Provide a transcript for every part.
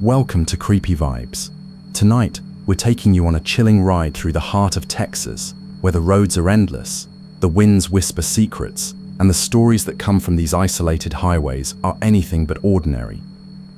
Welcome to Creepy Vibes. Tonight, we're taking you on a chilling ride through the heart of Texas, where the roads are endless, the winds whisper secrets, and the stories that come from these isolated highways are anything but ordinary.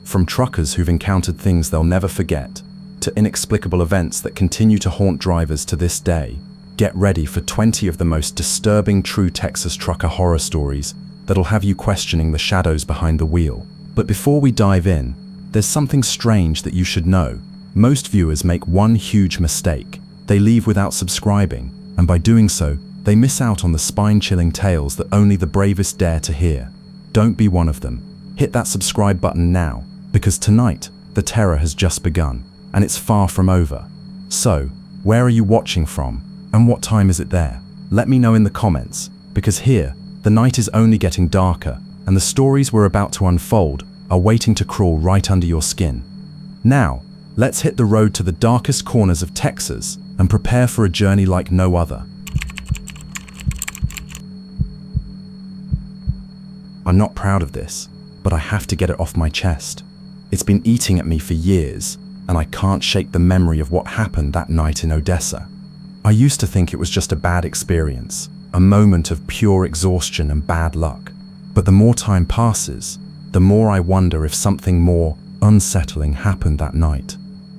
From truckers who've encountered things they'll never forget, to inexplicable events that continue to haunt drivers to this day, get ready for 20 of the most disturbing true Texas trucker horror stories that'll have you questioning the shadows behind the wheel. But before we dive in, there's something strange that you should know. Most viewers make one huge mistake. They leave without subscribing, and by doing so, they miss out on the spine-chilling tales that only the bravest dare to hear. Don't be one of them. Hit that subscribe button now, because tonight, the terror has just begun, and it's far from over. So, where are you watching from, and what time is it there? Let me know in the comments, because here, the night is only getting darker, and the stories we're about to unfold are waiting to crawl right under your skin. Now, let's hit the road to the darkest corners of Texas and prepare for a journey like no other. I'm not proud of this, but I have to get it off my chest. It's been eating at me for years, and I can't shake the memory of what happened that night in Odessa. I used to think it was just a bad experience, a moment of pure exhaustion and bad luck. But the more time passes, the more I wonder if something more unsettling happened that night.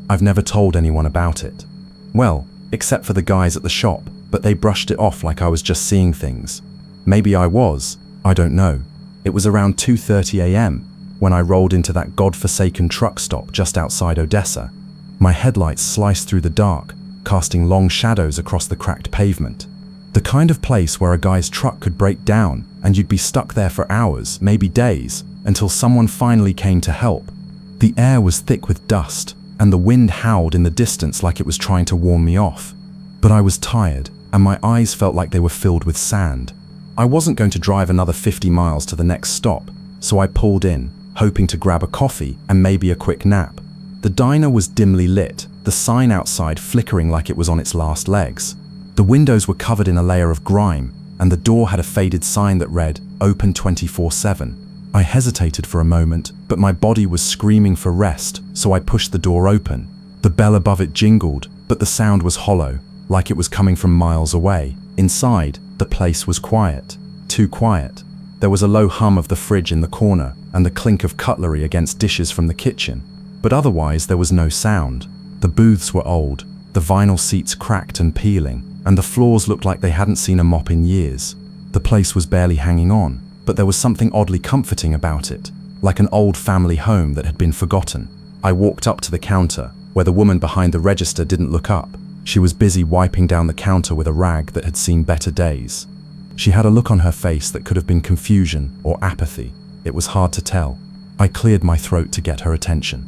I've never told anyone about it. Well, except for the guys at the shop, but they brushed it off like I was just seeing things. Maybe I was, I don't know. It was around 2:30 a.m. when I rolled into that godforsaken truck stop just outside Odessa. My headlights sliced through the dark, casting long shadows across the cracked pavement. The kind of place where a guy's truck could break down and you'd be stuck there for hours, maybe days, until someone finally came to help. The air was thick with dust, and the wind howled in the distance like it was trying to warn me off. But I was tired, and my eyes felt like they were filled with sand. I wasn't going to drive another 50 miles to the next stop, so I pulled in, hoping to grab a coffee and maybe a quick nap. The diner was dimly lit, the sign outside flickering like it was on its last legs. The windows were covered in a layer of grime, and the door had a faded sign that read, "Open 24/7. I hesitated for a moment, but my body was screaming for rest, so I pushed the door open. The bell above it jingled, but the sound was hollow, like it was coming from miles away. Inside, the place was quiet. Too quiet. There was a low hum of the fridge in the corner, and the clink of cutlery against dishes from the kitchen. But otherwise, there was no sound. The booths were old, the vinyl seats cracked and peeling, and the floors looked like they hadn't seen a mop in years. The place was barely hanging on, but there was something oddly comforting about it, like an old family home that had been forgotten. I walked up to the counter, where the woman behind the register didn't look up. She was busy wiping down the counter with a rag that had seen better days. She had a look on her face that could have been confusion or apathy. It was hard to tell. I cleared my throat to get her attention.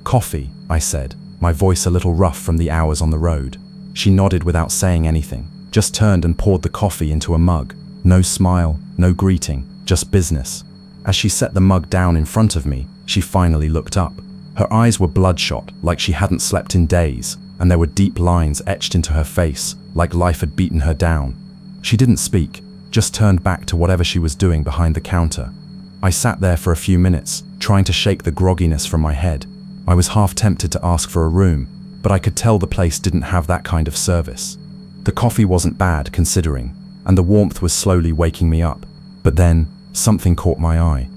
"Coffee," I said, my voice a little rough from the hours on the road. She nodded without saying anything, just turned and poured the coffee into a mug. No smile, no greeting, just business. As she set the mug down in front of me, she finally looked up. Her eyes were bloodshot, like she hadn't slept in days, and there were deep lines etched into her face, like life had beaten her down. She didn't speak, just turned back to whatever she was doing behind the counter. I sat there for a few minutes, trying to shake the grogginess from my head. I was half tempted to ask for a room, but I could tell the place didn't have that kind of service. The coffee wasn't bad, considering, and the warmth was slowly waking me up. But then, something caught my eye.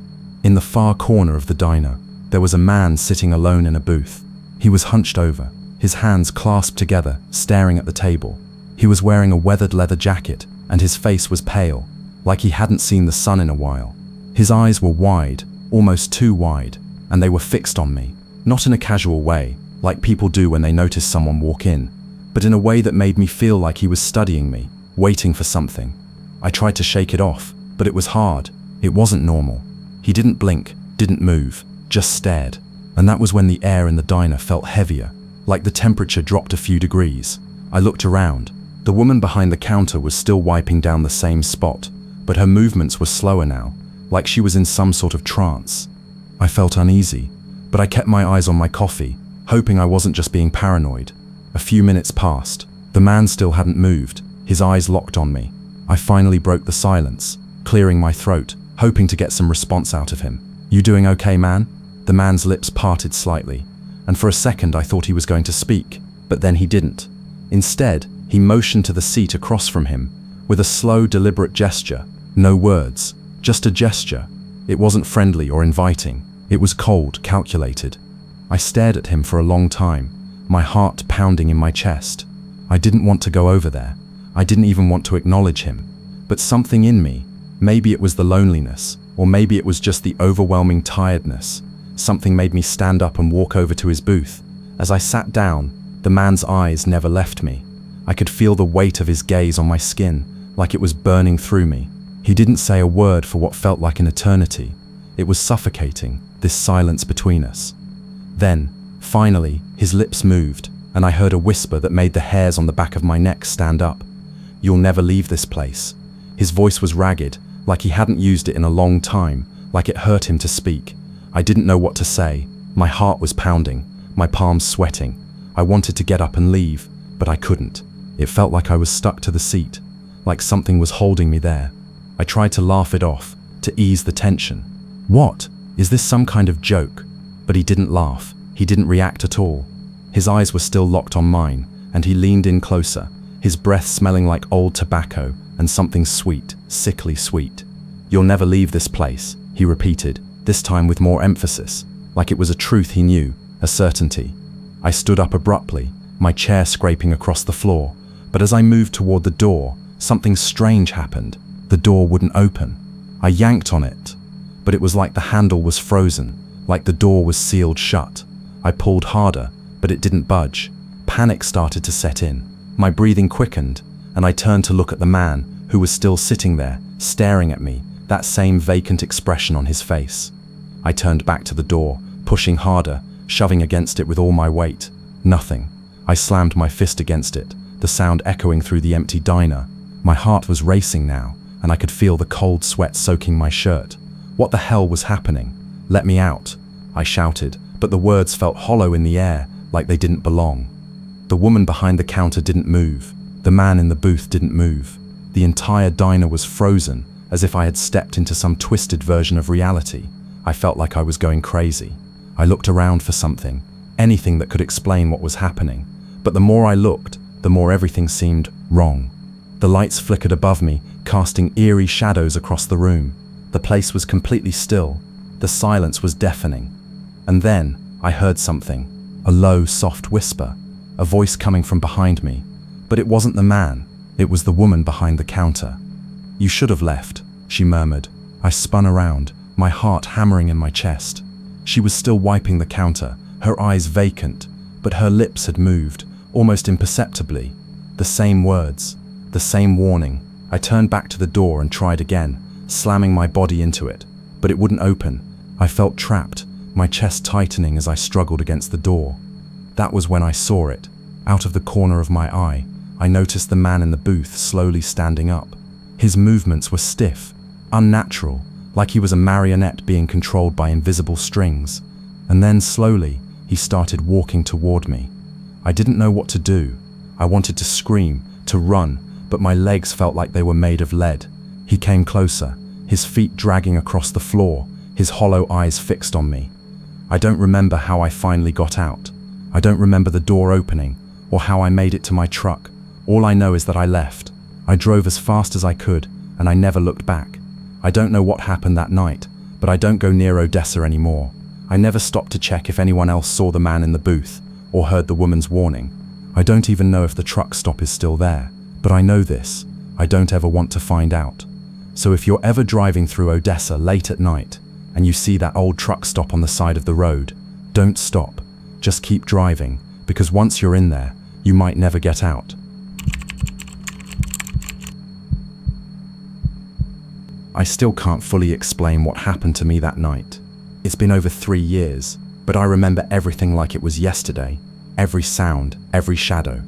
In the far corner of the diner, there was a man sitting alone in a booth. He was hunched over, his hands clasped together, staring at the table. He was wearing a weathered leather jacket, and his face was pale, like he hadn't seen the sun in a while. His eyes were wide, almost too wide, and they were fixed on me, not in a casual way, like people do when they notice someone walk in, but in a way that made me feel like he was studying me, waiting for something. I tried to shake it off, but it was hard. It wasn't normal. He didn't blink, didn't move, just stared. And that was when the air in the diner felt heavier, like the temperature dropped a few degrees. I looked around. The woman behind the counter was still wiping down the same spot, but her movements were slower now, like she was in some sort of trance. I felt uneasy, but I kept my eyes on my coffee, hoping I wasn't just being paranoid. A few minutes passed. The man still hadn't moved, his eyes locked on me. I finally broke the silence, clearing my throat, hoping to get some response out of him. "You doing okay, man?" The man's lips parted slightly, and for a second I thought he was going to speak, but then he didn't. Instead, he motioned to the seat across from him, with a slow, deliberate gesture. No words, just a gesture. It wasn't friendly or inviting. It was cold, calculated. I stared at him for a long time, my heart pounding in my chest. I didn't want to go over there. I didn't even want to acknowledge him. But something in me, maybe it was the loneliness, or maybe it was just the overwhelming tiredness, something made me stand up and walk over to his booth. As I sat down, the man's eyes never left me. I could feel the weight of his gaze on my skin, like it was burning through me. He didn't say a word for what felt like an eternity. It was suffocating, this silence between us. Then, finally, his lips moved, and I heard a whisper that made the hairs on the back of my neck stand up. "You'll never leave this place." His voice was ragged, like he hadn't used it in a long time, like it hurt him to speak. I didn't know what to say. My heart was pounding, my palms sweating. I wanted to get up and leave, but I couldn't. It felt like I was stuck to the seat, like something was holding me there. I tried to laugh it off, to ease the tension. "What? Is this some kind of joke?" But he didn't laugh. He didn't react at all. His eyes were still locked on mine, and he leaned in closer, his breath smelling like old tobacco and something sweet, sickly sweet. "You'll never leave this place," he repeated, this time with more emphasis, like it was a truth he knew, a certainty. I stood up abruptly, my chair scraping across the floor, but as I moved toward the door, something strange happened. The door wouldn't open. I yanked on it, but it was like the handle was frozen, like the door was sealed shut. I pulled harder, but it didn't budge. Panic started to set in. My breathing quickened, and I turned to look at the man, who was still sitting there, staring at me, that same vacant expression on his face. I turned back to the door, pushing harder, shoving against it with all my weight. Nothing. I slammed my fist against it, the sound echoing through the empty diner. My heart was racing now, and I could feel the cold sweat soaking my shirt. What the hell was happening? "Let me out," I shouted, but the words felt hollow in the air, like they didn't belong. The woman behind the counter didn't move. The man in the booth didn't move. The entire diner was frozen, as if I had stepped into some twisted version of reality. I felt like I was going crazy. I looked around for something, anything that could explain what was happening. But the more I looked, the more everything seemed wrong. The lights flickered above me, casting eerie shadows across the room. The place was completely still. The silence was deafening. And then I heard something, a low, soft whisper, a voice coming from behind me. But it wasn't the man, it was the woman behind the counter. "You should have left," she murmured. I spun around, my heart hammering in my chest. She was still wiping the counter, her eyes vacant, but her lips had moved, almost imperceptibly. The same words, the same warning. I turned back to the door and tried again, slamming my body into it, but it wouldn't open. I felt trapped, my chest tightening as I struggled against the door. That was when I saw it. Out of the corner of my eye, I noticed the man in the booth slowly standing up. His movements were stiff, unnatural, like he was a marionette being controlled by invisible strings. And then slowly, he started walking toward me. I didn't know what to do. I wanted to scream, to run, but my legs felt like they were made of lead. He came closer, his feet dragging across the floor, his hollow eyes fixed on me. I don't remember how I finally got out. I don't remember the door opening, or how I made it to my truck. All I know is that I left. I drove as fast as I could, and I never looked back. I don't know what happened that night, but I don't go near Odessa anymore. I never stopped to check if anyone else saw the man in the booth, or heard the woman's warning. I don't even know if the truck stop is still there, but I know this. I don't ever want to find out. So if you're ever driving through Odessa late at night, and you see that old truck stop on the side of the road, don't stop. Just keep driving, because once you're in there, you might never get out. I still can't fully explain what happened to me that night. It's been over 3 years, but I remember everything like it was yesterday. Every sound, every shadow.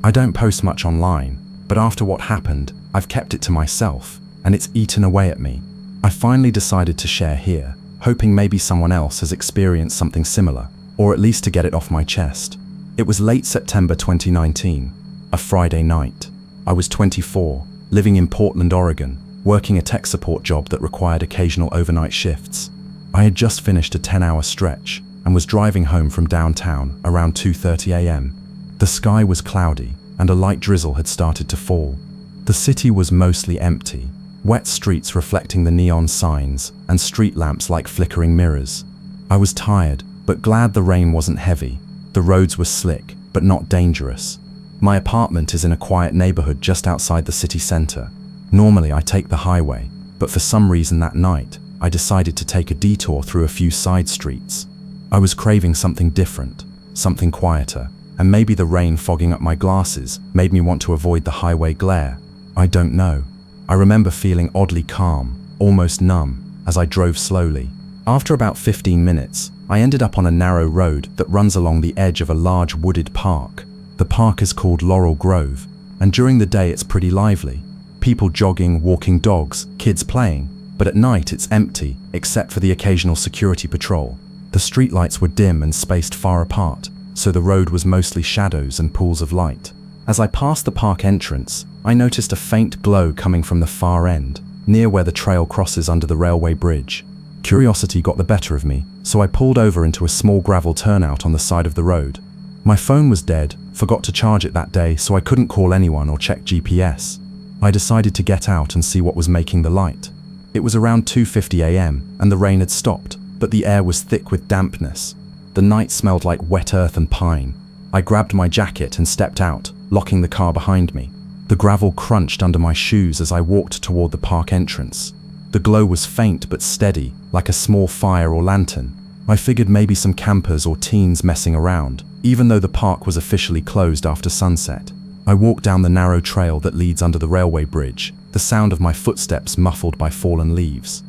I don't post much online, but after what happened, I've kept it to myself, and it's eaten away at me. I finally decided to share here, hoping maybe someone else has experienced something similar, or at least to get it off my chest. It was late September 2019, a Friday night. I was 24, living in Portland, Oregon, working a tech support job that required occasional overnight shifts. I had just finished a 10-hour stretch, and and was driving home from downtown around 2:30 a.m. The sky was cloudy, and a light drizzle had started to fall. The city was mostly empty, wet streets reflecting the neon signs, and street lamps like flickering mirrors. I was tired, but glad the rain wasn't heavy. The roads were slick, but not dangerous. My apartment is in a quiet neighborhood just outside the city center. Normally I take the highway, but for some reason that night, I decided to take a detour through a few side streets. I was craving something different, something quieter, and maybe the rain fogging up my glasses made me want to avoid the highway glare. I don't know. I remember feeling oddly calm, almost numb, as I drove slowly. After about 15 minutes, I ended up on a narrow road that runs along the edge of a large wooded park. The park is called Laurel Grove, and during the day it's pretty lively. People jogging, walking dogs, kids playing, but at night it's empty, except for the occasional security patrol. The streetlights were dim and spaced far apart, so the road was mostly shadows and pools of light. As I passed the park entrance, I noticed a faint glow coming from the far end, near where the trail crosses under the railway bridge. Curiosity got the better of me, so I pulled over into a small gravel turnout on the side of the road. My phone was dead, forgot to charge it that day, so I couldn't call anyone or check GPS. I decided to get out and see what was making the light. It was around 2:50 a.m. and the rain had stopped, but the air was thick with dampness. The night smelled like wet earth and pine. I grabbed my jacket and stepped out, locking the car behind me. The gravel crunched under my shoes as I walked toward the park entrance. The glow was faint but steady, like a small fire or lantern. I figured maybe some campers or teens messing around, even though the park was officially closed after sunset. I walked down the narrow trail that leads under the railway bridge, the sound of my footsteps muffled by fallen leaves.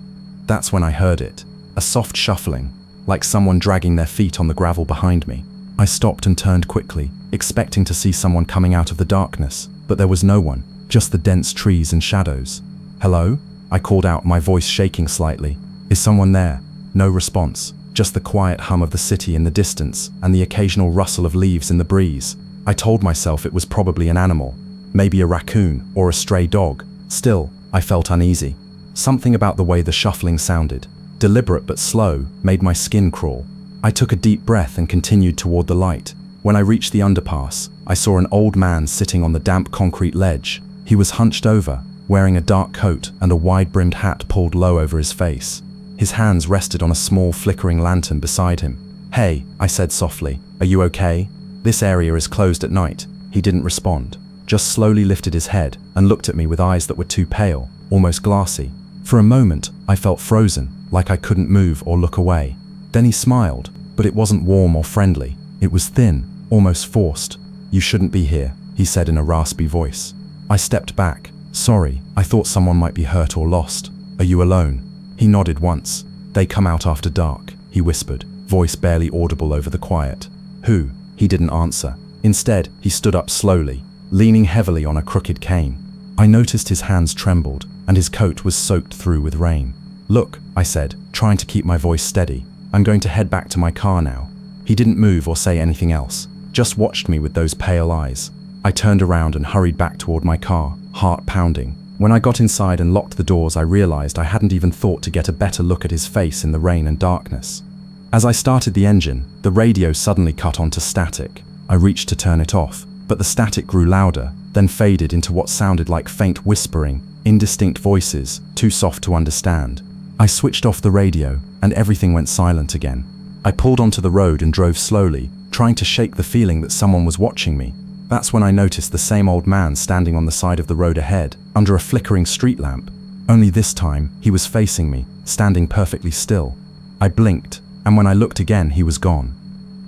That's when I heard it, a soft shuffling, like someone dragging their feet on the gravel behind me. I stopped and turned quickly, expecting to see someone coming out of the darkness, but there was no one, just the dense trees and shadows. "Hello?" I called out, my voice shaking slightly. "Is someone there?" No response, just the quiet hum of the city in the distance and the occasional rustle of leaves in the breeze. I told myself it was probably an animal, maybe a raccoon or a stray dog. Still, I felt uneasy. Something about the way the shuffling sounded, deliberate but slow, made my skin crawl. I took a deep breath and continued toward the light. When I reached the underpass, I saw an old man sitting on the damp concrete ledge. He was hunched over, wearing a dark coat and a wide-brimmed hat pulled low over his face. His hands rested on a small flickering lantern beside him. "Hey," I said softly, "are you okay? This area is closed at night." He didn't respond, just slowly lifted his head and looked at me with eyes that were too pale, almost glassy. For a moment, I felt frozen, like I couldn't move or look away. Then he smiled, but it wasn't warm or friendly. It was thin, almost forced. "You shouldn't be here," he said in a raspy voice. I stepped back. "Sorry, I thought someone might be hurt or lost. Are you alone?" He nodded once. "They come out after dark," he whispered, voice barely audible over the quiet. "Who?" He didn't answer. Instead, he stood up slowly, leaning heavily on a crooked cane. I noticed his hands trembled, and his coat was soaked through with rain. "Look," I said, trying to keep my voice steady. "I'm going to head back to my car now." He didn't move or say anything else, just watched me with those pale eyes. I turned around and hurried back toward my car, heart pounding. When I got inside and locked the doors, I realized I hadn't even thought to get a better look at his face in the rain and darkness. As I started the engine, the radio suddenly cut onto static. I reached to turn it off, but the static grew louder, then faded into what sounded like faint whispering, indistinct voices, too soft to understand. I switched off the radio, and everything went silent again. I pulled onto the road and drove slowly, trying to shake the feeling that someone was watching me. That's when I noticed the same old man standing on the side of the road ahead, under a flickering street lamp. Only this time, he was facing me, standing perfectly still. I blinked, and when I looked again, he was gone.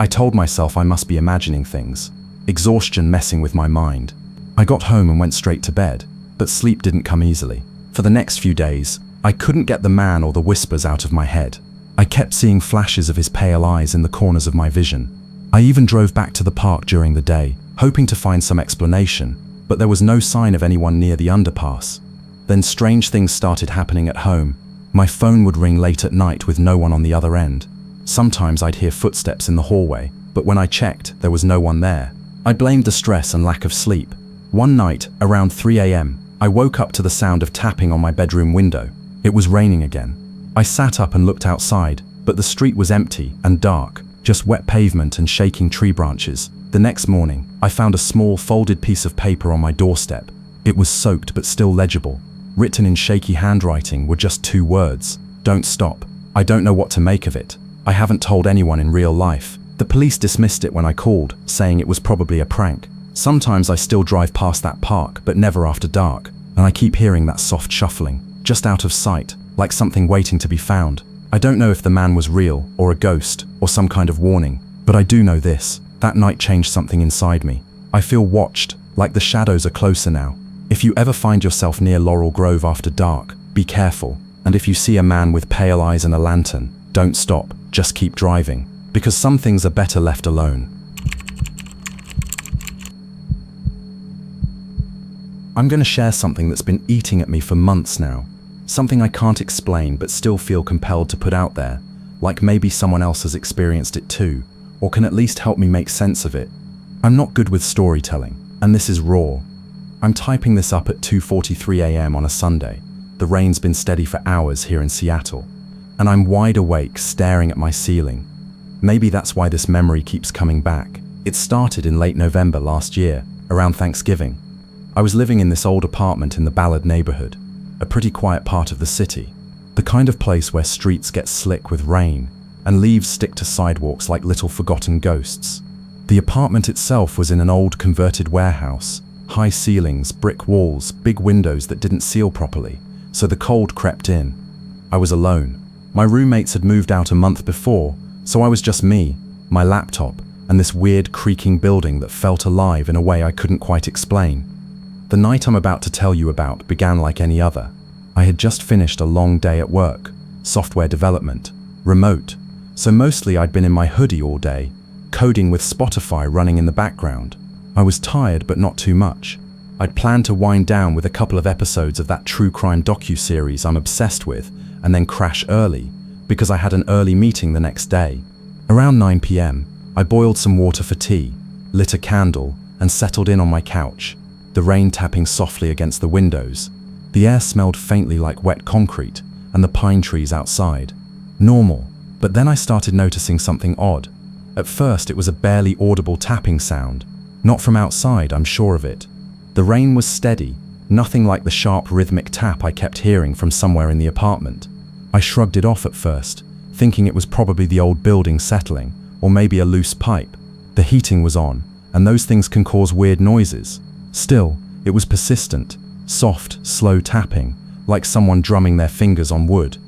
I told myself I must be imagining things, exhaustion messing with my mind. I got home and went straight to bed, but sleep didn't come easily. For the next few days, I couldn't get the man or the whispers out of my head. I kept seeing flashes of his pale eyes in the corners of my vision. I even drove back to the park during the day, hoping to find some explanation, but there was no sign of anyone near the underpass. Then strange things started happening at home. My phone would ring late at night with no one on the other end. Sometimes I'd hear footsteps in the hallway, but when I checked, there was no one there. I blamed the stress and lack of sleep. One night, around 3 a.m., I woke up to the sound of tapping on my bedroom window. It was raining again. I sat up and looked outside, but the street was empty and dark. just wet pavement and shaking tree branches. The next morning, I found a small folded piece of paper on my doorstep. It was soaked but still legible. Written in shaky handwriting were just 2 words: "Don't stop." I don't know what to make of it. I haven't told anyone in real life. The police dismissed it when I called, saying it was probably a prank. Sometimes I still drive past that park, but never after dark, and I keep hearing that soft shuffling, just out of sight, like something waiting to be found. I don't know if the man was real, or a ghost, or some kind of warning, but I do know this: that night changed something inside me. I feel watched, like the shadows are closer now. If you ever find yourself near Laurel Grove after dark, be careful, and if you see a man with pale eyes and a lantern, don't stop, just keep driving, because some things are better left alone. I'm going to share something that's been eating at me for months now. Something I can't explain but still feel compelled to put out there, like maybe someone else has experienced it too, or can at least help me make sense of it. I'm not good with storytelling, and this is raw. I'm typing this up at 2:43 a.m. on a Sunday. The rain's been steady for hours here in Seattle, and I'm wide awake staring at my ceiling. Maybe that's why this memory keeps coming back. It started in late November last year, around Thanksgiving. I was living in this old apartment in the Ballard neighborhood, a pretty quiet part of the city, the kind of place where streets get slick with rain and leaves stick to sidewalks like little forgotten ghosts. The apartment itself was in an old converted warehouse, high ceilings, brick walls, big windows that didn't seal properly, so the cold crept in. I was alone. My roommates had moved out a month before, so I was just me, my laptop, and this weird creaking building that felt alive in a way I couldn't quite explain. The night I'm about to tell you about began like any other. I had just finished a long day at work, software development, remote, so mostly I'd been in my hoodie all day, coding with Spotify running in the background. I was tired, but not too much. I'd planned to wind down with a couple of episodes of that true crime docu-series I'm obsessed with, and then crash early, because I had an early meeting the next day. Around 9 p.m, I boiled some water for tea, lit a candle, and settled in on my couch, the rain tapping softly against the windows. The air smelled faintly like wet concrete, and the pine trees outside. Normal, but then I started noticing something odd. At first it was a barely audible tapping sound. Not from outside, I'm sure of it. The rain was steady, nothing like the sharp rhythmic tap I kept hearing from somewhere in the apartment. I shrugged it off at first, thinking it was probably the old building settling, or maybe a loose pipe. The heating was on, and those things can cause weird noises. Still, it was persistent, soft, slow tapping, like someone drumming their fingers on wood.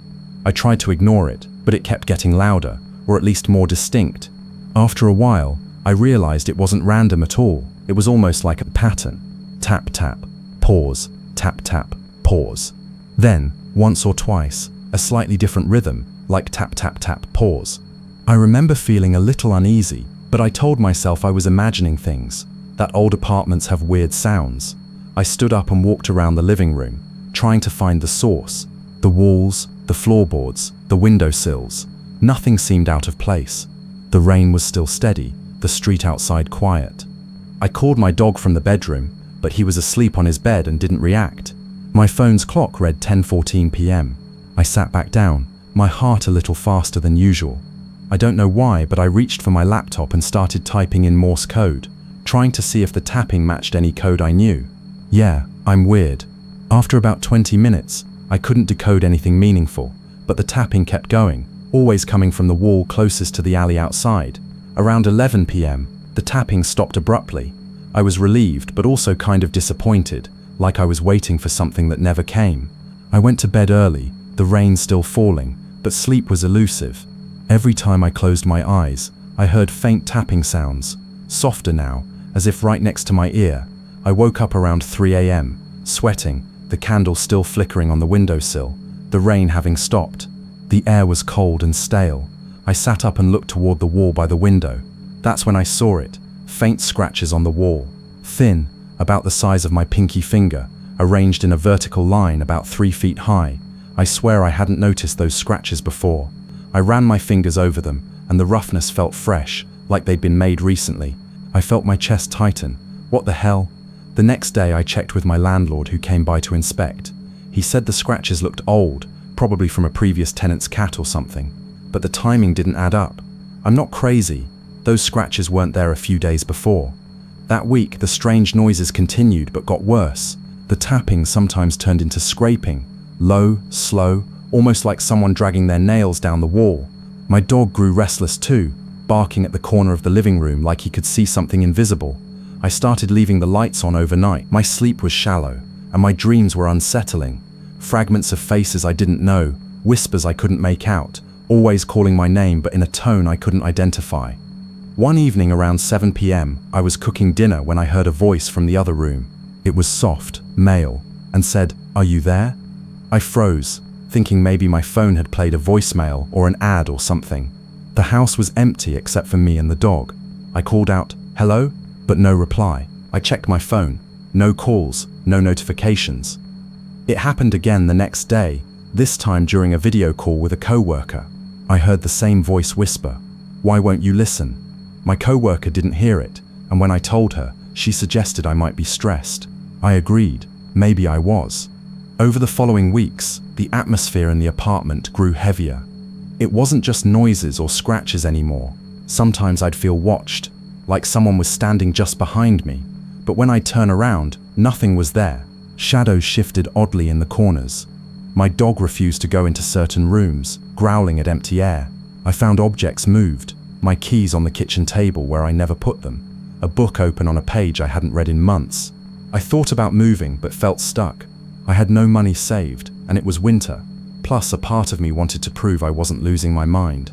I tried to ignore it, but it kept getting louder, or at least more distinct. After a while, I realized it wasn't random at all. It was almost like a pattern. Tap, tap, pause, tap, tap, pause. Then, once or twice, a slightly different rhythm, like tap, tap, tap, pause. I remember feeling a little uneasy, but I told myself I was imagining things, that old apartments have weird sounds. I stood up and walked around the living room, trying to find the source. The walls, the floorboards, the windowsills. Nothing seemed out of place. The rain was still steady, the street outside quiet. I called my dog from the bedroom, but he was asleep on his bed and didn't react. My phone's clock read 10:14 p.m. I sat back down, my heart a little faster than usual. I don't know why, but I reached for my laptop and started typing in Morse code, trying to see if the tapping matched any code I knew. Yeah, I'm weird. After about 20 minutes, I couldn't decode anything meaningful, but the tapping kept going, always coming from the wall closest to the alley outside. Around 11 p.m, the tapping stopped abruptly. I was relieved, but also kind of disappointed, like I was waiting for something that never came. I went to bed early, the rain still falling, but sleep was elusive. Every time I closed my eyes, I heard faint tapping sounds, softer now, as if right next to my ear. I woke up around 3 a.m, sweating, the candle still flickering on the windowsill, the rain having stopped. The air was cold and stale. I sat up and looked toward the wall by the window. That's when I saw it, faint scratches on the wall, thin, about the size of my pinky finger, arranged in a vertical line about 3 feet high. I swear I hadn't noticed those scratches before. I ran my fingers over them, and the roughness felt fresh, like they'd been made recently. I felt my chest tighten. What the hell? The next day I checked with my landlord, who came by to inspect. He said the scratches looked old, probably from a previous tenant's cat or something, but the timing didn't add up. I'm not crazy. Those scratches weren't there a few days before. That week, the strange noises continued but got worse. The tapping sometimes turned into scraping, low, slow, almost like someone dragging their nails down the wall. My dog grew restless too, barking at the corner of the living room like he could see something invisible. I started leaving the lights on overnight. My sleep was shallow, and my dreams were unsettling. Fragments of faces I didn't know, whispers I couldn't make out, always calling my name but in a tone I couldn't identify. One evening around 7 p.m, I was cooking dinner when I heard a voice from the other room. It was soft, male, and said, "Are you there?" I froze, thinking maybe my phone had played a voicemail or an ad or something. The house was empty except for me and the dog. I called out, "Hello?" but no reply. I checked my phone. No calls, no notifications. It happened again the next day, this time during a video call with a coworker. I heard the same voice whisper, "Why won't you listen?" My coworker didn't hear it, and when I told her, she suggested I might be stressed. I agreed. Maybe I was. Over the following weeks, the atmosphere in the apartment grew heavier. It wasn't just noises or scratches anymore. Sometimes I'd feel watched, like someone was standing just behind me. But when I'd turn around, nothing was there. Shadows shifted oddly in the corners. My dog refused to go into certain rooms, growling at empty air. I found objects moved, my keys on the kitchen table where I never put them, a book open on a page I hadn't read in months. I thought about moving but felt stuck. I had no money saved, and it was winter. Plus, a part of me wanted to prove I wasn't losing my mind.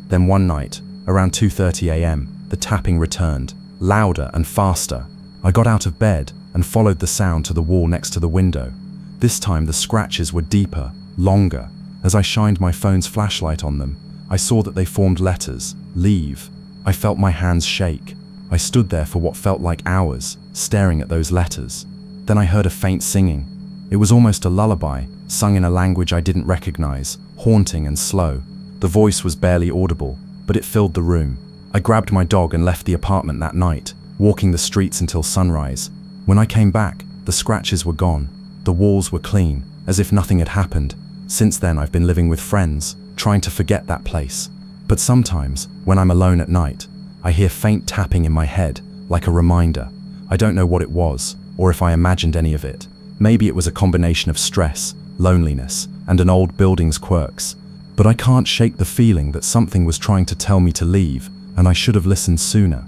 Then one night, around 2:30 a.m, the tapping returned, louder and faster. I got out of bed and followed the sound to the wall next to the window. This time the scratches were deeper, longer. As I shined my phone's flashlight on them, I saw that they formed letters, leave. I felt my hands shake. I stood there for what felt like hours, staring at those letters. Then I heard a faint singing. It was almost a lullaby, sung in a language I didn't recognize, haunting and slow. The voice was barely audible, but it filled the room. I grabbed my dog and left the apartment that night, walking the streets until sunrise. When I came back, the scratches were gone. The walls were clean, as if nothing had happened. Since then, I've been living with friends, trying to forget that place. But sometimes, when I'm alone at night, I hear faint tapping in my head, like a reminder. I don't know what it was, or if I imagined any of it. Maybe it was a combination of stress, loneliness, and an old building's quirks. But I can't shake the feeling that something was trying to tell me to leave, and I should have listened sooner.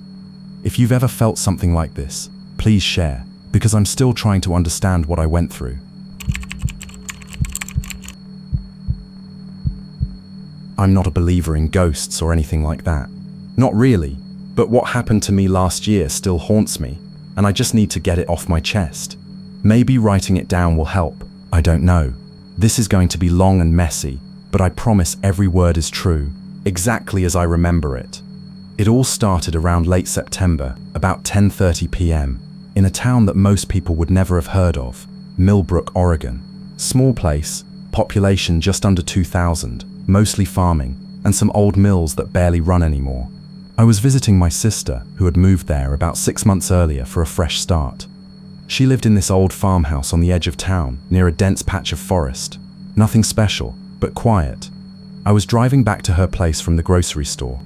If you've ever felt something like this, please share, because I'm still trying to understand what I went through. I'm not a believer in ghosts or anything like that. Not really, but what happened to me last year still haunts me, and I just need to get it off my chest. Maybe writing it down will help, I don't know. This is going to be long and messy, but I promise every word is true, exactly as I remember it. It all started around late September, about 10:30 p.m, in a town that most people would never have heard of, Millbrook, Oregon. Small place, population just under 2,000, mostly farming, and some old mills that barely run anymore. I was visiting my sister, who had moved there about 6 months earlier for a fresh start. She lived in this old farmhouse on the edge of town, near a dense patch of forest. Nothing special, but quiet. I was driving back to her place from the grocery store.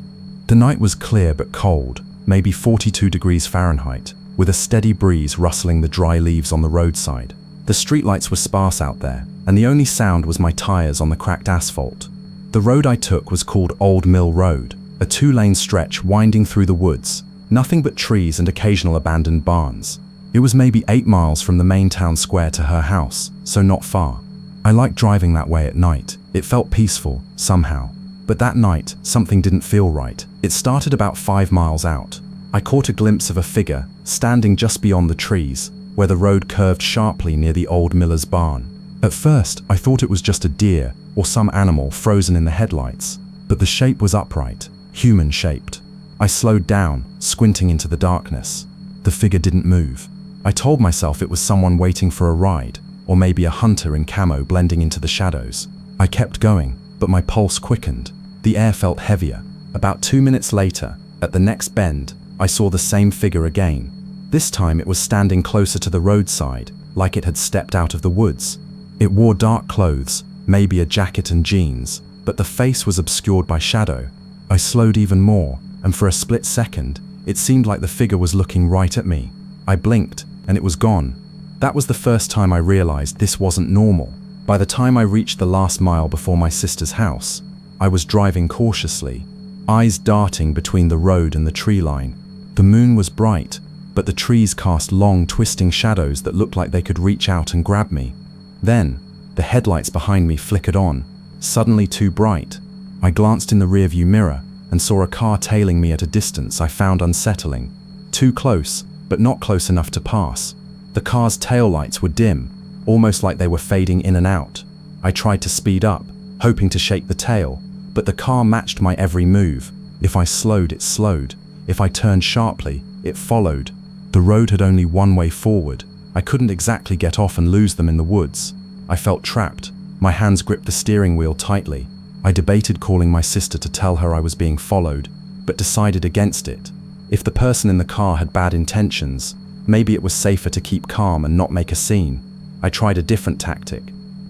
The night was clear but cold, maybe 42 degrees Fahrenheit, with a steady breeze rustling the dry leaves on the roadside. The streetlights were sparse out there, and the only sound was my tires on the cracked asphalt. The road I took was called Old Mill Road, a 2-lane stretch winding through the woods, nothing but trees and occasional abandoned barns. It was maybe 8 miles from the main town square to her house, so not far. I liked driving that way at night. It felt peaceful, somehow. But that night, something didn't feel right. It started about 5 miles out. I caught a glimpse of a figure, standing just beyond the trees, where the road curved sharply near the old miller's barn. At first, I thought it was just a deer or some animal frozen in the headlights, but the shape was upright, human-shaped. I slowed down, squinting into the darkness. The figure didn't move. I told myself it was someone waiting for a ride, or maybe a hunter in camo blending into the shadows. I kept going, but my pulse quickened. The air felt heavier. About 2 minutes later, at the next bend, I saw the same figure again. This time it was standing closer to the roadside, like it had stepped out of the woods. It wore dark clothes, maybe a jacket and jeans, but the face was obscured by shadow. I slowed even more, and for a split second, it seemed like the figure was looking right at me. I blinked, and it was gone. That was the first time I realized this wasn't normal. By the time I reached the last mile before my sister's house, I was driving cautiously, eyes darting between the road and the tree line. The moon was bright, but the trees cast long, twisting shadows that looked like they could reach out and grab me. Then, the headlights behind me flickered on, suddenly too bright. I glanced in the rearview mirror and saw a car tailing me at a distance I found unsettling. Too close, but not close enough to pass. The car's taillights were dim, almost like they were fading in and out. I tried to speed up, hoping to shake the tail, but the car matched my every move. If I slowed, it slowed. If I turned sharply, it followed. The road had only one way forward. I couldn't exactly get off and lose them in the woods. I felt trapped. My hands gripped the steering wheel tightly. I debated calling my sister to tell her I was being followed, but decided against it. If the person in the car had bad intentions, maybe it was safer to keep calm and not make a scene. I tried a different tactic.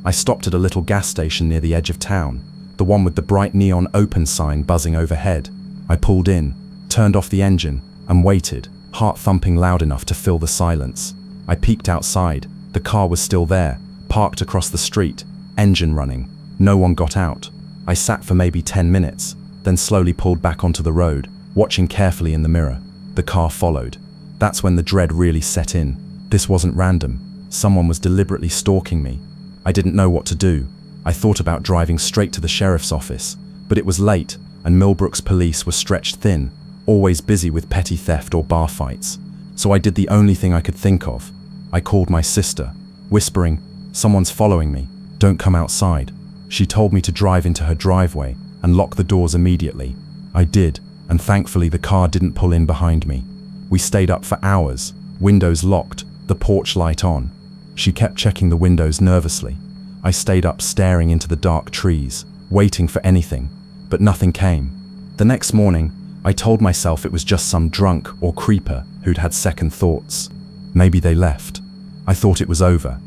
I stopped at a little gas station near the edge of town, the one with the bright neon open sign buzzing overhead. I pulled in, turned off the engine, and waited, heart thumping loud enough to fill the silence. I peeked outside. The car was still there, parked across the street, engine running. No one got out. I sat for maybe 10 minutes, then slowly pulled back onto the road, watching carefully in the mirror. The car followed. That's when the dread really set in. This wasn't random. Someone was deliberately stalking me. I didn't know what to do. I thought about driving straight to the sheriff's office, but it was late, and Millbrook's police were stretched thin, always busy with petty theft or bar fights. So I did the only thing I could think of. I called my sister, whispering, "Someone's following me. Don't come outside." She told me to drive into her driveway and lock the doors immediately. I did, and thankfully the car didn't pull in behind me. We stayed up for hours, windows locked, the porch light on. She kept checking the windows nervously. I stayed up staring into the dark trees, waiting for anything, but nothing came. The next morning, I told myself it was just some drunk or creeper who'd had second thoughts. Maybe they left. I thought it was over,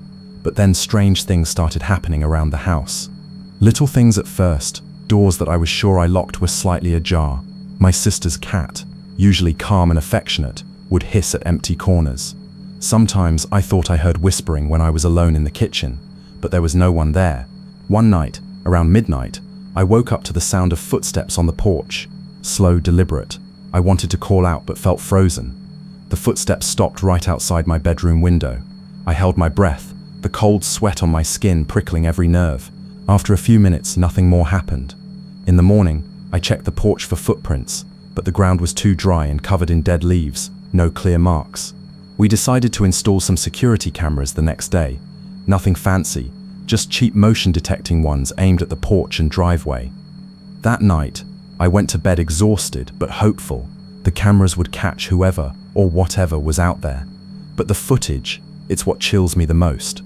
but then strange things started happening around the house. Little things at first. Doors that I was sure I locked were slightly ajar. My sister's cat, usually calm and affectionate, would hiss at empty corners. Sometimes I thought I heard whispering when I was alone in the kitchen, but there was no one there. One night, around midnight, I woke up to the sound of footsteps on the porch. Slow, deliberate. I wanted to call out but felt frozen. The footsteps stopped right outside my bedroom window. I held my breath, the cold sweat on my skin prickling every nerve. After a few minutes, nothing more happened. In the morning, I checked the porch for footprints, but the ground was too dry and covered in dead leaves, no clear marks. We decided to install some security cameras the next day. Nothing fancy, just cheap motion detecting ones aimed at the porch and driveway. That night, I went to bed exhausted but hopeful. The cameras would catch whoever or whatever was out there. But the footage, it's what chills me the most.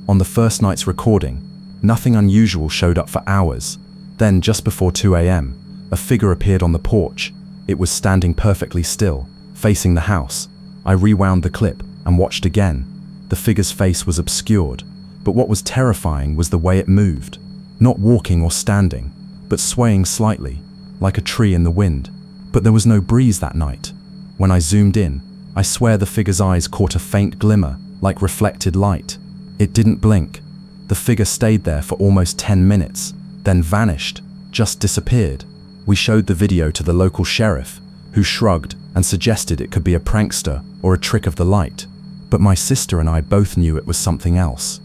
On the first night's recording, nothing unusual showed up for hours. Then, just before 2 a.m., a figure appeared on the porch. It was standing perfectly still, facing the house. I rewound the clip and watched again. The figure's face was obscured, but what was terrifying was the way it moved. Not walking or standing, but swaying slightly, like a tree in the wind. But there was no breeze that night. When I zoomed in, I swear the figure's eyes caught a faint glimmer, like reflected light. It didn't blink. The figure stayed there for almost 10 minutes, then vanished, just disappeared. We showed the video to the local sheriff, who shrugged and suggested it could be a prankster or a trick of the light. But my sister and I both knew it was something else.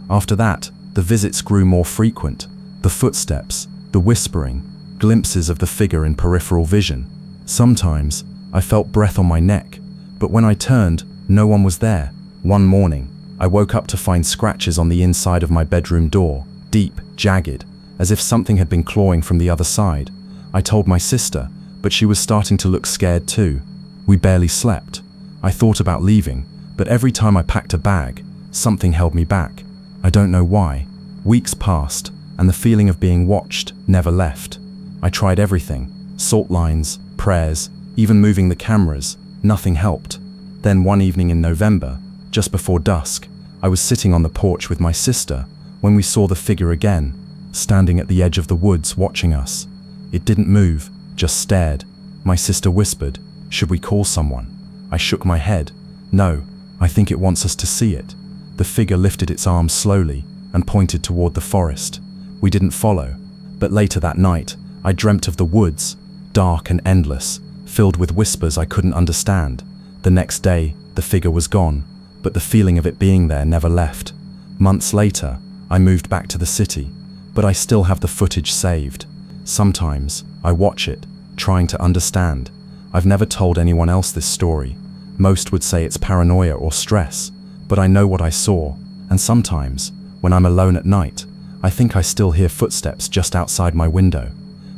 After that, the visits grew more frequent. The footsteps, the whispering, glimpses of the figure in peripheral vision. Sometimes, I felt breath on my neck, but when I turned, no one was there. One morning, I woke up to find scratches on the inside of my bedroom door, deep, jagged, as if something had been clawing from the other side. I told my sister, but she was starting to look scared too. We barely slept. I thought about leaving, but every time I packed a bag, something held me back. I don't know why. Weeks passed, and the feeling of being watched never left. I tried everything, salt lines, prayers, even moving the cameras. Nothing helped. Then one evening in November, just before dusk, I was sitting on the porch with my sister when we saw the figure again, standing at the edge of the woods watching us. It didn't move, just stared. My sister whispered, "Should we call someone?" I shook my head. "No, I think it wants us to see it." The figure lifted its arms slowly and pointed toward the forest. We didn't follow, but later that night, I dreamt of the woods, dark and endless, filled with whispers I couldn't understand. The next day, the figure was gone, but the feeling of it being there never left. Months later, I moved back to the city, but I still have the footage saved. Sometimes, I watch it, trying to understand. I've never told anyone else this story. Most would say it's paranoia or stress, but I know what I saw, and sometimes, when I'm alone at night, I think I still hear footsteps just outside my window.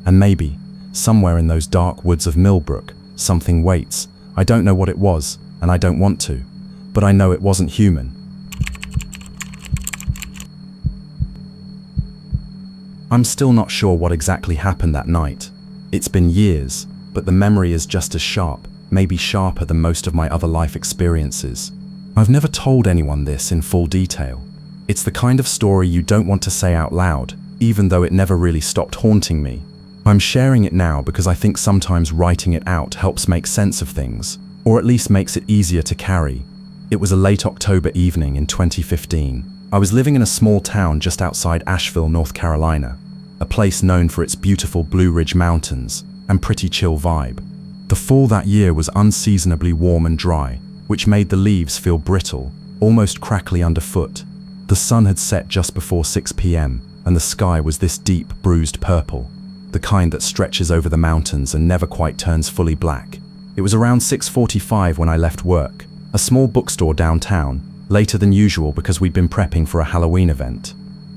And maybe, somewhere in those dark woods of Millbrook, something waits. I don't know what it was, and I don't want to, but I know it wasn't human. I'm still not sure what exactly happened that night. It's been years, but the memory is just as sharp, maybe sharper than most of my other life experiences. I've never told anyone this in full detail. It's the kind of story you don't want to say out loud, even though it never really stopped haunting me. I'm sharing it now because I think sometimes writing it out helps make sense of things, or at least makes it easier to carry. It was a late October evening in 2015. I was living in a small town just outside Asheville, North Carolina, a place known for its beautiful Blue Ridge Mountains and pretty chill vibe. The fall that year was unseasonably warm and dry, which made the leaves feel brittle, almost crackly underfoot. The sun had set just before 6 p.m., and the sky was this deep, bruised purple, the kind that stretches over the mountains and never quite turns fully black. It was around 6:45 when I left work, a small bookstore downtown, later than usual because we'd been prepping for a Halloween event.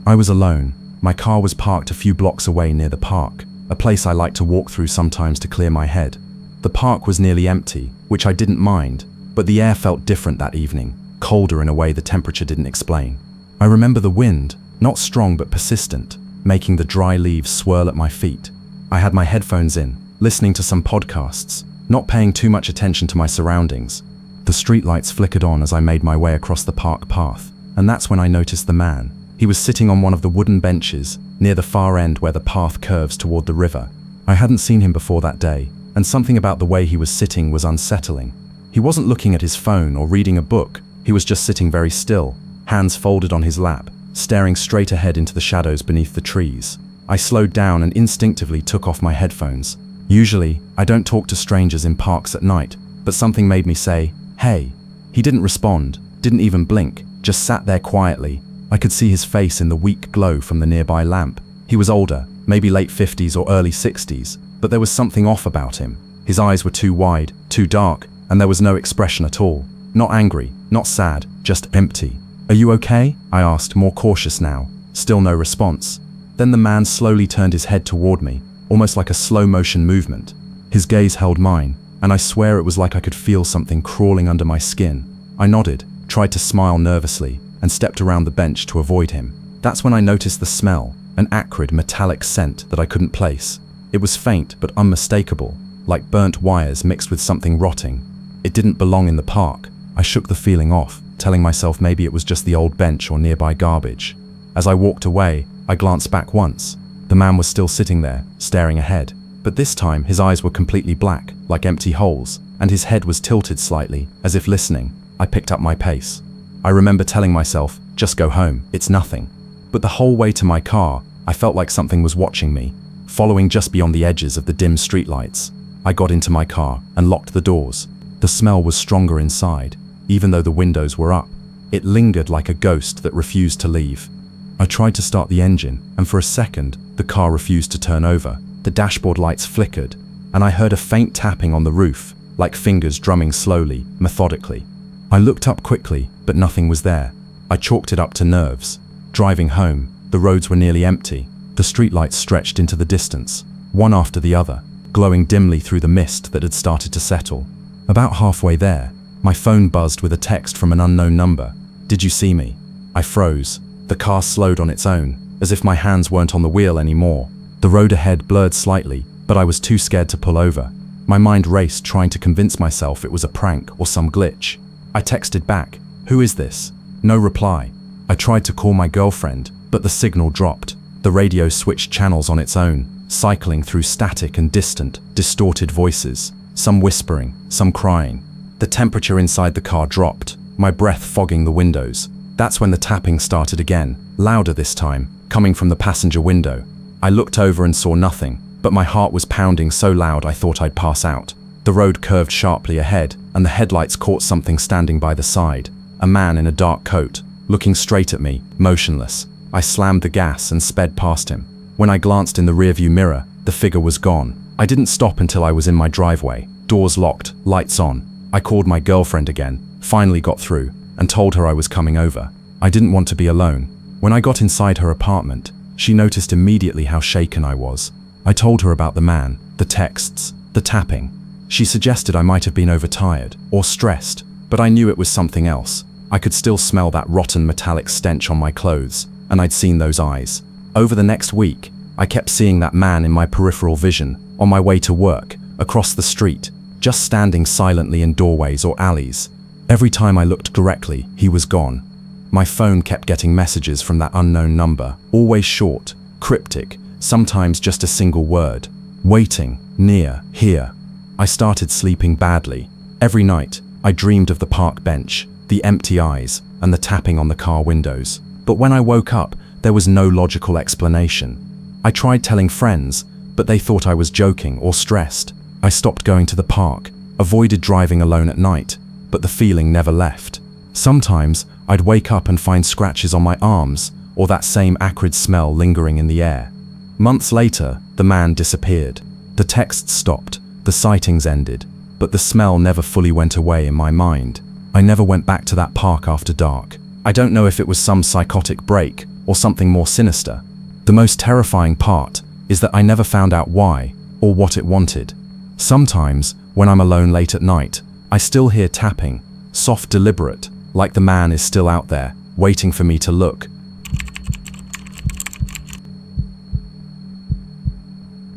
I was alone. My car was parked a few blocks away near the park, a place I like to walk through sometimes to clear my head. The park was nearly empty, which I didn't mind, but the air felt different that evening, colder in a way the temperature didn't explain. I remember the wind, not strong but persistent, making the dry leaves swirl at my feet. I had my headphones in, listening to some podcasts, not paying too much attention to my surroundings. The streetlights flickered on as I made my way across the park path, and that's when I noticed the man. He was sitting on one of the wooden benches, near the far end where the path curves toward the river. I hadn't seen him before that day, and something about the way he was sitting was unsettling. He wasn't looking at his phone or reading a book, he was just sitting very still, hands folded on his lap, staring straight ahead into the shadows beneath the trees. I slowed down and instinctively took off my headphones. Usually, I don't talk to strangers in parks at night, but something made me say, "Hey." He didn't respond, didn't even blink, just sat there quietly. I could see his face in the weak glow from the nearby lamp. He was older, maybe late 50s or early 60s, but there was something off about him. His eyes were too wide, too dark, and there was no expression at all. Not angry, not sad, just empty. "Are you okay?" I asked, more cautious now. Still no response. Then the man slowly turned his head toward me, almost like a slow-motion movement. His gaze held mine, and I swear it was like I could feel something crawling under my skin. I nodded, tried to smile nervously, and stepped around the bench to avoid him. That's when I noticed the smell, an acrid metallic scent that I couldn't place. It was faint but unmistakable, like burnt wires mixed with something rotting. It didn't belong in the park. I shook the feeling off, telling myself maybe it was just the old bench or nearby garbage. As I walked away, I glanced back once. The man was still sitting there, staring ahead, but this time his eyes were completely black, like empty holes, and his head was tilted slightly, as if listening. I picked up my pace. I remember telling myself, just go home, it's nothing. But the whole way to my car, I felt like something was watching me, following just beyond the edges of the dim streetlights. I got into my car and locked the doors. The smell was stronger inside, even though the windows were up. It lingered like a ghost that refused to leave. I tried to start the engine, and for a second, the car refused to turn over. The dashboard lights flickered, and I heard a faint tapping on the roof, like fingers drumming slowly, methodically. I looked up quickly, but nothing was there. I chalked it up to nerves. Driving home, the roads were nearly empty. The streetlights stretched into the distance, one after the other, glowing dimly through the mist that had started to settle. About halfway there, my phone buzzed with a text from an unknown number. "Did you see me?" I froze. The car slowed on its own, as if my hands weren't on the wheel anymore. The road ahead blurred slightly, but I was too scared to pull over. My mind raced, trying to convince myself it was a prank or some glitch. I texted back, "Who is this?" No reply. I tried to call my girlfriend, but the signal dropped. The radio switched channels on its own, cycling through static and distant, distorted voices, some whispering, some crying. The temperature inside the car dropped, my breath fogging the windows. That's when the tapping started again, louder this time, coming from the passenger window. I looked over and saw nothing, but my heart was pounding so loud I thought I'd pass out. The road curved sharply ahead, and the headlights caught something standing by the side. A man in a dark coat, looking straight at me, motionless. I slammed the gas and sped past him. When I glanced in the rearview mirror, the figure was gone. I didn't stop until I was in my driveway, doors locked, lights on. I called my girlfriend again, finally got through, and told her I was coming over. I didn't want to be alone. When I got inside her apartment, she noticed immediately how shaken I was. I told her about the man, the texts, the tapping. She suggested I might have been overtired or stressed, but I knew it was something else. I could still smell that rotten metallic stench on my clothes, and I'd seen those eyes. Over the next week, I kept seeing that man in my peripheral vision, on my way to work, across the street, just standing silently in doorways or alleys. Every time I looked directly, he was gone. My phone kept getting messages from that unknown number, always short, cryptic, sometimes just a single word. Waiting, near, here. I started sleeping badly. Every night, I dreamed of the park bench, the empty eyes, and the tapping on the car windows. But when I woke up, there was no logical explanation. I tried telling friends, but they thought I was joking or stressed. I stopped going to the park, avoided driving alone at night, but the feeling never left. Sometimes, I'd wake up and find scratches on my arms, or that same acrid smell lingering in the air. Months later, the man disappeared. The texts stopped, the sightings ended, but the smell never fully went away in my mind. I never went back to that park after dark. I don't know if it was some psychotic break or something more sinister. The most terrifying part is that I never found out why or what it wanted. Sometimes, when I'm alone late at night, I still hear tapping, soft, deliberate, like the man is still out there, waiting for me to look.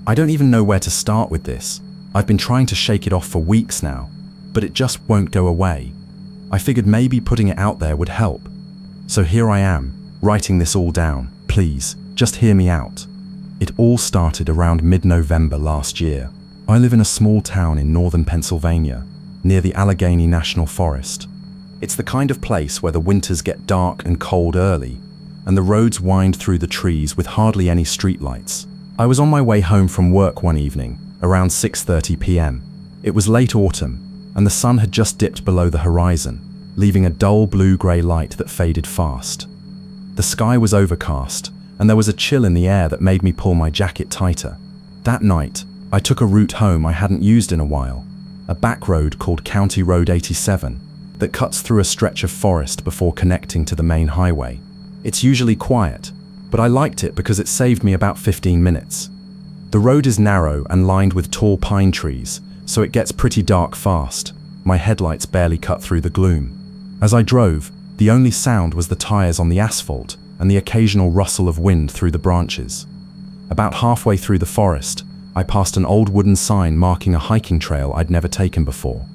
I don't even know where to start with this. I've been trying to shake it off for weeks now, but it just won't go away. I figured maybe putting it out there would help. So here I am, writing this all down. Please, just hear me out. It all started around mid-November last year. I live in a small town in northern Pennsylvania, near the Allegheny National Forest. It's the kind of place where the winters get dark and cold early, and the roads wind through the trees with hardly any streetlights. I was on my way home from work one evening, around 6:30 p.m. It was late autumn, and the sun had just dipped below the horizon, leaving a dull blue-grey light that faded fast. The sky was overcast, and there was a chill in the air that made me pull my jacket tighter. That night, I took a route home I hadn't used in a while, a back road called County Road 87, that cuts through a stretch of forest before connecting to the main highway. It's usually quiet, but I liked it because it saved me about 15 minutes. The road is narrow and lined with tall pine trees, so it gets pretty dark fast. My headlights barely cut through the gloom. As I drove, the only sound was the tires on the asphalt and the occasional rustle of wind through the branches. About halfway through the forest, I passed an old wooden sign marking a hiking trail I'd never taken before.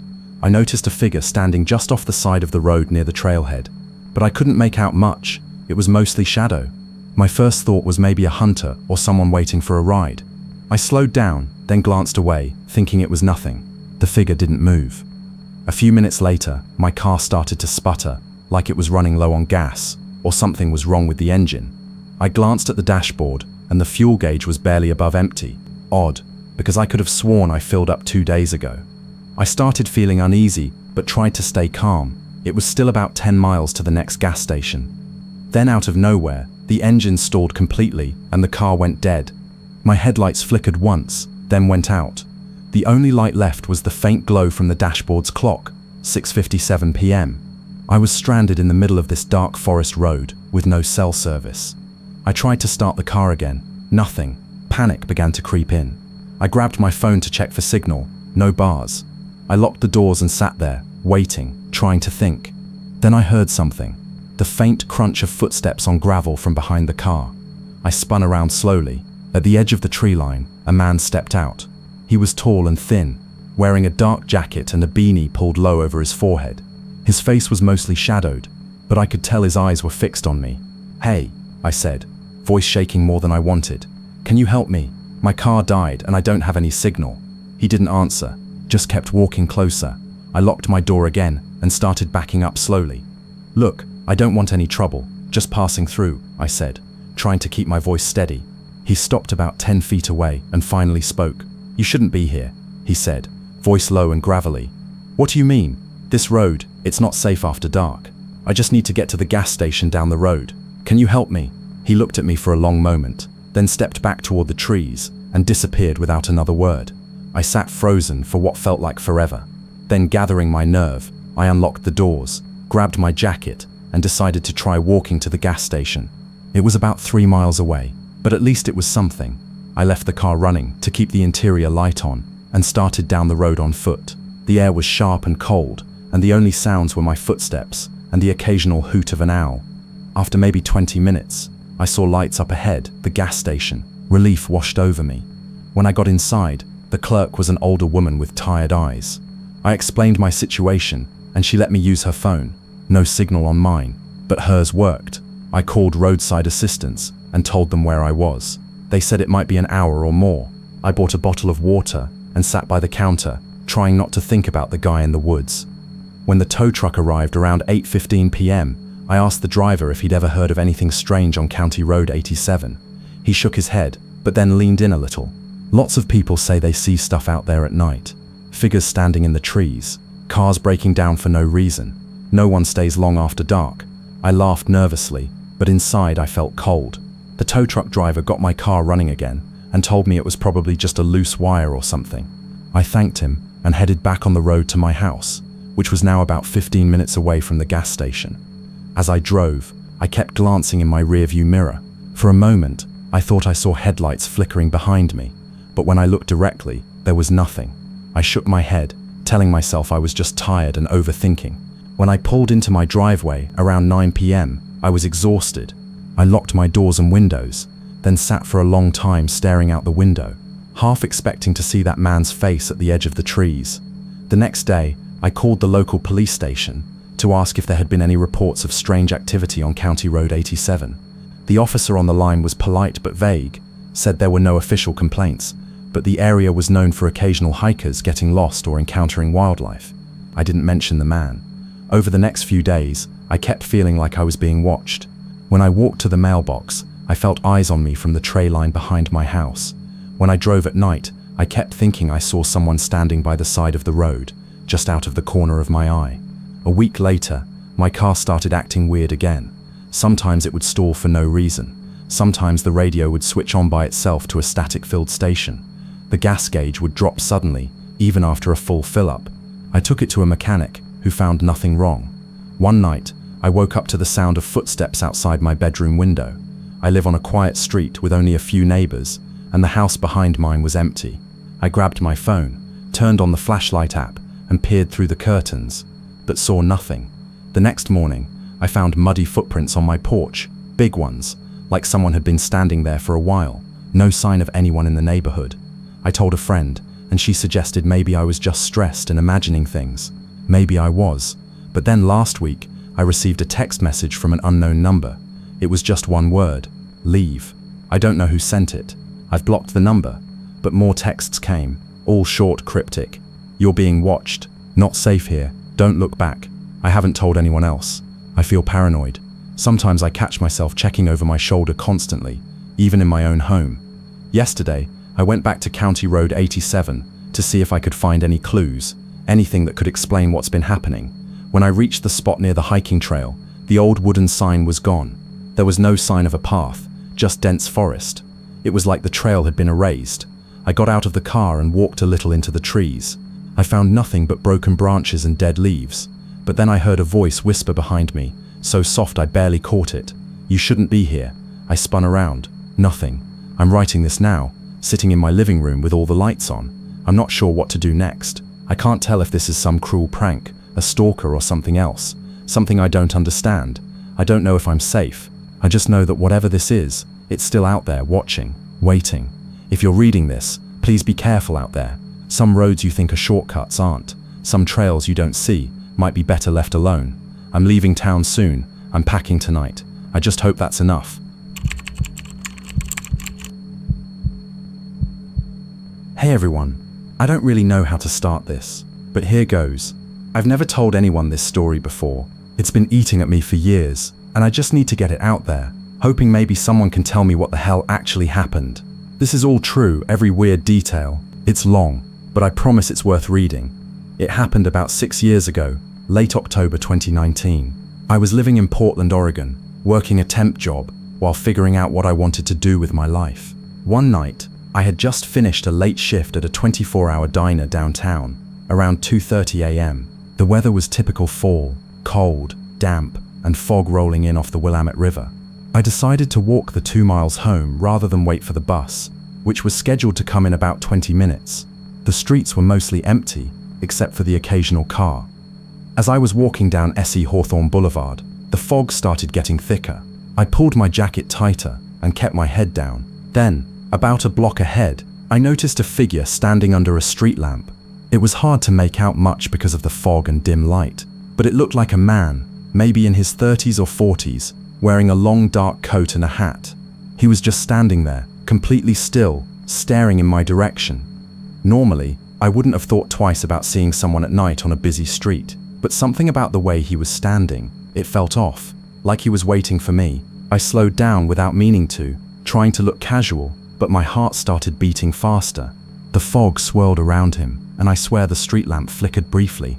I noticed a figure standing just off the side of the road near the trailhead, but I couldn't make out much. It was mostly shadow. My first thought was maybe a hunter or someone waiting for a ride. I slowed down, then glanced away, thinking it was nothing. The figure didn't move. A few minutes later, my car started to sputter, like it was running low on gas, or something was wrong with the engine. I glanced at the dashboard, and the fuel gauge was barely above empty. Odd, because I could have sworn I filled up 2 days ago. I started feeling uneasy, but tried to stay calm. It was still about 10 miles to the next gas station. Then out of nowhere, the engine stalled completely, and the car went dead. My headlights flickered once, then went out. The only light left was the faint glow from the dashboard's clock, 6:57 p.m. I was stranded in the middle of this dark forest road, with no cell service. I tried to start the car again. Nothing. Panic began to creep in. I grabbed my phone to check for signal. No bars. I locked the doors and sat there, waiting, trying to think. Then I heard something. The faint crunch of footsteps on gravel from behind the car. I spun around slowly. At the edge of the tree line, a man stepped out. He was tall and thin, wearing a dark jacket and a beanie pulled low over his forehead. His face was mostly shadowed, but I could tell his eyes were fixed on me. "Hey," I said, voice shaking more than I wanted. "Can you help me? My car died and I don't have any signal. He didn't answer, just kept walking closer. I locked my door again and started backing up slowly. Look, I don't want any trouble, just passing through, I said, trying to keep my voice steady. He stopped about 10 feet away and finally spoke. You shouldn't be here, he said, voice low and gravelly. What do you mean? This road, it's not safe after dark. I just need to get to the gas station down the road. Can you help me? He looked at me for a long moment, then stepped back toward the trees and disappeared without another word. I sat frozen for what felt like forever. Then, gathering my nerve, I unlocked the doors, grabbed my jacket, and decided to try walking to the gas station. It was about 3 miles away, but at least it was something. I left the car running to keep the interior light on and started down the road on foot. The air was sharp and cold, and the only sounds were my footsteps and the occasional hoot of an owl. After maybe 20 minutes, I saw lights up ahead, the gas station. Relief washed over me. When I got inside, the clerk was an older woman with tired eyes. I explained my situation, and she let me use her phone. No signal on mine, but hers worked. I called roadside assistance and told them where I was. They said it might be an hour or more. I bought a bottle of water and sat by the counter, trying not to think about the guy in the woods. When the tow truck arrived around 8:15 p.m., I asked the driver if he'd ever heard of anything strange on County Road 87. He shook his head, but then leaned in a little. Lots of people say they see stuff out there at night. Figures standing in the trees, cars breaking down for no reason. No one stays long after dark. I laughed nervously, but inside I felt cold. The tow truck driver got my car running again and told me it was probably just a loose wire or something. I thanked him and headed back on the road to my house, which was now about 15 minutes away from the gas station. As I drove, I kept glancing in my rearview mirror. For a moment, I thought I saw headlights flickering behind me, but when I looked directly, there was nothing. I shook my head, telling myself I was just tired and overthinking. When I pulled into my driveway around 9 p.m., I was exhausted. I locked my doors and windows, then sat for a long time staring out the window, half expecting to see that man's face at the edge of the trees. The next day, I called the local police station to ask if there had been any reports of strange activity on County Road 87. The officer on the line was polite but vague, said there were no official complaints, but the area was known for occasional hikers getting lost or encountering wildlife. I didn't mention the man. Over the next few days, I kept feeling like I was being watched. When I walked to the mailbox, I felt eyes on me from the tray line behind my house. When I drove at night, I kept thinking I saw someone standing by the side of the road, just out of the corner of my eye. A week later, my car started acting weird again. Sometimes it would stall for no reason. Sometimes the radio would switch on by itself to a static-filled station. The gas gauge would drop suddenly, even after a full fill-up. I took it to a mechanic, who found nothing wrong. One night, I woke up to the sound of footsteps outside my bedroom window. I live on a quiet street with only a few neighbors, and the house behind mine was empty. I grabbed my phone, turned on the flashlight app, and peered through the curtains, but saw nothing. The next morning, I found muddy footprints on my porch, big ones, like someone had been standing there for a while. No sign of anyone in the neighborhood. I told a friend, and she suggested maybe I was just stressed and imagining things. Maybe I was, but then last week, I received a text message from an unknown number. It was just one word: leave. I don't know who sent it. I've blocked the number, but more texts came, all short, cryptic. You're being watched. Not safe here. Don't look back. I haven't told anyone else. I feel paranoid. Sometimes I catch myself checking over my shoulder constantly, even in my own home. Yesterday, I went back to County Road 87 to see if I could find any clues, anything that could explain what's been happening. When I reached the spot near the hiking trail, the old wooden sign was gone. There was no sign of a path, just dense forest. It was like the trail had been erased. I got out of the car and walked a little into the trees. I found nothing but broken branches and dead leaves. But then I heard a voice whisper behind me, so soft I barely caught it. You shouldn't be here. I spun around. Nothing. I'm writing this now, sitting in my living room with all the lights on. I'm not sure what to do next. I can't tell if this is some cruel prank, a stalker or something else, something I don't understand. I don't know if I'm safe. I just know that whatever this is, it's still out there watching, waiting. If you're reading this, please be careful out there. Some roads you think are shortcuts aren't. Some trails you don't see might be better left alone. I'm leaving town soon. I'm packing tonight. I just hope that's enough. Hey everyone, I don't really know how to start this, but here goes. I've never told anyone this story before. It's been eating at me for years, and I just need to get it out there, hoping maybe someone can tell me what the hell actually happened. This is all true, every weird detail. It's long, but I promise it's worth reading. It happened about 6 years ago, late October 2019. I was living in Portland, Oregon, working a temp job while figuring out what I wanted to do with my life. One night, I had just finished a late shift at a 24-hour diner downtown, around 2:30 a.m. The weather was typical fall, cold, damp, and fog rolling in off the Willamette River. I decided to walk the 2 miles home rather than wait for the bus, which was scheduled to come in about 20 minutes. The streets were mostly empty, except for the occasional car. As I was walking down S.E. Hawthorne Boulevard, the fog started getting thicker. I pulled my jacket tighter and kept my head down. Then, about a block ahead, I noticed a figure standing under a street lamp. It was hard to make out much because of the fog and dim light, but it looked like a man, maybe in his 30s or 40s, wearing a long dark coat and a hat. He was just standing there, completely still, staring in my direction. Normally, I wouldn't have thought twice about seeing someone at night on a busy street, but something about the way he was standing, it felt off, like he was waiting for me. I slowed down without meaning to, trying to look casual, but my heart started beating faster. The fog swirled around him, and I swear the street lamp flickered briefly.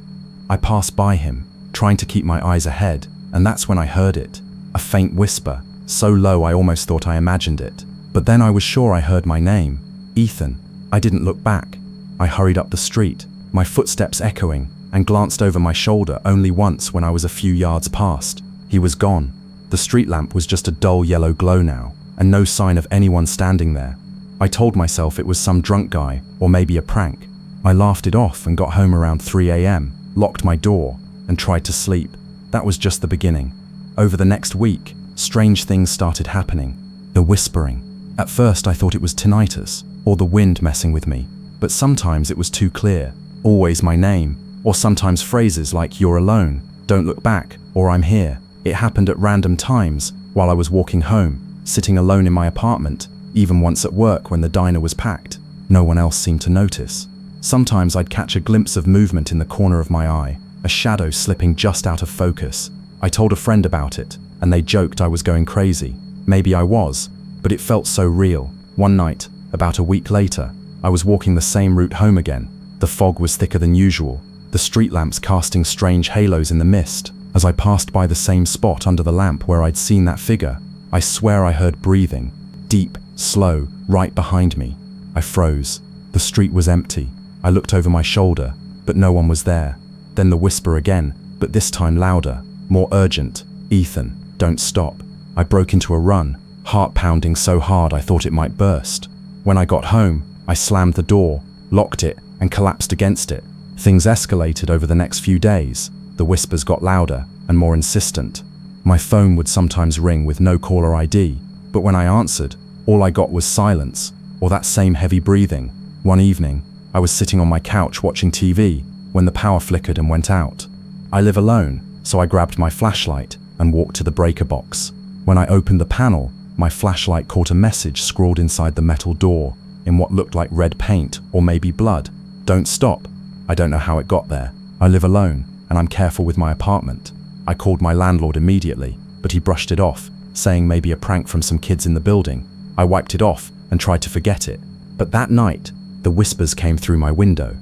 I passed by him, trying to keep my eyes ahead, and that's when I heard it. A faint whisper, so low I almost thought I imagined it. But then I was sure I heard my name, Ethan. I didn't look back. I hurried up the street, my footsteps echoing, and glanced over my shoulder only once when I was a few yards past. He was gone. The street lamp was just a dull yellow glow now, and no sign of anyone standing there. I told myself it was some drunk guy, or maybe a prank. I laughed it off and got home around 3 a.m., locked my door, and tried to sleep. That was just the beginning. Over the next week, strange things started happening. The whispering. At first I thought it was tinnitus, or the wind messing with me, but sometimes it was too clear. Always my name, or sometimes phrases like "you're alone," "don't look back," or "I'm here." It happened at random times, while I was walking home, sitting alone in my apartment, even once at work when the diner was packed. No one else seemed to notice. Sometimes I'd catch a glimpse of movement in the corner of my eye, a shadow slipping just out of focus. I told a friend about it, and they joked I was going crazy. Maybe I was, but it felt so real. One night, about a week later, I was walking the same route home again. The fog was thicker than usual, the street lamps casting strange halos in the mist. As I passed by the same spot under the lamp where I'd seen that figure, I swear I heard breathing, deep, slow, right behind me. I froze. The street was empty. I looked over my shoulder, but no one was there. Then the whisper again, but this time louder, more urgent. "Ethan, don't stop." I broke into a run, heart pounding so hard I thought it might burst. When I got home, I slammed the door, locked it, and collapsed against it. Things escalated over the next few days. The whispers got louder and more insistent. My phone would sometimes ring with no caller ID, but when I answered, all I got was silence, or that same heavy breathing. One evening, I was sitting on my couch watching TV when the power flickered and went out. I live alone, so I grabbed my flashlight and walked to the breaker box. When I opened the panel, my flashlight caught a message scrawled inside the metal door in what looked like red paint or maybe blood. "Don't stop." I don't know how it got there. I live alone, and I'm careful with my apartment. I called my landlord immediately, but he brushed it off, saying maybe a prank from some kids in the building. I wiped it off and tried to forget it. But that night, the whispers came through my window.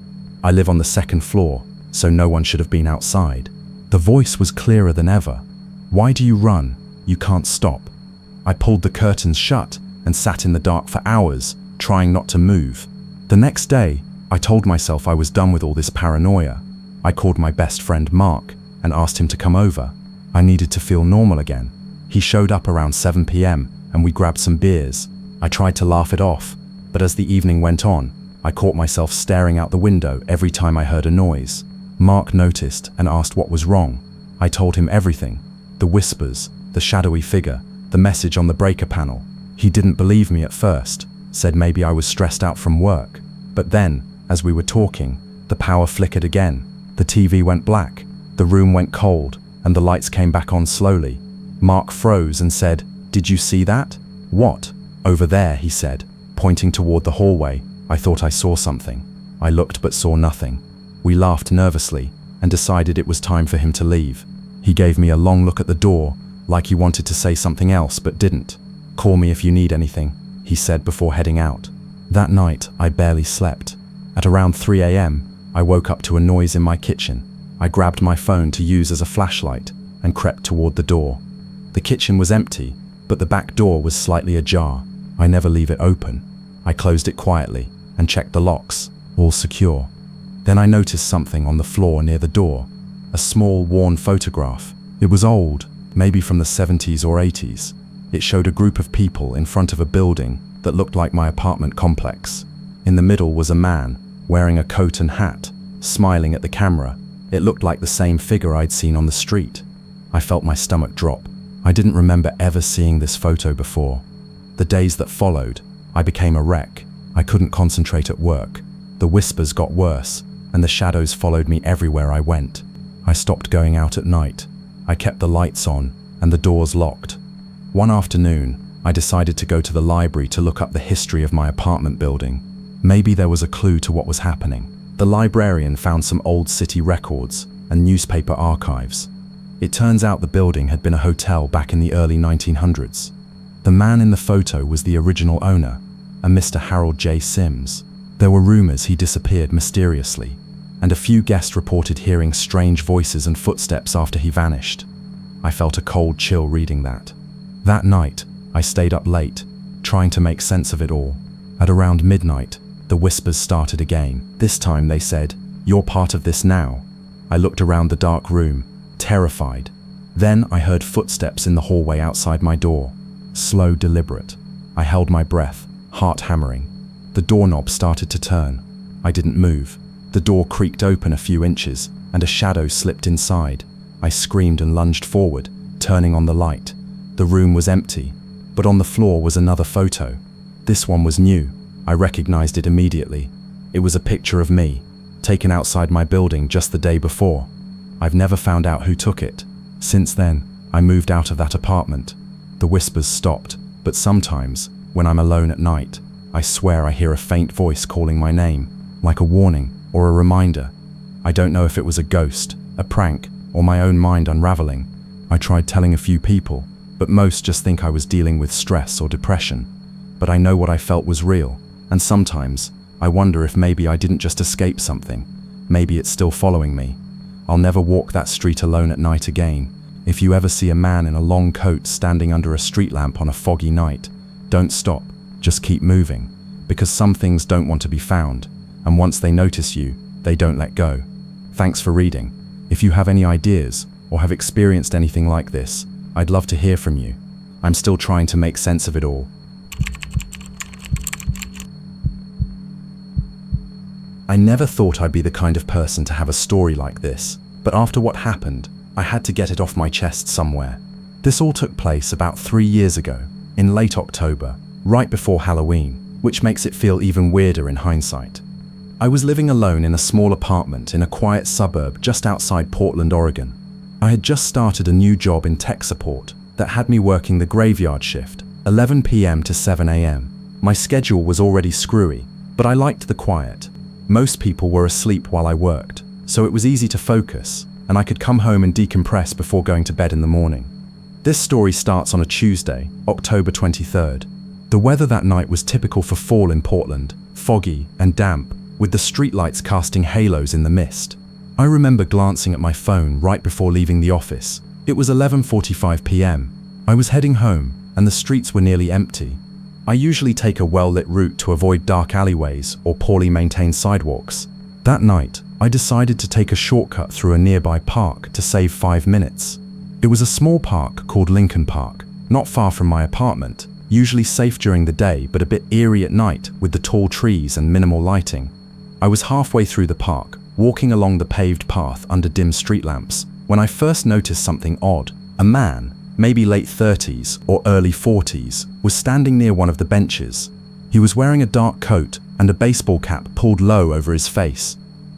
I live on the second floor, so no one should have been outside. The voice was clearer than ever. "Why do you run? You can't stop." I pulled the curtains shut and sat in the dark for hours, trying not to move. The next day, I told myself I was done with all this paranoia. I called my best friend Mark and asked him to come over. I needed to feel normal again. He showed up around 7 p.m. and we grabbed some beers. I tried to laugh it off, but as the evening went on, I caught myself staring out the window every time I heard a noise. Mark noticed and asked what was wrong. I told him everything. The whispers, the shadowy figure, the message on the breaker panel. He didn't believe me at first, said maybe I was stressed out from work. But then, as we were talking, the power flickered again. The TV went black, the room went cold, and the lights came back on slowly. Mark froze and said, "Did you see that?" "What?" "Over there," he said, pointing toward the hallway. I thought I saw something. I looked but saw nothing. We laughed nervously and decided it was time for him to leave. He gave me a long look at the door, like he wanted to say something else but didn't. "Call me if you need anything," he said before heading out. That night, I barely slept. At around 3 a.m., I woke up to a noise in my kitchen. I grabbed my phone to use as a flashlight and crept toward the door. The kitchen was empty, but the back door was slightly ajar. I never leave it open. I closed it quietly and checked the locks, all secure. Then I noticed something on the floor near the door, a small, worn photograph. It was old, maybe from the 70s or 80s. It showed a group of people in front of a building that looked like my apartment complex. In the middle was a man, wearing a coat and hat, smiling at the camera. It looked like the same figure I'd seen on the street. I felt my stomach drop. I didn't remember ever seeing this photo before. The days that followed, I became a wreck. I couldn't concentrate at work. The whispers got worse, and the shadows followed me everywhere I went. I stopped going out at night. I kept the lights on and the doors locked. One afternoon, I decided to go to the library to look up the history of my apartment building. Maybe there was a clue to what was happening. The librarian found some old city records and newspaper archives. It turns out the building had been a hotel back in the early 1900s. The man in the photo was the original owner, a Mr. Harold J. Sims. There were rumors he disappeared mysteriously, and a few guests reported hearing strange voices and footsteps after he vanished. I felt a cold chill reading that. That night, I stayed up late, trying to make sense of it all. At around midnight, the whispers started again. This time they said, "You're part of this now." I looked around the dark room, terrified. Then I heard footsteps in the hallway outside my door. Slow, deliberate. I held my breath, heart hammering. The doorknob started to turn. I didn't move. The door creaked open a few inches, and a shadow slipped inside. I screamed and lunged forward, turning on the light. The room was empty, but on the floor was another photo. This one was new. I recognized it immediately. It was a picture of me, taken outside my building just the day before. I've never found out who took it. Since then, I moved out of that apartment. The whispers stopped, but sometimes, when I'm alone at night, I swear I hear a faint voice calling my name, like a warning or a reminder. I don't know if it was a ghost, a prank, or my own mind unraveling. I tried telling a few people, but most just think I was dealing with stress or depression. But I know what I felt was real, and sometimes I wonder if maybe I didn't just escape something. Maybe it's still following me. I'll never walk that street alone at night again. If you ever see a man in a long coat standing under a street lamp on a foggy night, don't stop, just keep moving, because some things don't want to be found, and once they notice you, they don't let go. Thanks for reading. If you have any ideas or have experienced anything like this, I'd love to hear from you. I'm still trying to make sense of it all. I never thought I'd be the kind of person to have a story like this, but after what happened, I had to get it off my chest somewhere. This all took place about 3 years ago, in late October, right before Halloween, which makes it feel even weirder in hindsight. I was living alone in a small apartment in a quiet suburb just outside Portland, Oregon. I had just started a new job in tech support that had me working the graveyard shift, 11 p.m. to 7 a.m. My schedule was already screwy, but I liked the quiet. Most people were asleep while I worked, so it was easy to focus, and I could come home and decompress before going to bed in the morning. This story starts on a Tuesday, October 23rd. The weather that night was typical for fall in Portland, foggy and damp, with the streetlights casting halos in the mist. I remember glancing at my phone right before leaving the office. It was 11:45 p.m. I was heading home, and the streets were nearly empty. I usually take a well-lit route to avoid dark alleyways or poorly maintained sidewalks. That night, I decided to take a shortcut through a nearby park to save 5 minutes. It was a small park called Lincoln Park, not far from my apartment, usually safe during the day but a bit eerie at night with the tall trees and minimal lighting. I was halfway through the park, walking along the paved path under dim street lamps, when I first noticed something odd. A man, maybe late 30s or early 40s, was standing near one of the benches. He was wearing a dark coat and a baseball cap pulled low over his face.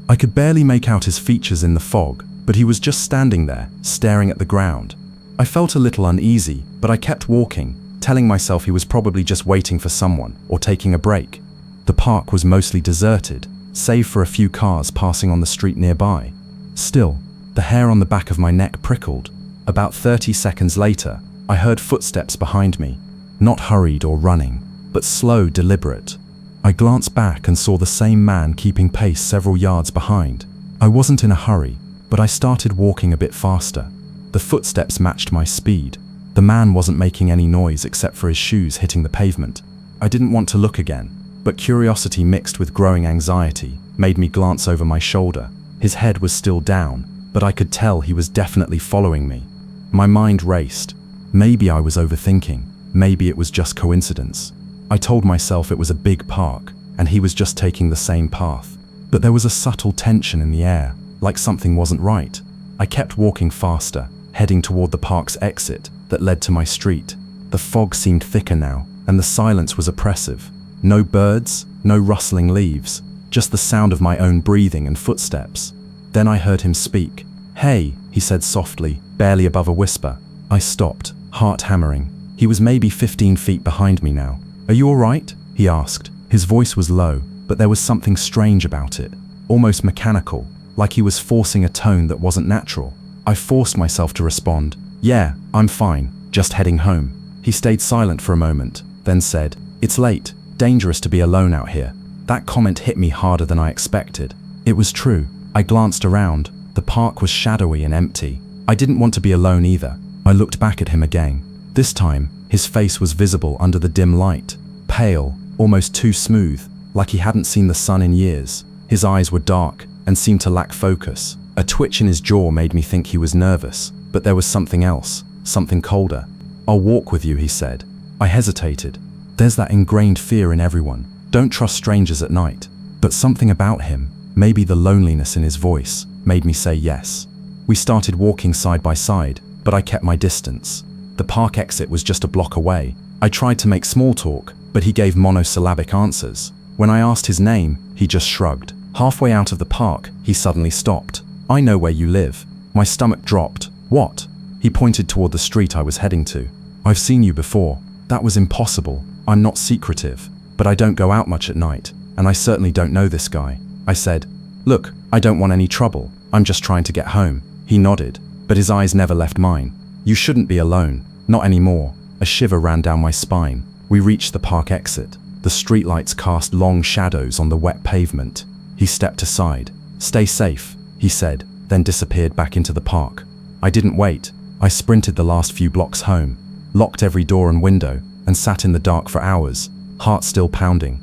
I could barely make out his features in the fog, but he was just standing there, staring at the ground. I felt a little uneasy, but I kept walking, telling myself he was probably just waiting for someone or taking a break. The park was mostly deserted, save for a few cars passing on the street nearby. Still, the hair on the back of my neck prickled. About 30 seconds later, I heard footsteps behind me, not hurried or running, but slow, deliberate. I glanced back and saw the same man keeping pace several yards behind. I wasn't in a hurry, but I started walking a bit faster. The footsteps matched my speed. The man wasn't making any noise except for his shoes hitting the pavement. I didn't want to look again, but curiosity mixed with growing anxiety made me glance over my shoulder. His head was still down, but I could tell he was definitely following me. My mind raced. Maybe I was overthinking. Maybe it was just coincidence. I told myself it was a big park, and he was just taking the same path. But there was a subtle tension in the air, like something wasn't right. I kept walking faster, heading toward the park's exit that led to my street. The fog seemed thicker now, and the silence was oppressive. No birds, no rustling leaves, just the sound of my own breathing and footsteps. Then I heard him speak. "Hey," he said softly, barely above a whisper. I stopped, heart hammering. He was maybe 15 feet behind me now. "Are you all right?" he asked. His voice was low, but there was something strange about it, almost mechanical, like he was forcing a tone that wasn't natural. I forced myself to respond, "Yeah, I'm fine, just heading home." He stayed silent for a moment, then said, "It's late, dangerous to be alone out here." That comment hit me harder than I expected. It was true. I glanced around. The park was shadowy and empty. I didn't want to be alone either. I looked back at him again. This time, his face was visible under the dim light, pale, almost too smooth, like he hadn't seen the sun in years. His eyes were dark and seemed to lack focus. A twitch in his jaw made me think he was nervous, but there was something else, something colder. "I'll walk with you," he said. I hesitated. There's that ingrained fear in everyone. Don't trust strangers at night. But something about him, maybe the loneliness in his voice, made me say yes. We started walking side by side, but I kept my distance. The park exit was just a block away. I tried to make small talk, but he gave monosyllabic answers. When I asked his name, he just shrugged. Halfway out of the park, he suddenly stopped. "I know where you live." My stomach dropped. "What?" He pointed toward the street I was heading to. "I've seen you before." That was impossible. I'm not secretive, but I don't go out much at night, and I certainly don't know this guy. I said, "Look, I don't want any trouble. I'm just trying to get home." He nodded, but his eyes never left mine. "You shouldn't be alone. Not anymore." A shiver ran down my spine. We reached the park exit. The streetlights cast long shadows on the wet pavement. He stepped aside. "Stay safe," he said, then disappeared back into the park. I didn't wait. I sprinted the last few blocks home, locked every door and window, and sat in the dark for hours, heart still pounding.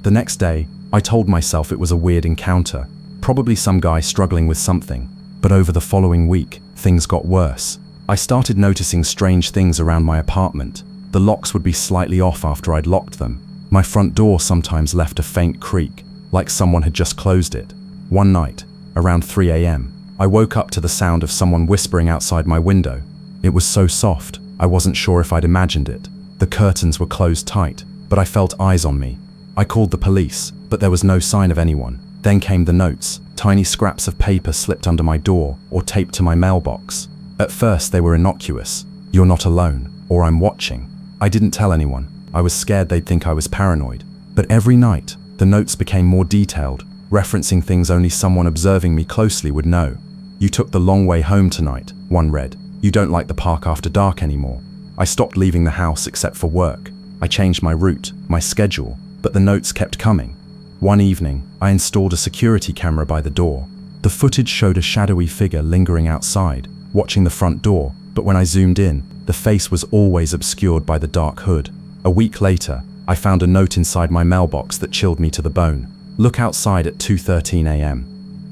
The next day, I told myself it was a weird encounter, probably some guy struggling with something. But over the following week, things got worse. I started noticing strange things around my apartment. The locks would be slightly off after I'd locked them. My front door sometimes left a faint creak, like someone had just closed it. One night, around 3 a.m., I woke up to the sound of someone whispering outside my window. It was so soft, I wasn't sure if I'd imagined it. The curtains were closed tight, but I felt eyes on me. I called the police, but there was no sign of anyone. Then came the notes, tiny scraps of paper slipped under my door or taped to my mailbox. At first they were innocuous. "You're not alone," or "I'm watching." I didn't tell anyone. I was scared they'd think I was paranoid. But every night, the notes became more detailed, referencing things only someone observing me closely would know. "You took the long way home tonight," one read. "You don't like the park after dark anymore." I stopped leaving the house except for work. I changed my route, my schedule, but the notes kept coming. One evening, I installed a security camera by the door. The footage showed a shadowy figure lingering outside, watching the front door, but when I zoomed in, the face was always obscured by the dark hood. A week later, I found a note inside my mailbox that chilled me to the bone. "Look outside at 2:13 a.m.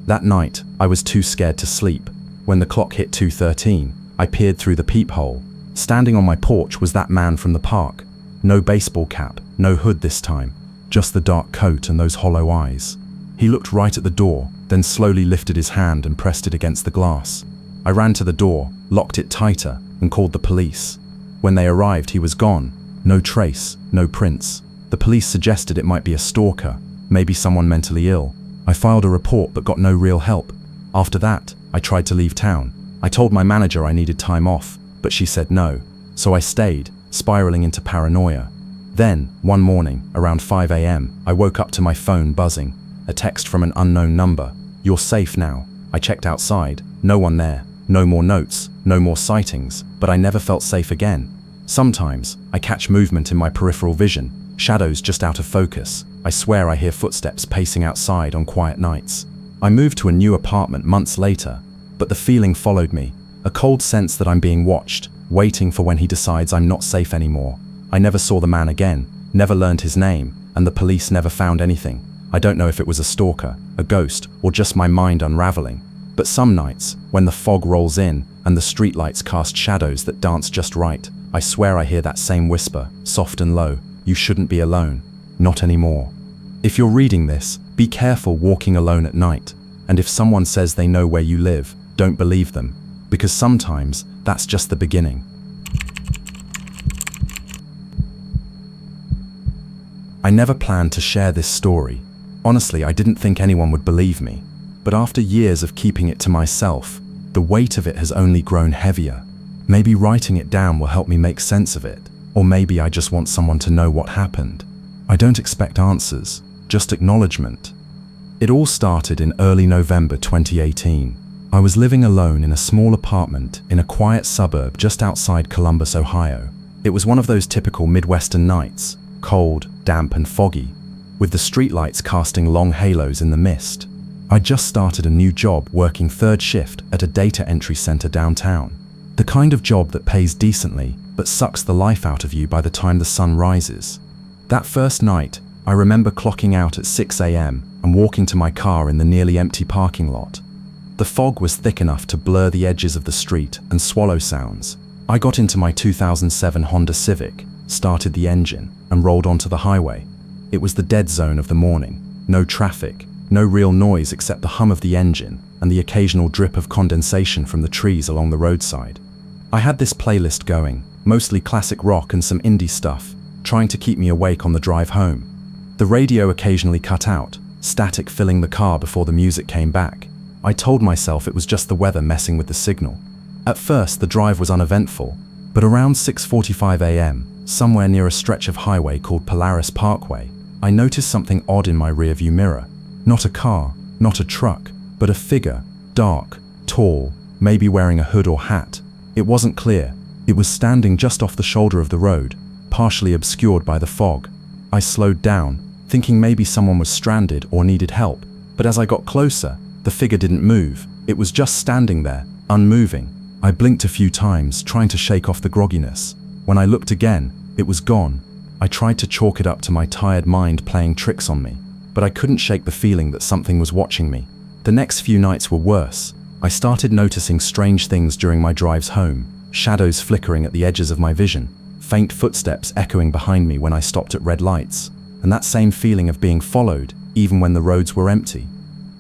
That night, I was too scared to sleep. When the clock hit 2:13, I peered through the peephole. Standing on my porch was that man from the park. No baseball cap, no hood this time, just the dark coat and those hollow eyes. He looked right at the door, then slowly lifted his hand and pressed it against the glass. I ran to the door, locked it tighter, and called the police. When they arrived, he was gone. No trace, no prints. The police suggested it might be a stalker, maybe someone mentally ill. I filed a report but got no real help. After that, I tried to leave town. I told my manager I needed time off, but she said no. So I stayed, spiraling into paranoia. Then, one morning, around 5 a.m., I woke up to my phone buzzing. A text from an unknown number. "You're safe now." I checked outside. No one there. No more notes. No more sightings. But I never felt safe again. Sometimes, I catch movement in my peripheral vision. Shadows just out of focus. I swear I hear footsteps pacing outside on quiet nights. I moved to a new apartment months later, but the feeling followed me. A cold sense that I'm being watched, waiting for when he decides I'm not safe anymore. I never saw the man again, never learned his name, and the police never found anything. I don't know if it was a stalker, a ghost, or just my mind unraveling. But some nights, when the fog rolls in and the streetlights cast shadows that dance just right, I swear I hear that same whisper, soft and low. "You shouldn't be alone. Not anymore." If you're reading this, be careful walking alone at night. And if someone says they know where you live, don't believe them, because sometimes that's just the beginning. I never planned to share this story. Honestly, I didn't think anyone would believe me. But after years of keeping it to myself, the weight of it has only grown heavier. Maybe writing it down will help me make sense of it. Or maybe I just want someone to know what happened. I don't expect answers, just acknowledgement. It all started in early November 2018. I was living alone in a small apartment in a quiet suburb just outside Columbus, Ohio. It was one of those typical Midwestern nights, cold, damp and foggy, with the streetlights casting long halos in the mist. I just started a new job working third shift at a data entry center downtown. The kind of job that pays decently, but sucks the life out of you by the time the sun rises. That first night, I remember clocking out at 6 a.m. and walking to my car in the nearly empty parking lot. The fog was thick enough to blur the edges of the street and swallow sounds. I got into my 2007 Honda Civic, started the engine, and rolled onto the highway. It was the dead zone of the morning. No traffic, no real noise except the hum of the engine and the occasional drip of condensation from the trees along the roadside. I had this playlist going, mostly classic rock and some indie stuff, trying to keep me awake on the drive home. The radio occasionally cut out, static filling the car before the music came back. I told myself it was just the weather messing with the signal. At first, the drive was uneventful, but around 6:45 a.m., somewhere near a stretch of highway called Polaris Parkway, I noticed something odd in my rearview mirror. Not a car, not a truck, but a figure, dark, tall, maybe wearing a hood or hat. It wasn't clear. It was standing just off the shoulder of the road, partially obscured by the fog. I slowed down, thinking maybe someone was stranded or needed help, but as I got closer, the figure didn't move. It was just standing there, unmoving. I blinked a few times, trying to shake off the grogginess. When I looked again, it was gone. I tried to chalk it up to my tired mind playing tricks on me, but I couldn't shake the feeling that something was watching me. The next few nights were worse. I started noticing strange things during my drives home, shadows flickering at the edges of my vision, faint footsteps echoing behind me when I stopped at red lights, and that same feeling of being followed, even when the roads were empty.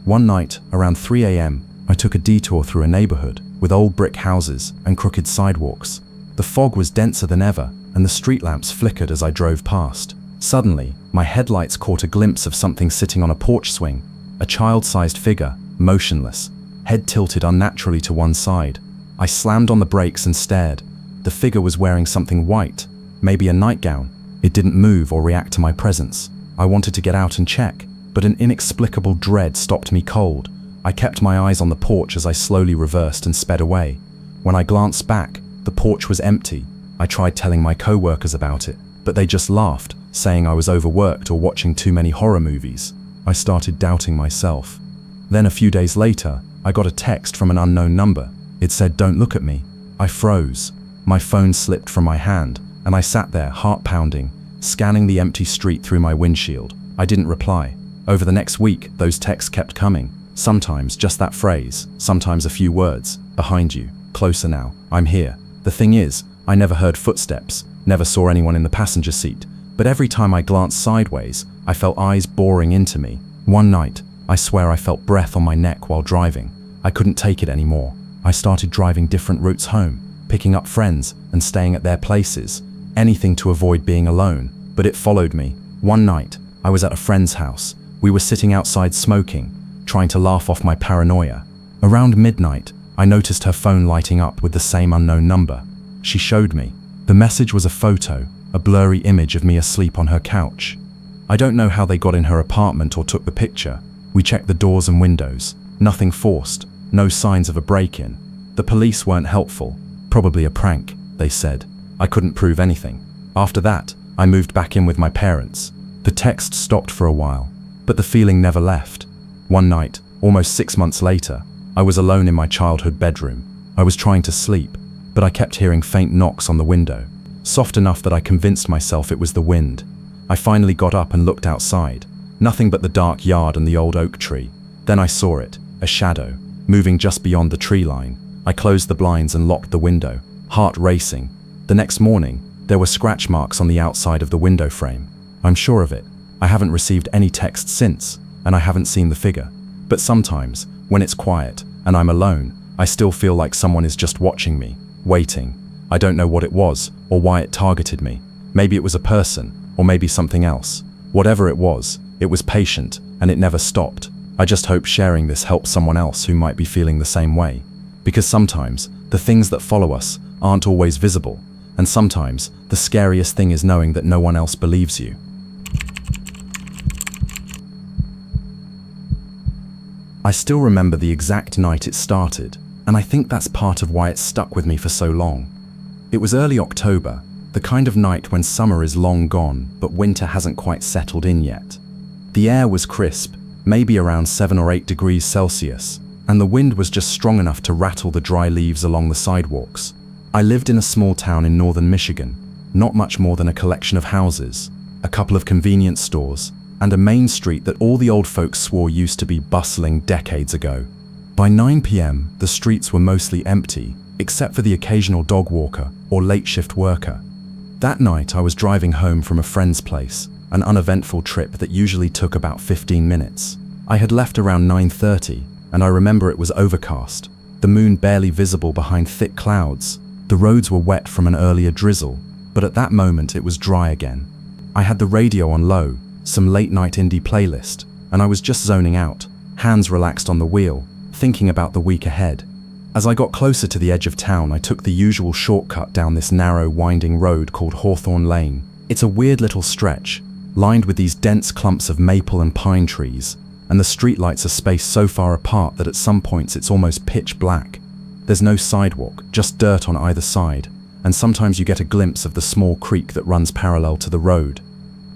One night, around 3 a.m., I took a detour through a neighborhood with old brick houses and crooked sidewalks. The fog was denser than ever, and the street lamps flickered as I drove past. Suddenly, my headlights caught a glimpse of something sitting on a porch swing, a child-sized figure, motionless, head tilted unnaturally to one side. I slammed on the brakes and stared. The figure was wearing something white, maybe a nightgown. It didn't move or react to my presence. I wanted to get out and check, but an inexplicable dread stopped me cold. I kept my eyes on the porch as I slowly reversed and sped away. When I glanced back, the porch was empty. I tried telling my co-workers about it, but they just laughed, saying I was overworked or watching too many horror movies. I started doubting myself. Then a few days later, I got a text from an unknown number. It said, "Don't look at me." I froze. My phone slipped from my hand, and I sat there, heart pounding, scanning the empty street through my windshield. I didn't reply. Over the next week, those texts kept coming. Sometimes just that phrase, sometimes a few words. "Behind you, closer now, I'm here." The thing is, I never heard footsteps, never saw anyone in the passenger seat, but every time I glanced sideways, I felt eyes boring into me. One night, I swear I felt breath on my neck while driving. I couldn't take it anymore. I started driving different routes home, picking up friends and staying at their places, anything to avoid being alone, but it followed me. One night, I was at a friend's house. We were sitting outside smoking, trying to laugh off my paranoia. Around midnight, I noticed her phone lighting up with the same unknown number. She showed me. The message was a photo, a blurry image of me asleep on her couch. I don't know how they got in her apartment or took the picture. We checked the doors and windows. Nothing forced, no signs of a break-in. The police weren't helpful. Probably a prank, they said. I couldn't prove anything. After that, I moved back in with my parents. The text stopped for a while, but the feeling never left. One night, almost 6 months later, I was alone in my childhood bedroom. I was trying to sleep, but I kept hearing faint knocks on the window, soft enough that I convinced myself it was the wind. I finally got up and looked outside. Nothing but the dark yard and the old oak tree. Then I saw it, a shadow, moving just beyond the tree line. I closed the blinds and locked the window, heart racing. The next morning, there were scratch marks on the outside of the window frame. I'm sure of it. I haven't received any text since, and I haven't seen the figure. But sometimes, when it's quiet and I'm alone, I still feel like someone is just watching me, waiting. I don't know what it was or why it targeted me. Maybe it was a person, or maybe something else. Whatever it was patient and it never stopped. I just hope sharing this helps someone else who might be feeling the same way. Because sometimes, the things that follow us aren't always visible, and sometimes the scariest thing is knowing that no one else believes you. I still remember the exact night it started, and I think that's part of why it stuck with me for so long. It was early October, the kind of night when summer is long gone, but winter hasn't quite settled in yet. The air was crisp, maybe around 7 or 8 degrees Celsius, and the wind was just strong enough to rattle the dry leaves along the sidewalks. I lived in a small town in northern Michigan, not much more than a collection of houses, a couple of convenience stores, and a main street that all the old folks swore used to be bustling decades ago. By 9 p.m., the streets were mostly empty, except for the occasional dog walker or late shift worker. That night, I was driving home from a friend's place, an uneventful trip that usually took about 15 minutes. I had left around 9:30, and I remember it was overcast, the moon barely visible behind thick clouds. The roads were wet from an earlier drizzle, but at that moment it was dry again. I had the radio on low, some late-night indie playlist, and I was just zoning out, hands relaxed on the wheel, thinking about the week ahead. As I got closer to the edge of town, I took the usual shortcut down this narrow, winding road called Hawthorne Lane. It's a weird little stretch, lined with these dense clumps of maple and pine trees, and the streetlights are spaced so far apart that at some points it's almost pitch black. There's no sidewalk, just dirt on either side, and sometimes you get a glimpse of the small creek that runs parallel to the road.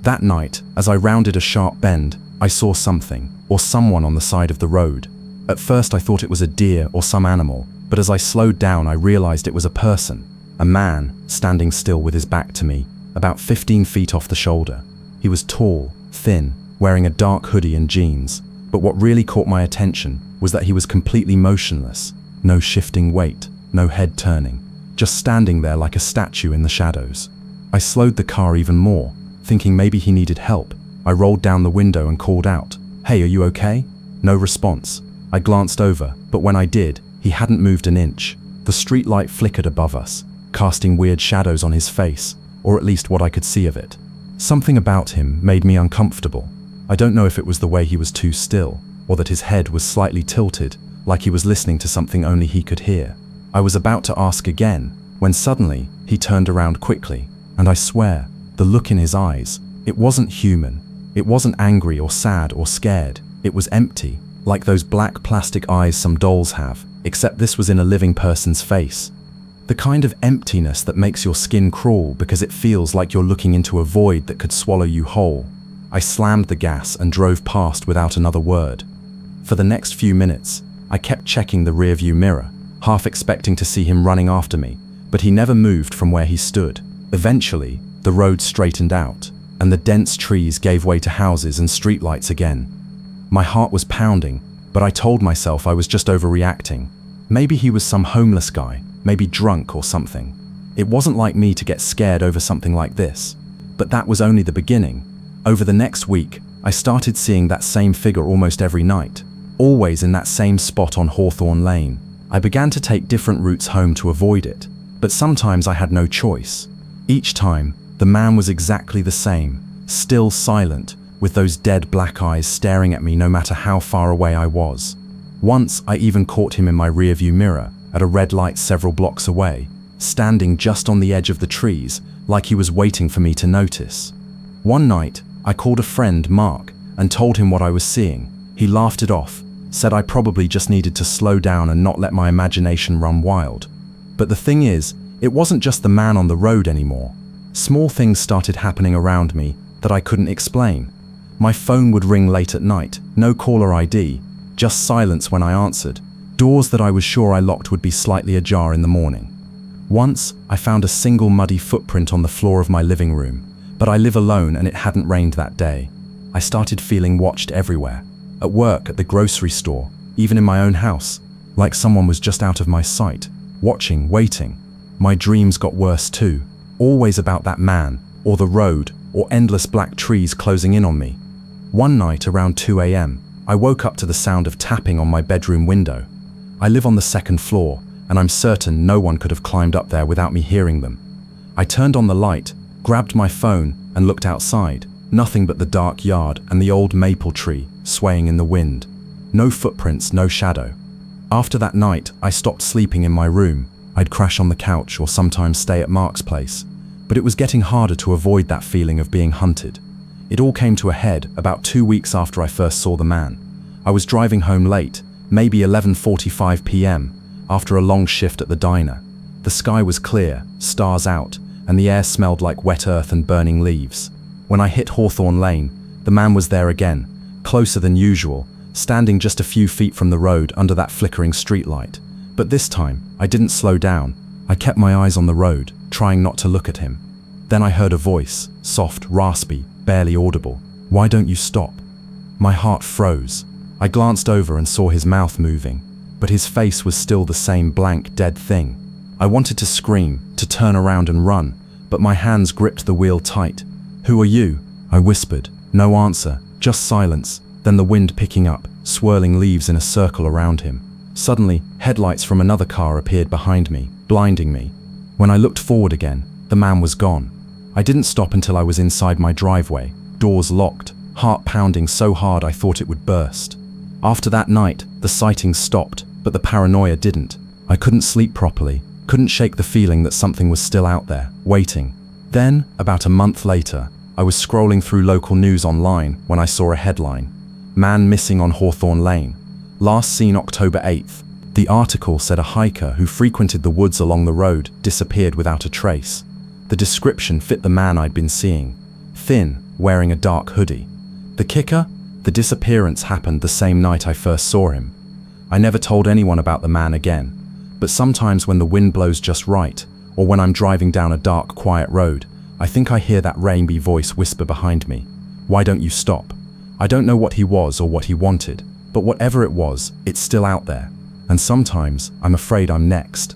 That night, as I rounded a sharp bend, I saw something, or someone on the side of the road. At first I thought it was a deer or some animal, but as I slowed down I realized it was a person, a man, standing still with his back to me, about 15 feet off the shoulder. He was tall, thin, wearing a dark hoodie and jeans, but what really caught my attention was that he was completely motionless, no shifting weight, no head turning, just standing there like a statue in the shadows. I slowed the car even more, thinking maybe he needed help. I rolled down the window and called out, "Hey, are you okay?" No response. I glanced over, but when I did, he hadn't moved an inch. The street light flickered above us, casting weird shadows on his face, or at least what I could see of it. Something about him made me uncomfortable. I don't know if it was the way he was too still, or that his head was slightly tilted, like he was listening to something only he could hear. I was about to ask again, when suddenly he turned around quickly, and I swear, the look in his eyes, it wasn't human. It wasn't angry or sad or scared. It was empty, like those black plastic eyes some dolls have, except this was in a living person's face. The kind of emptiness that makes your skin crawl because it feels like you're looking into a void that could swallow you whole. I slammed the gas and drove past without another word. For the next few minutes, I kept checking the rearview mirror, half expecting to see him running after me, but he never moved from where he stood. Eventually, the road straightened out, and the dense trees gave way to houses and streetlights again. My heart was pounding, but I told myself I was just overreacting. Maybe he was some homeless guy, maybe drunk or something. It wasn't like me to get scared over something like this. But that was only the beginning. Over the next week, I started seeing that same figure almost every night, always in that same spot on Hawthorne Lane. I began to take different routes home to avoid it, but sometimes I had no choice. Each time, the man was exactly the same, still silent, with those dead black eyes staring at me no matter how far away I was. Once, I even caught him in my rearview mirror, at a red light several blocks away, standing just on the edge of the trees, like he was waiting for me to notice. One night, I called a friend, Mark, and told him what I was seeing. He laughed it off, said I probably just needed to slow down and not let my imagination run wild. But the thing is, it wasn't just the man on the road anymore. Small things started happening around me that I couldn't explain. My phone would ring late at night, no caller ID, just silence when I answered. Doors that I was sure I locked would be slightly ajar in the morning. Once, I found a single muddy footprint on the floor of my living room, but I live alone and it hadn't rained that day. I started feeling watched everywhere. At work, at the grocery store, even in my own house, like someone was just out of my sight, watching, waiting. My dreams got worse too, always about that man, or the road, or endless black trees closing in on me. One night around 2 a.m., I woke up to the sound of tapping on my bedroom window. I live on the second floor, and I'm certain no one could have climbed up there without me hearing them. I turned on the light, grabbed my phone, and looked outside. Nothing but the dark yard and the old maple tree swaying in the wind. No footprints, no shadow. After that night, I stopped sleeping in my room. I'd crash on the couch or sometimes stay at Mark's place. But it was getting harder to avoid that feeling of being hunted. It all came to a head about 2 weeks after I first saw the man. I was driving home late, maybe 11:45 p.m., after a long shift at the diner. The sky was clear, stars out, and the air smelled like wet earth and burning leaves. When I hit Hawthorne Lane, the man was there again, closer than usual, standing just a few feet from the road under that flickering streetlight. But this time, I didn't slow down. I kept my eyes on the road, trying not to look at him. Then I heard a voice, soft, raspy, barely audible. "Why don't you stop?" My heart froze. I glanced over and saw his mouth moving, but his face was still the same blank, dead thing. I wanted to scream, to turn around and run, but my hands gripped the wheel tight. "Who are you?" I whispered. No answer, just silence, then the wind picking up, swirling leaves in a circle around him. Suddenly, headlights from another car appeared behind me, blinding me. When I looked forward again, the man was gone. I didn't stop until I was inside my driveway, doors locked, heart pounding so hard I thought it would burst. After that night, the sightings stopped, but the paranoia didn't. I couldn't sleep properly, couldn't shake the feeling that something was still out there, waiting. Then, about a month later, I was scrolling through local news online when I saw a headline: "Man missing on Hawthorne Lane. Last seen October 8th. The article said a hiker who frequented the woods along the road disappeared without a trace. The description fit the man I'd been seeing. Thin, wearing a dark hoodie. The kicker? The disappearance happened the same night I first saw him. I never told anyone about the man again, but sometimes when the wind blows just right, or when I'm driving down a dark, quiet road, I think I hear that raspy voice whisper behind me, "Why don't you stop?" I don't know what he was or what he wanted, but whatever it was, it's still out there. And sometimes I'm afraid I'm next.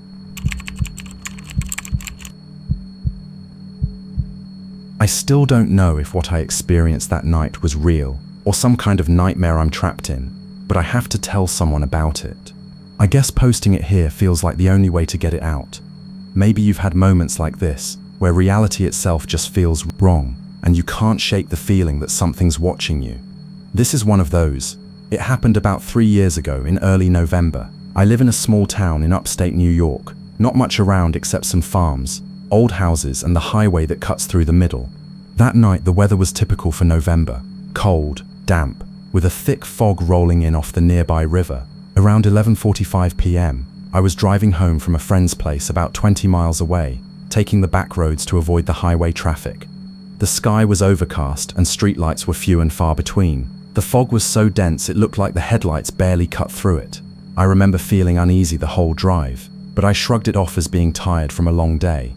I still don't know if what I experienced that night was real, or some kind of nightmare I'm trapped in, but I have to tell someone about it. I guess posting it here feels like the only way to get it out. Maybe you've had moments like this, where reality itself just feels wrong, and you can't shake the feeling that something's watching you. This is one of those. It happened about 3 years ago in early November. I live in a small town in upstate New York, not much around except some farms, old houses and the highway that cuts through the middle. That night the weather was typical for November, cold, damp, with a thick fog rolling in off the nearby river. Around 11:45 p.m., I was driving home from a friend's place about 20 miles away, taking the back roads to avoid the highway traffic. The sky was overcast and streetlights were few and far between. The fog was so dense it looked like the headlights barely cut through it. I remember feeling uneasy the whole drive, but I shrugged it off as being tired from a long day.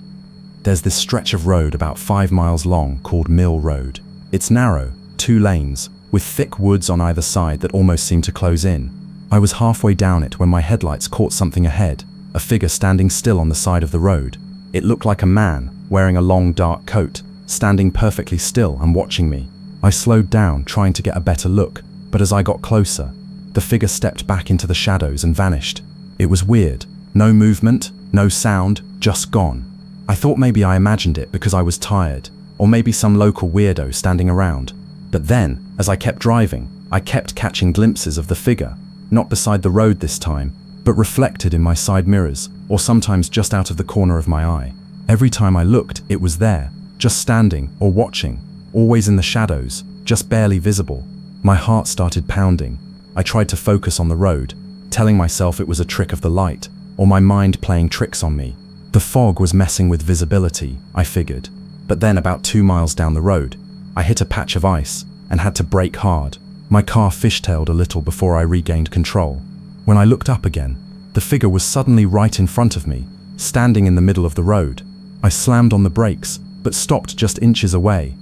There's this stretch of road about 5 miles long called Mill Road. It's narrow, 2 lanes, with thick woods on either side that almost seem to close in. I was halfway down it when my headlights caught something ahead, a figure standing still on the side of the road. It looked like a man, wearing a long dark coat, standing perfectly still and watching me. I slowed down, trying to get a better look, but as I got closer, the figure stepped back into the shadows and vanished. It was weird. No movement, no sound, just gone. I thought maybe I imagined it because I was tired, or maybe some local weirdo standing around. But then, as I kept driving, I kept catching glimpses of the figure, not beside the road this time, but reflected in my side mirrors, or sometimes just out of the corner of my eye. Every time I looked, it was there, just standing or watching, always in the shadows, just barely visible. My heart started pounding. I tried to focus on the road, telling myself it was a trick of the light, or my mind playing tricks on me. The fog was messing with visibility, I figured. But then about 2 miles down the road, I hit a patch of ice and had to brake hard. My car fishtailed a little before I regained control. When I looked up again, the figure was suddenly right in front of me, standing in the middle of the road. I slammed on the brakes, but stopped just inches away.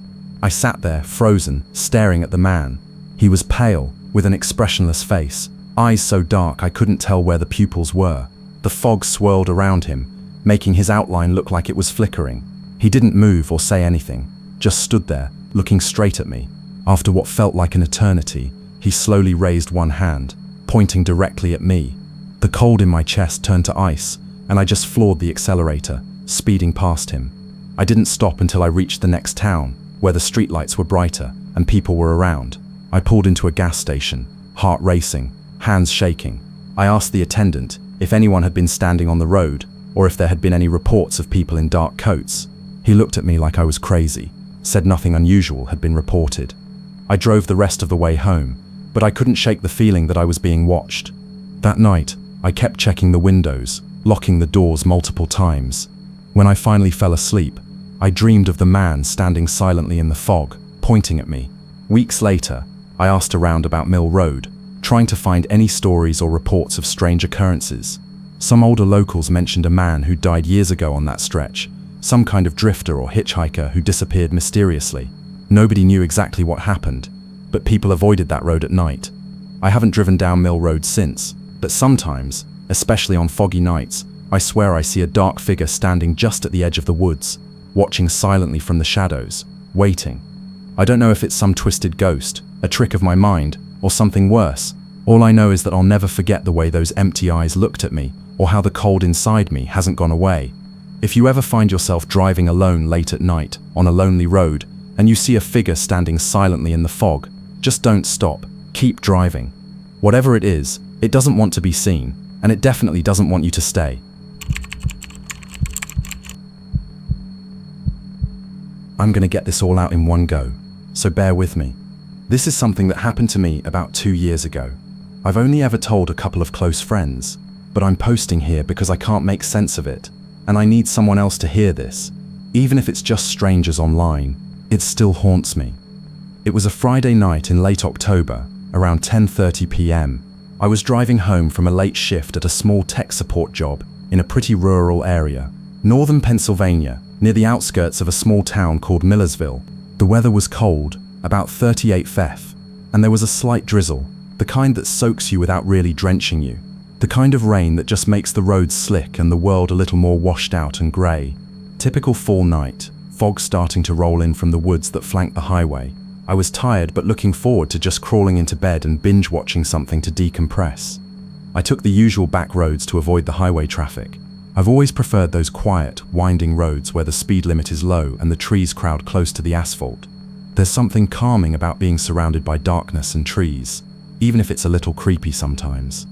I sat there, frozen, staring at the man. He was pale, with an expressionless face, eyes so dark I couldn't tell where the pupils were. The fog swirled around him, making his outline look like it was flickering. He didn't move or say anything, just stood there, looking straight at me. After what felt like an eternity, he slowly raised one hand, pointing directly at me. The cold in my chest turned to ice, and I just floored the accelerator, speeding past him. I didn't stop until I reached the next town, where the streetlights were brighter and people were around. I pulled into a gas station, heart racing, hands shaking. I asked the attendant if anyone had been standing on the road, or if there had been any reports of people in dark coats. He looked at me like I was crazy, said nothing unusual had been reported. I drove the rest of the way home, but I couldn't shake the feeling that I was being watched. That night, I kept checking the windows, locking the doors multiple times. When I finally fell asleep, I dreamed of the man standing silently in the fog, pointing at me. Weeks later, I asked around about Mill Road, trying to find any stories or reports of strange occurrences. Some older locals mentioned a man who died years ago on that stretch, some kind of drifter or hitchhiker who disappeared mysteriously. Nobody knew exactly what happened, but people avoided that road at night. I haven't driven down Mill Road since, but sometimes, especially on foggy nights, I swear I see a dark figure standing just at the edge of the woods, watching silently from the shadows, waiting. I don't know if it's some twisted ghost, a trick of my mind, or something worse. All I know is that I'll never forget the way those empty eyes looked at me, or how the cold inside me hasn't gone away. If you ever find yourself driving alone late at night, on a lonely road, and you see a figure standing silently in the fog, just don't stop, keep driving. Whatever it is, it doesn't want to be seen, and it definitely doesn't want you to stay. I'm gonna get this all out in one go, so bear with me. This is something that happened to me about 2 years ago. I've only ever told a couple of close friends, but I'm posting here because I can't make sense of it, and I need someone else to hear this. Even if it's just strangers online, it still haunts me. It was a Friday night in late October, around 10:30 p.m. I was driving home from a late shift at a small tech support job in a pretty rural area, northern Pennsylvania, near the outskirts of a small town called Millersville. The weather was cold, about 38 Fahrenheit, and there was a slight drizzle, the kind that soaks you without really drenching you. The kind of rain that just makes the roads slick and the world a little more washed out and grey. Typical fall night, fog starting to roll in from the woods that flank the highway. I was tired but looking forward to just crawling into bed and binge watching something to decompress. I took the usual back roads to avoid the highway traffic. I've always preferred those quiet, winding roads where the speed limit is low and the trees crowd close to the asphalt. There's something calming about being surrounded by darkness and trees, even if it's a little creepy sometimes.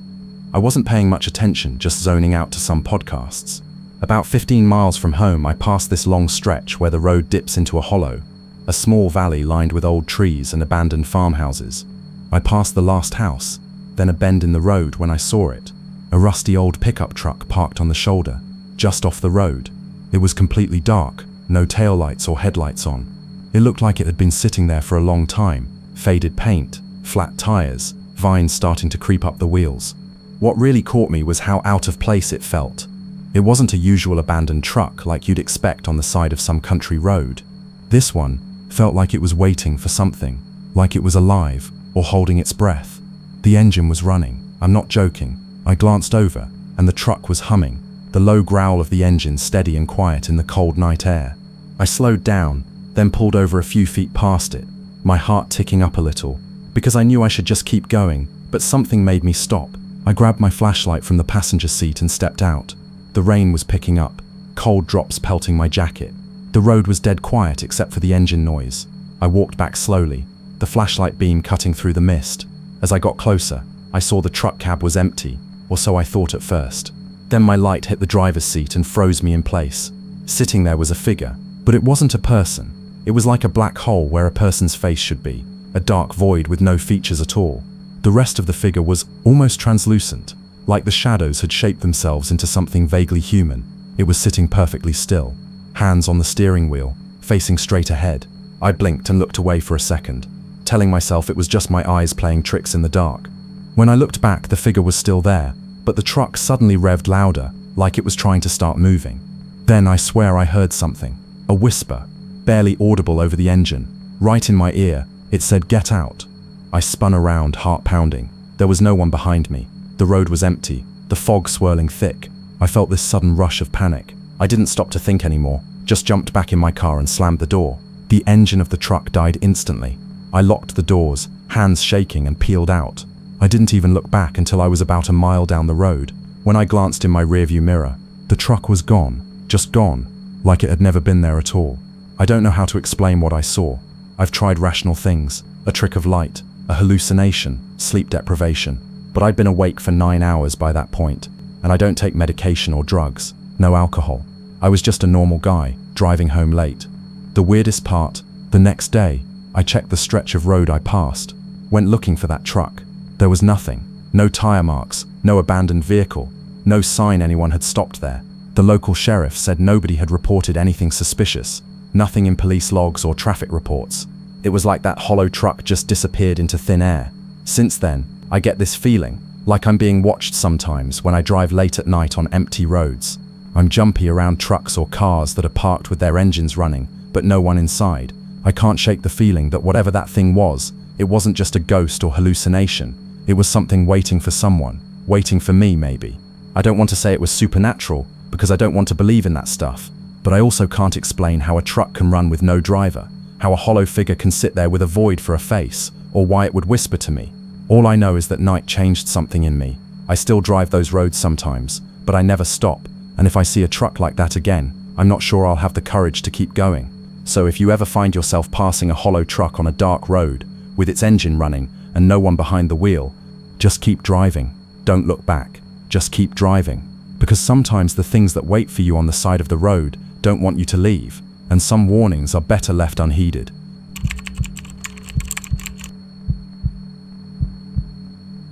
I wasn't paying much attention, just zoning out to some podcasts. About 15 miles from home, I passed this long stretch where the road dips into a hollow, a small valley lined with old trees and abandoned farmhouses. I passed the last house, then a bend in the road when I saw it. A rusty old pickup truck parked on the shoulder, just off the road. It was completely dark, no taillights or headlights on. It looked like it had been sitting there for a long time, faded paint, flat tires, vines starting to creep up the wheels. What really caught me was how out of place it felt. It wasn't a usual abandoned truck like you'd expect on the side of some country road. This one felt like it was waiting for something, like it was alive or holding its breath. The engine was running, I'm not joking. I glanced over, and the truck was humming, the low growl of the engine steady and quiet in the cold night air. I slowed down, then pulled over a few feet past it, my heart ticking up a little, because I knew I should just keep going, but something made me stop. I grabbed my flashlight from the passenger seat and stepped out. The rain was picking up, cold drops pelting my jacket. The road was dead quiet except for the engine noise. I walked back slowly, the flashlight beam cutting through the mist. As I got closer, I saw the truck cab was empty, or so I thought at first. Then my light hit the driver's seat and froze me in place. Sitting there was a figure, but it wasn't a person. It was like a black hole where a person's face should be, a dark void with no features at all. The rest of the figure was almost translucent, like the shadows had shaped themselves into something vaguely human. It was sitting perfectly still, hands on the steering wheel, facing straight ahead. I blinked and looked away for a second, telling myself it was just my eyes playing tricks in the dark. When I looked back, the figure was still there, but the truck suddenly revved louder, like it was trying to start moving. Then I swear I heard something, a whisper, barely audible over the engine. Right in my ear, it said, "Get out." I spun around, heart pounding. There was no one behind me. The road was empty, the fog swirling thick. I felt this sudden rush of panic. I didn't stop to think anymore, just jumped back in my car and slammed the door. The engine of the truck died instantly. I locked the doors, hands shaking, and peeled out. I didn't even look back until I was about a mile down the road. When I glanced in my rearview mirror, the truck was gone, just gone, like it had never been there at all. I don't know how to explain what I saw. I've tried rational things, a trick of light, a hallucination, sleep deprivation, but I'd been awake for 9 hours by that point, and I don't take medication or drugs, no alcohol. I was just a normal guy, driving home late. The weirdest part, the next day, I checked the stretch of road I passed, went looking for that truck. There was nothing, no tire marks, no abandoned vehicle, no sign anyone had stopped there. The local sheriff said nobody had reported anything suspicious, nothing in police logs or traffic reports. It was like that hollow truck just disappeared into thin air. Since then, I get this feeling, like I'm being watched sometimes when I drive late at night on empty roads. I'm jumpy around trucks or cars that are parked with their engines running, but no one inside. I can't shake the feeling that whatever that thing was, it wasn't just a ghost or hallucination. It was something waiting for someone, waiting for me maybe. I don't want to say it was supernatural, because I don't want to believe in that stuff, but I also can't explain how a truck can run with no driver, how a hollow figure can sit there with a void for a face, or why it would whisper to me. All I know is that night changed something in me. I still drive those roads sometimes, but I never stop, and if I see a truck like that again, I'm not sure I'll have the courage to keep going. So if you ever find yourself passing a hollow truck on a dark road, with its engine running and no one behind the wheel, just keep driving. Don't look back. Just keep driving. Because sometimes the things that wait for you on the side of the road don't want you to leave, and some warnings are better left unheeded.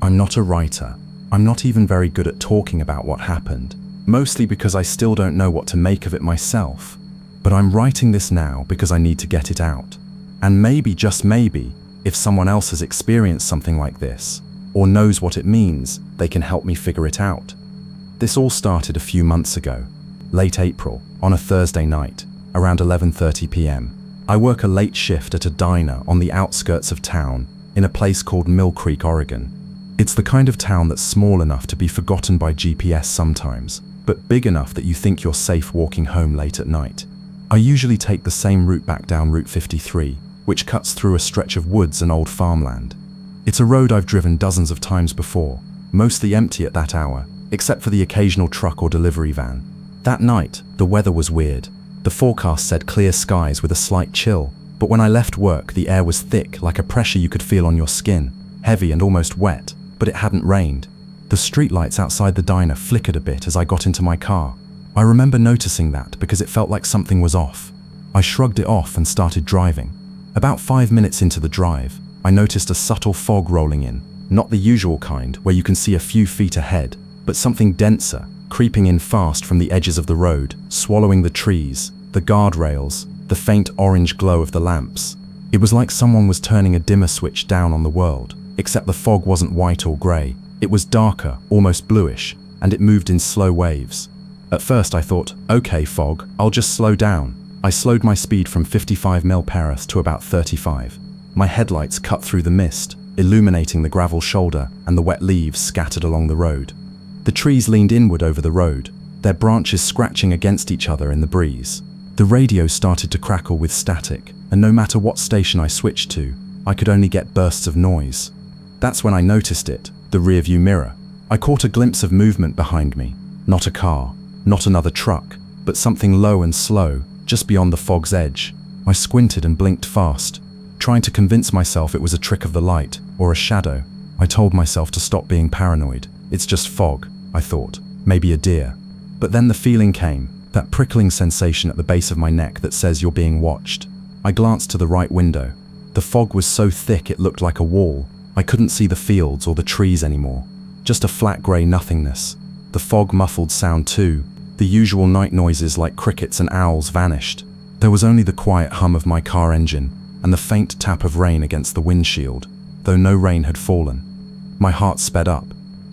I'm not a writer. I'm not even very good at talking about what happened, mostly because I still don't know what to make of it myself. But I'm writing this now because I need to get it out. And maybe, just maybe, if someone else has experienced something like this, or knows what it means, they can help me figure it out. This all started a few months ago, late April, on a Thursday night, around 11:30 p.m. I work a late shift at a diner on the outskirts of town, in a place called Mill Creek, Oregon. It's the kind of town that's small enough to be forgotten by GPS sometimes, but big enough that you think you're safe walking home late at night. I usually take the same route back down Route 53, which cuts through a stretch of woods and old farmland. It's a road I've driven dozens of times before, mostly empty at that hour, except for the occasional truck or delivery van. That night, the weather was weird. The forecast said clear skies with a slight chill, but when I left work, the air was thick, like a pressure you could feel on your skin, heavy and almost wet, but it hadn't rained. The streetlights outside the diner flickered a bit as I got into my car. I remember noticing that because it felt like something was off. I shrugged it off and started driving. About 5 minutes into the drive, I noticed a subtle fog rolling in, not the usual kind where you can see a few feet ahead, but something denser, creeping in fast from the edges of the road, swallowing the trees, the guardrails, the faint orange glow of the lamps. It was like someone was turning a dimmer switch down on the world, except the fog wasn't white or grey. It was darker, almost bluish, and it moved in slow waves. At first I thought, okay fog, I'll just slow down. I slowed my speed from 55 mph to about 35. My headlights cut through the mist, illuminating the gravel shoulder and the wet leaves scattered along the road. The trees leaned inward over the road, their branches scratching against each other in the breeze. The radio started to crackle with static, and no matter what station I switched to, I could only get bursts of noise. That's when I noticed it, the rearview mirror. I caught a glimpse of movement behind me. Not a car, not another truck, but something low and slow, just beyond the fog's edge. I squinted and blinked fast, trying to convince myself it was a trick of the light, or a shadow. I told myself to stop being paranoid. It's just fog, I thought. Maybe a deer. But then the feeling came, That prickling sensation at the base of my neck that says you're being watched. I glanced to the right window. The fog was so thick it looked like a wall. I couldn't see the fields or the trees anymore. Just a flat grey nothingness. The fog muffled sound too. The usual night noises like crickets and owls vanished. There was only the quiet hum of my car engine and the faint tap of rain against the windshield, though no rain had fallen. My heart sped up.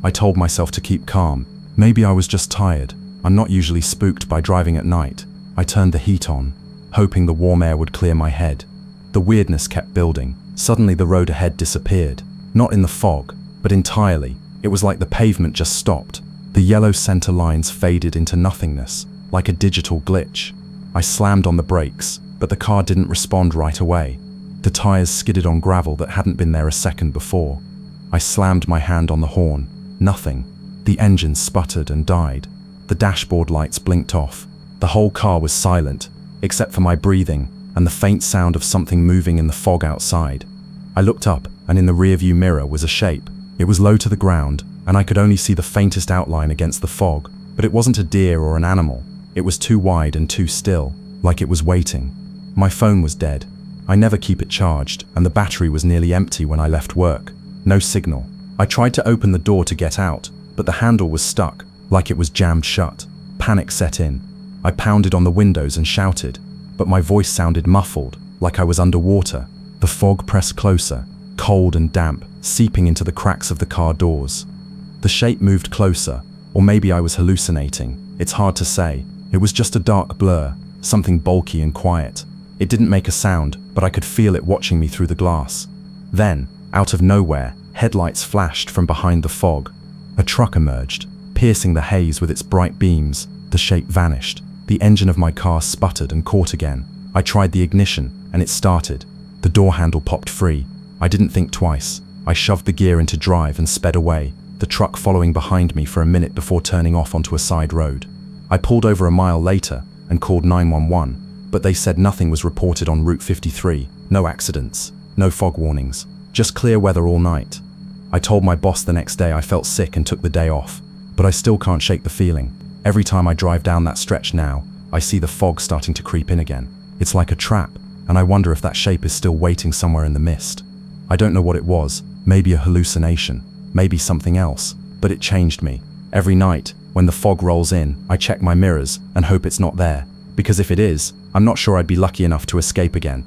I told myself to keep calm. Maybe I was just tired. I'm not usually spooked by driving at night. I turned the heat on, hoping the warm air would clear my head. The weirdness kept building. Suddenly the road ahead disappeared. Not in the fog, but entirely. It was like the pavement just stopped. The yellow center lines faded into nothingness, like a digital glitch. I slammed on the brakes, but the car didn't respond right away. The tires skidded on gravel that hadn't been there a second before. I slammed my hand on the horn. Nothing. The engine sputtered and died. The dashboard lights blinked off. The whole car was silent, except for my breathing and the faint sound of something moving in the fog outside. I looked up, and in the rearview mirror was a shape. It was low to the ground, and I could only see the faintest outline against the fog, but it wasn't a deer or an animal. It was too wide and too still, like it was waiting. My phone was dead. I never keep it charged, and the battery was nearly empty when I left work. No signal. I tried to open the door to get out, but the handle was stuck, like it was jammed shut. Panic set in. I pounded on the windows and shouted, but my voice sounded muffled, like I was underwater. The fog pressed closer, cold and damp, seeping into the cracks of the car doors. The shape moved closer, or maybe I was hallucinating. It's hard to say. It was just a dark blur, something bulky and quiet. It didn't make a sound, but I could feel it watching me through the glass. Then, out of nowhere, headlights flashed from behind the fog. A truck emerged, piercing the haze with its bright beams. The shape vanished. The engine of my car sputtered and caught again. I tried the ignition, and it started. The door handle popped free. I didn't think twice. I shoved the gear into drive and sped away, the truck following behind me for a minute before turning off onto a side road. I pulled over a mile later and called 911, but they said nothing was reported on Route 53. No accidents, no fog warnings, just clear weather all night. I told my boss the next day I felt sick and took the day off, but I still can't shake the feeling. Every time I drive down that stretch now, I see the fog starting to creep in again. It's like a trap, and I wonder if that shape is still waiting somewhere in the mist. I don't know what it was, maybe a hallucination, maybe something else, but it changed me. Every night, when the fog rolls in, I check my mirrors and hope it's not there, because if it is, I'm not sure I'd be lucky enough to escape again.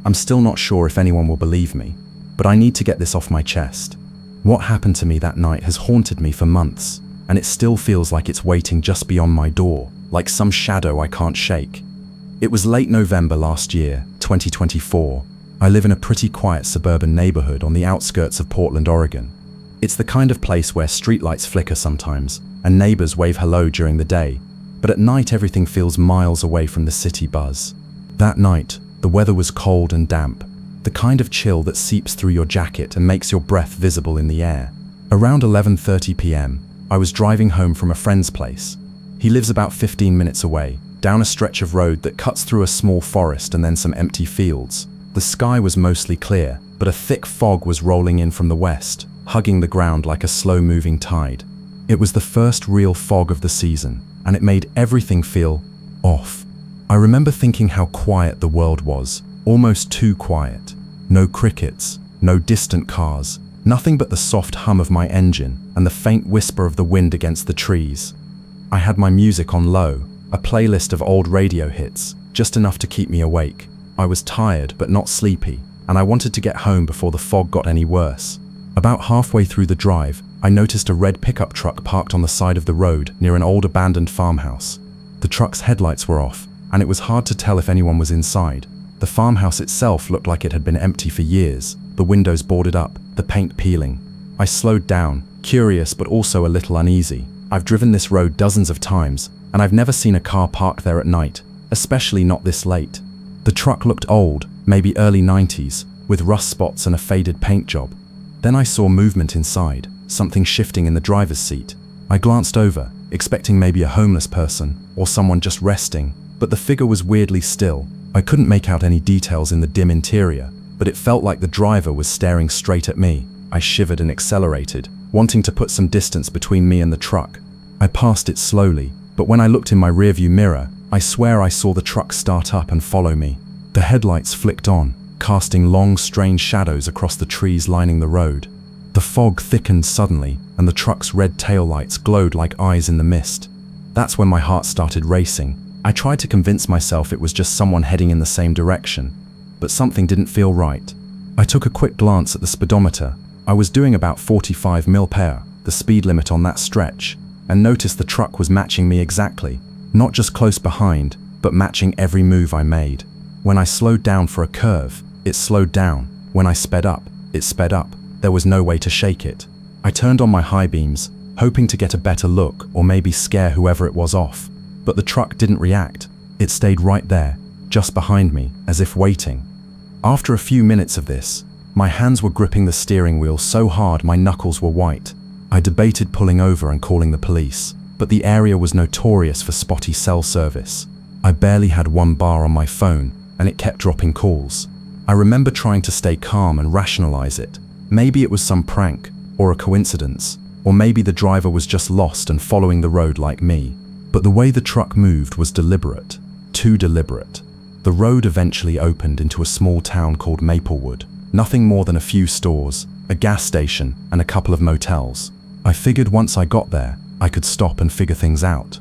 I'm still not sure if anyone will believe me, but I need to get this off my chest. What happened to me that night has haunted me for months, and it still feels like it's waiting just beyond my door, like some shadow I can't shake. It was late November last year, 2024. I live in a pretty quiet suburban neighborhood on the outskirts of Portland, Oregon. It's the kind of place where streetlights flicker sometimes, and neighbors wave hello during the day, but at night everything feels miles away from the city buzz. That night, the weather was cold and damp, the kind of chill that seeps through your jacket and makes your breath visible in the air. Around 11:30 p.m., I was driving home from a friend's place. He lives about 15 minutes away, down a stretch of road that cuts through a small forest and then some empty fields. The sky was mostly clear, but a thick fog was rolling in from the west, hugging the ground like a slow-moving tide. It was the first real fog of the season, and it made everything feel off. I remember thinking how quiet the world was, almost too quiet. No crickets, no distant cars, nothing but the soft hum of my engine and the faint whisper of the wind against the trees. I had my music on low, a playlist of old radio hits, just enough to keep me awake. I was tired but not sleepy, and I wanted to get home before the fog got any worse. About halfway through the drive, I noticed a red pickup truck parked on the side of the road near an old abandoned farmhouse. The truck's headlights were off, and it was hard to tell if anyone was inside. The farmhouse itself looked like it had been empty for years, the windows boarded up, the paint peeling. I slowed down, curious but also a little uneasy. I've driven this road dozens of times, and I've never seen a car parked there at night, especially not this late. The truck looked old, maybe early 90s, with rust spots and a faded paint job. Then I saw movement inside, something shifting in the driver's seat. I glanced over, expecting maybe a homeless person or someone just resting, but the figure was weirdly still. I couldn't make out any details in the dim interior, but it felt like the driver was staring straight at me. I shivered and accelerated, wanting to put some distance between me and the truck. I passed it slowly, but when I looked in my rearview mirror, I swear I saw the truck start up and follow me. The headlights flicked on, casting long, strange shadows across the trees lining the road. The fog thickened suddenly, and the truck's red taillights glowed like eyes in the mist. That's when my heart started racing. I tried to convince myself it was just someone heading in the same direction, but something didn't feel right. I took a quick glance at the speedometer. I was doing about 45 mph, the speed limit on that stretch, and noticed the truck was matching me exactly, not just close behind, but matching every move I made. When I slowed down for a curve, it slowed down. When I sped up, it sped up. There was no way to shake it. I turned on my high beams, hoping to get a better look or maybe scare whoever it was off. But the truck didn't react. It stayed right there, just behind me, as if waiting. After a few minutes of this, my hands were gripping the steering wheel so hard my knuckles were white. I debated pulling over and calling the police, but the area was notorious for spotty cell service. I barely had one bar on my phone, and it kept dropping calls. I remember trying to stay calm and rationalize it. Maybe it was some prank, or a coincidence, or maybe the driver was just lost and following the road like me. But the way the truck moved was deliberate, too deliberate. The road eventually opened into a small town called Maplewood. Nothing more than a few stores, a gas station, and a couple of motels. I figured once I got there, I could stop and figure things out.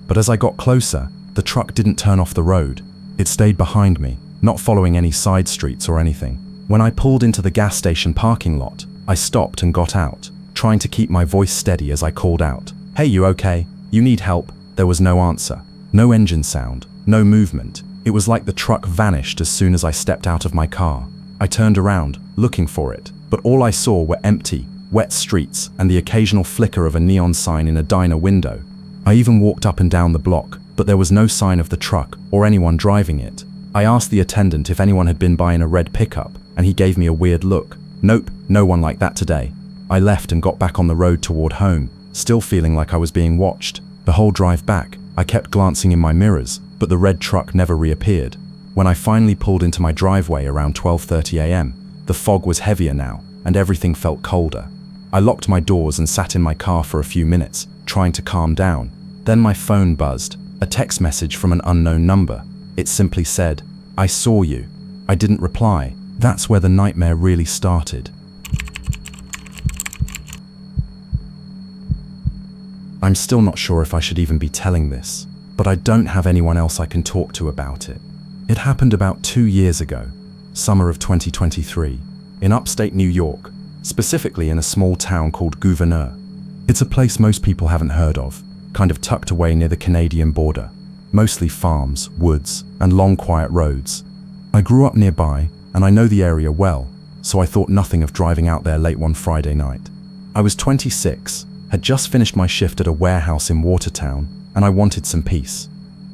But as I got closer, the truck didn't turn off the road. It stayed behind me, not following any side streets or anything. When I pulled into the gas station parking lot, I stopped and got out, trying to keep my voice steady as I called out, "Hey, you okay? You need help?" There was no answer. No engine sound, no movement. It was like the truck vanished as soon as I stepped out of my car. I turned around, looking for it, but all I saw were empty, wet streets and the occasional flicker of a neon sign in a diner window. I even walked up and down the block, but there was no sign of the truck or anyone driving it. I asked the attendant if anyone had been by in a red pickup, and he gave me a weird look. Nope, no one like that today. I left and got back on the road toward home, still feeling like I was being watched. The whole drive back, I kept glancing in my mirrors, but the red truck never reappeared. When I finally pulled into my driveway around 12:30 a.m., the fog was heavier now, and everything felt colder. I locked my doors and sat in my car for a few minutes, trying to calm down. Then my phone buzzed, a text message from an unknown number. It simply said, "I saw you." I didn't reply. That's where the nightmare really started. I'm still not sure if I should even be telling this, but I don't have anyone else I can talk to about it. It happened about 2 years ago, summer of 2023, in upstate New York, specifically in a small town called Gouverneur. It's a place most people haven't heard of, kind of tucked away near the Canadian border. Mostly farms, woods, and long quiet roads. I grew up nearby, and I know the area well, so I thought nothing of driving out there late one Friday night. I was 26, had just finished my shift at a warehouse in Watertown, and I wanted some peace.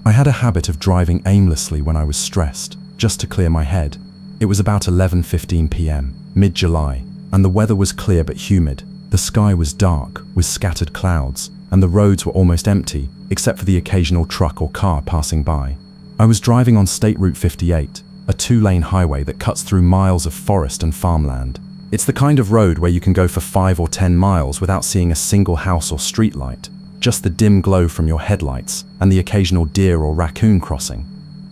I had a habit of driving aimlessly when I was stressed, just to clear my head. It was about 11:15 p.m., mid-July, and the weather was clear but humid. The sky was dark, with scattered clouds, and the roads were almost empty, except for the occasional truck or car passing by. I was driving on State Route 58, a 2-lane highway that cuts through miles of forest and farmland. It's the kind of road where you can go for 5 or 10 miles without seeing a single house or street light, just the dim glow from your headlights and the occasional deer or raccoon crossing.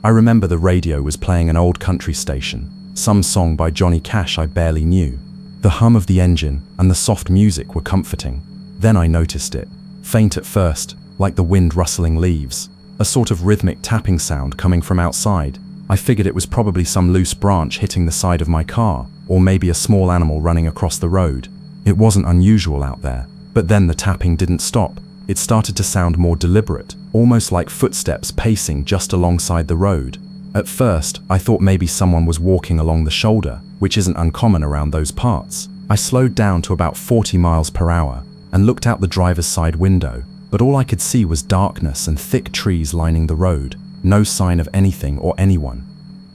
I remember the radio was playing an old country station, some song by Johnny Cash I barely knew. The hum of the engine and the soft music were comforting. Then I noticed it, faint at first, like the wind rustling leaves, a sort of rhythmic tapping sound coming from outside. I figured it was probably some loose branch hitting the side of my car, or maybe a small animal running across the road. It wasn't unusual out there, but then the tapping didn't stop. It started to sound more deliberate, almost like footsteps pacing just alongside the road. At first, I thought maybe someone was walking along the shoulder, which isn't uncommon around those parts. I slowed down to about 40 miles per hour and looked out the driver's side window, but all I could see was darkness and thick trees lining the road, no sign of anything or anyone.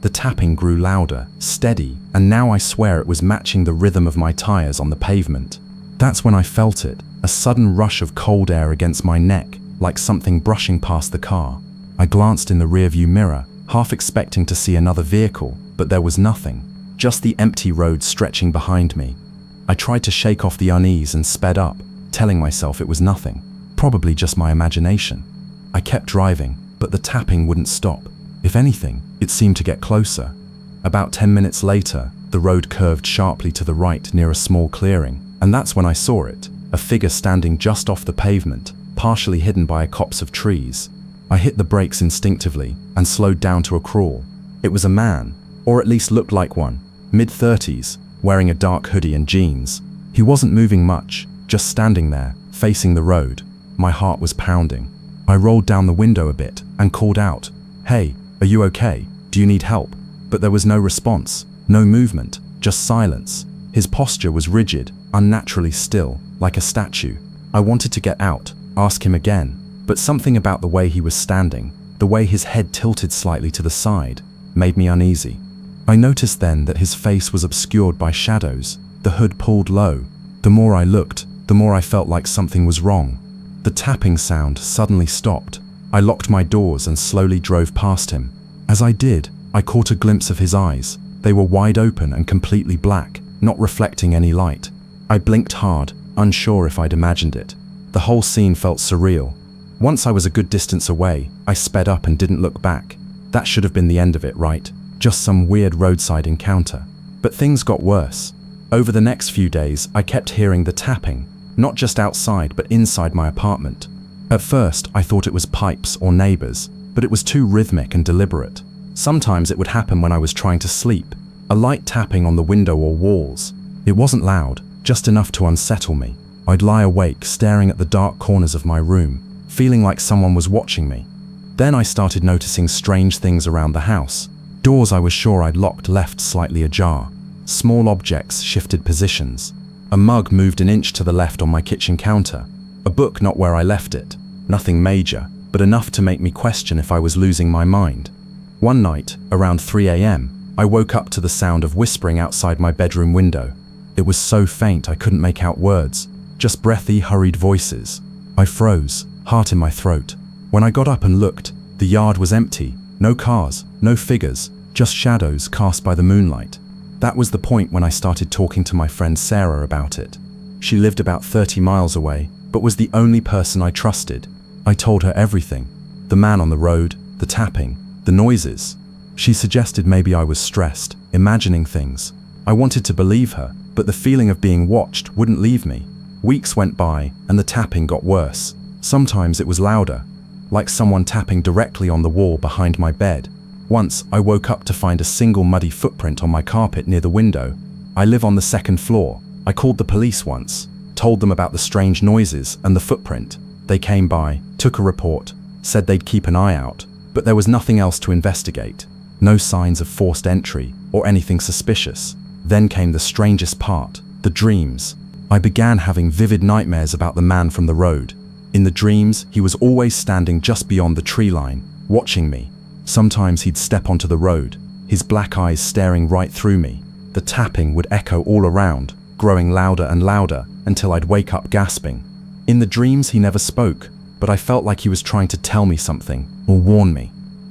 The tapping grew louder, steady, and now I swear it was matching the rhythm of my tires on the pavement. That's when I felt it, a sudden rush of cold air against my neck, like something brushing past the car. I glanced in the rearview mirror, half expecting to see another vehicle, but there was nothing, just the empty road stretching behind me. I tried to shake off the unease and sped up, telling myself it was nothing, probably just my imagination. I kept driving, but the tapping wouldn't stop. If anything, it seemed to get closer. About 10 minutes later, the road curved sharply to the right near a small clearing, and that's when I saw it, a figure standing just off the pavement, partially hidden by a copse of trees. I hit the brakes instinctively and slowed down to a crawl. It was a man, or at least looked like one, mid-30s, wearing a dark hoodie and jeans. He wasn't moving much, just standing there, facing the road. My heart was pounding. I rolled down the window a bit and called out, "Hey, are you okay? Do you need help?" But there was no response, no movement, just silence. His posture was rigid, unnaturally still, like a statue. I wanted to get out, ask him again, but something about the way he was standing, the way his head tilted slightly to the side, made me uneasy. I noticed then that his face was obscured by shadows, the hood pulled low. The more I looked, the more I felt like something was wrong. The tapping sound suddenly stopped. I locked my doors and slowly drove past him. As I did, I caught a glimpse of his eyes. They were wide open and completely black, not reflecting any light. I blinked hard, unsure if I'd imagined it. The whole scene felt surreal. Once I was a good distance away, I sped up and didn't look back. That should have been the end of it, right? Just some weird roadside encounter. But things got worse. Over the next few days, I kept hearing the tapping, not just outside but inside my apartment. At first, I thought it was pipes or neighbors, but it was too rhythmic and deliberate. Sometimes it would happen when I was trying to sleep, a light tapping on the window or walls. It wasn't loud, just enough to unsettle me. I'd lie awake, staring at the dark corners of my room, feeling like someone was watching me. Then I started noticing strange things around the house. Doors I was sure I'd locked left slightly ajar. Small objects shifted positions. A mug moved an inch to the left on my kitchen counter. A book not where I left it. Nothing major, but enough to make me question if I was losing my mind. One night, around 3 a.m., I woke up to the sound of whispering outside my bedroom window. It was so faint I couldn't make out words, just breathy, hurried voices. I froze, heart in my throat. When I got up and looked, the yard was empty. No cars, no figures, just shadows cast by the moonlight. That was the point when I started talking to my friend Sarah about it. She lived about 30 miles away, but was the only person I trusted. I told her everything. The man on the road, the tapping, the noises. She suggested maybe I was stressed, imagining things. I wanted to believe her, but the feeling of being watched wouldn't leave me. Weeks went by, and the tapping got worse. Sometimes it was louder, like someone tapping directly on the wall behind my bed. Once, I woke up to find a single muddy footprint on my carpet near the window. I live on the second floor. I called the police once, told them about the strange noises and the footprint. They came by, took a report, said they'd keep an eye out, but there was nothing else to investigate. No signs of forced entry or anything suspicious. Then came the strangest part, the dreams. I began having vivid nightmares about the man from the road. In the dreams, he was always standing just beyond the tree line, watching me. Sometimes he'd step onto the road, his black eyes staring right through me. The tapping would echo all around, growing louder and louder until I'd wake up gasping. In the dreams, he never spoke, but I felt like he was trying to tell me something or warn me.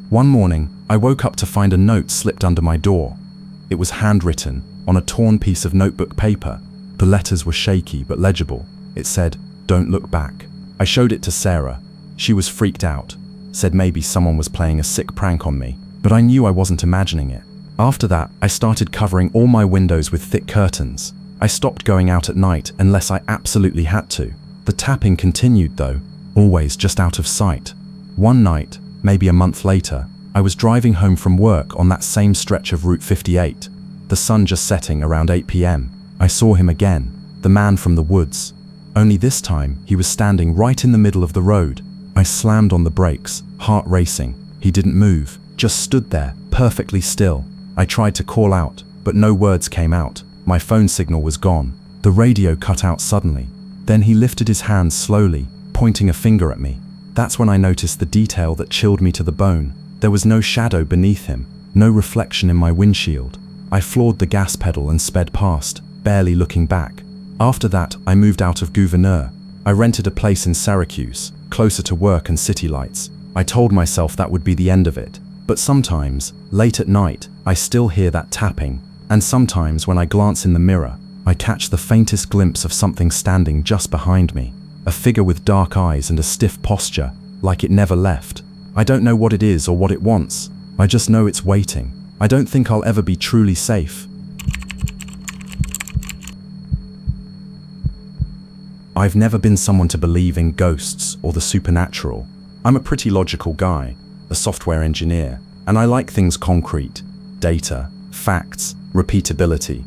One morning, I woke up to find a note slipped under my door. It was handwritten on a torn piece of notebook paper. The letters were shaky but legible. It said, "Don't look back." I showed it to Sarah. She was freaked out, said maybe someone was playing a sick prank on me, but I knew I wasn't imagining it. After that, I started covering all my windows with thick curtains. I stopped going out at night unless I absolutely had to. The tapping continued though, always just out of sight. One night, maybe a month later, I was driving home from work on that same stretch of Route 58. The sun just setting around 8 p.m. I saw him again, the man from the woods. Only this time, he was standing right in the middle of the road. I slammed on the brakes, heart racing. He didn't move, just stood there, perfectly still. I tried to call out, but no words came out. My phone signal was gone. The radio cut out suddenly. Then he lifted his hand slowly, pointing a finger at me. That's when I noticed the detail that chilled me to the bone. There was no shadow beneath him, no reflection in my windshield. I floored the gas pedal and sped past, barely looking back. After that, I moved out of Gouverneur. I rented a place in Syracuse, closer to work and city lights. I told myself that would be the end of it. But sometimes, late at night, I still hear that tapping. And sometimes when I glance in the mirror, I catch the faintest glimpse of something standing just behind me, a figure with dark eyes and a stiff posture, like it never left. I don't know what it is or what it wants. I just know it's waiting. I don't think I'll ever be truly safe. I've never been someone to believe in ghosts or the supernatural. I'm a pretty logical guy, a software engineer, and I like things concrete, data, facts, repeatability.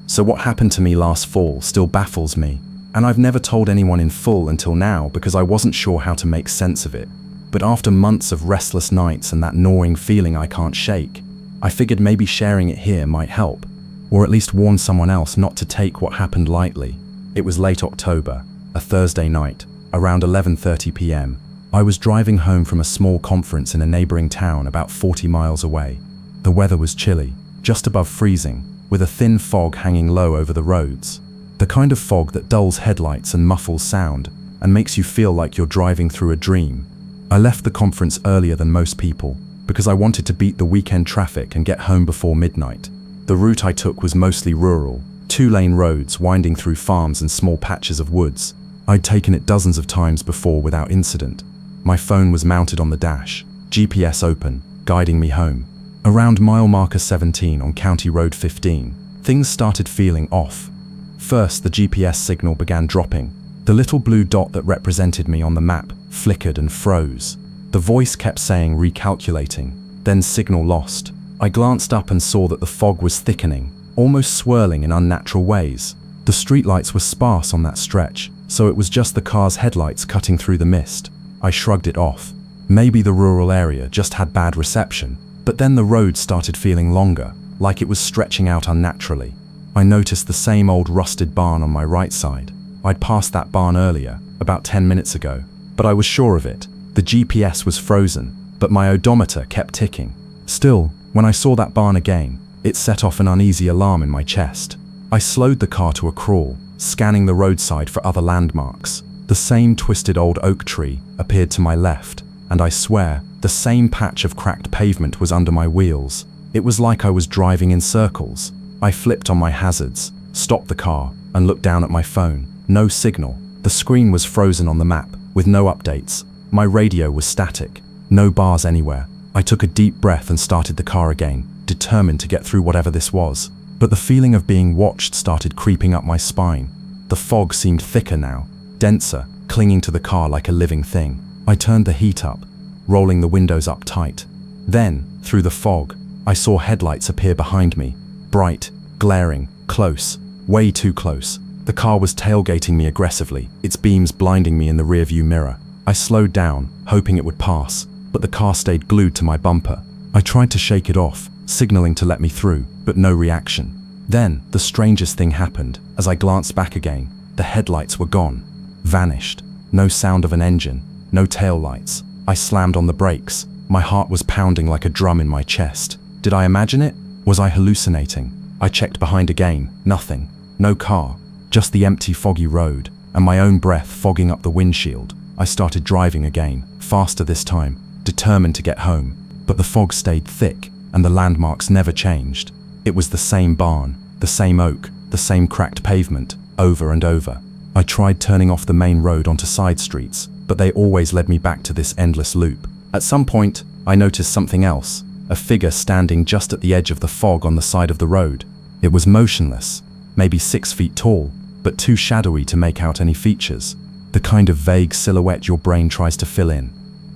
So what happened to me last fall still baffles me, and I've never told anyone in full until now because I wasn't sure how to make sense of it. But after months of restless nights and that gnawing feeling I can't shake, I figured maybe sharing it here might help, or at least warn someone else not to take what happened lightly. It was late October, a Thursday night, around 11:30 p.m. I was driving home from a small conference in a neighboring town about 40 miles away. The weather was chilly, just above freezing, with a thin fog hanging low over the roads. The kind of fog that dulls headlights and muffles sound and makes you feel like you're driving through a dream. I left the conference earlier than most people because I wanted to beat the weekend traffic and get home before midnight. The route I took was mostly rural, 2-lane roads winding through farms and small patches of woods. I'd taken it dozens of times before without incident. My phone was mounted on the dash, GPS open, guiding me home. Around mile marker 17 on County Road 15, things started feeling off. First, the GPS signal began dropping. The little blue dot that represented me on the map flickered and froze. The voice kept saying recalculating, then signal lost. I glanced up and saw that the fog was thickening, almost swirling in unnatural ways. The streetlights were sparse on that stretch, so it was just the car's headlights cutting through the mist. I shrugged it off. Maybe the rural area just had bad reception, but then the road started feeling longer, like it was stretching out unnaturally. I noticed the same old rusted barn on my right side. I'd passed that barn earlier, about 10 minutes ago, but I was sure of it. The GPS was frozen, but my odometer kept ticking. Still, when I saw that barn again, it set off an uneasy alarm in my chest. I slowed the car to a crawl, scanning the roadside for other landmarks. The same twisted old oak tree appeared to my left, and I swear, the same patch of cracked pavement was under my wheels. It was like I was driving in circles. I flipped on my hazards, stopped the car, and looked down at my phone. No signal. The screen was frozen on the map, with no updates. My radio was static. No bars anywhere. I took a deep breath and started the car again, determined to get through whatever this was. But the feeling of being watched started creeping up my spine. The fog seemed thicker now, denser, clinging to the car like a living thing. I turned the heat up, rolling the windows up tight. Then, through the fog, I saw headlights appear behind me. Bright, glaring, close, way too close. The car was tailgating me aggressively, its beams blinding me in the rearview mirror. I slowed down, hoping it would pass, but the car stayed glued to my bumper. I tried to shake it off, signaling to let me through, but no reaction. Then, the strangest thing happened. As I glanced back again, the headlights were gone. Vanished. No sound of an engine, no taillights. I slammed on the brakes. My heart was pounding like a drum in my chest. Did I imagine it? Was I hallucinating? I checked behind again. Nothing. No car. Just the empty, foggy road, and my own breath fogging up the windshield. I started driving again, faster this time, determined to get home. But the fog stayed thick, and the landmarks never changed. It was the same barn, the same oak, the same cracked pavement, over and over. I tried turning off the main road onto side streets, but they always led me back to this endless loop. At some point, I noticed something else, a figure standing just at the edge of the fog on the side of the road. It was motionless, maybe 6 feet tall, but too shadowy to make out any features, the kind of vague silhouette your brain tries to fill in.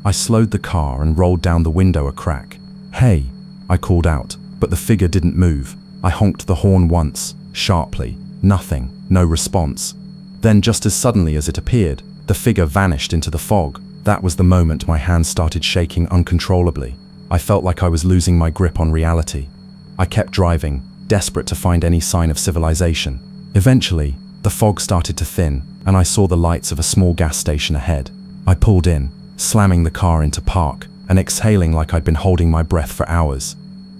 I slowed the car and rolled down the window a crack. "Hey," I called out, but the figure didn't move. I honked the horn once, sharply. Nothing, no response. Then just as suddenly as it appeared, the figure vanished into the fog. That was the moment my hands started shaking uncontrollably. I felt like I was losing my grip on reality. I kept driving, desperate to find any sign of civilization. Eventually, the fog started to thin, and I saw the lights of a small gas station ahead. I pulled in, slamming the car into park, and exhaling like I'd been holding my breath for hours.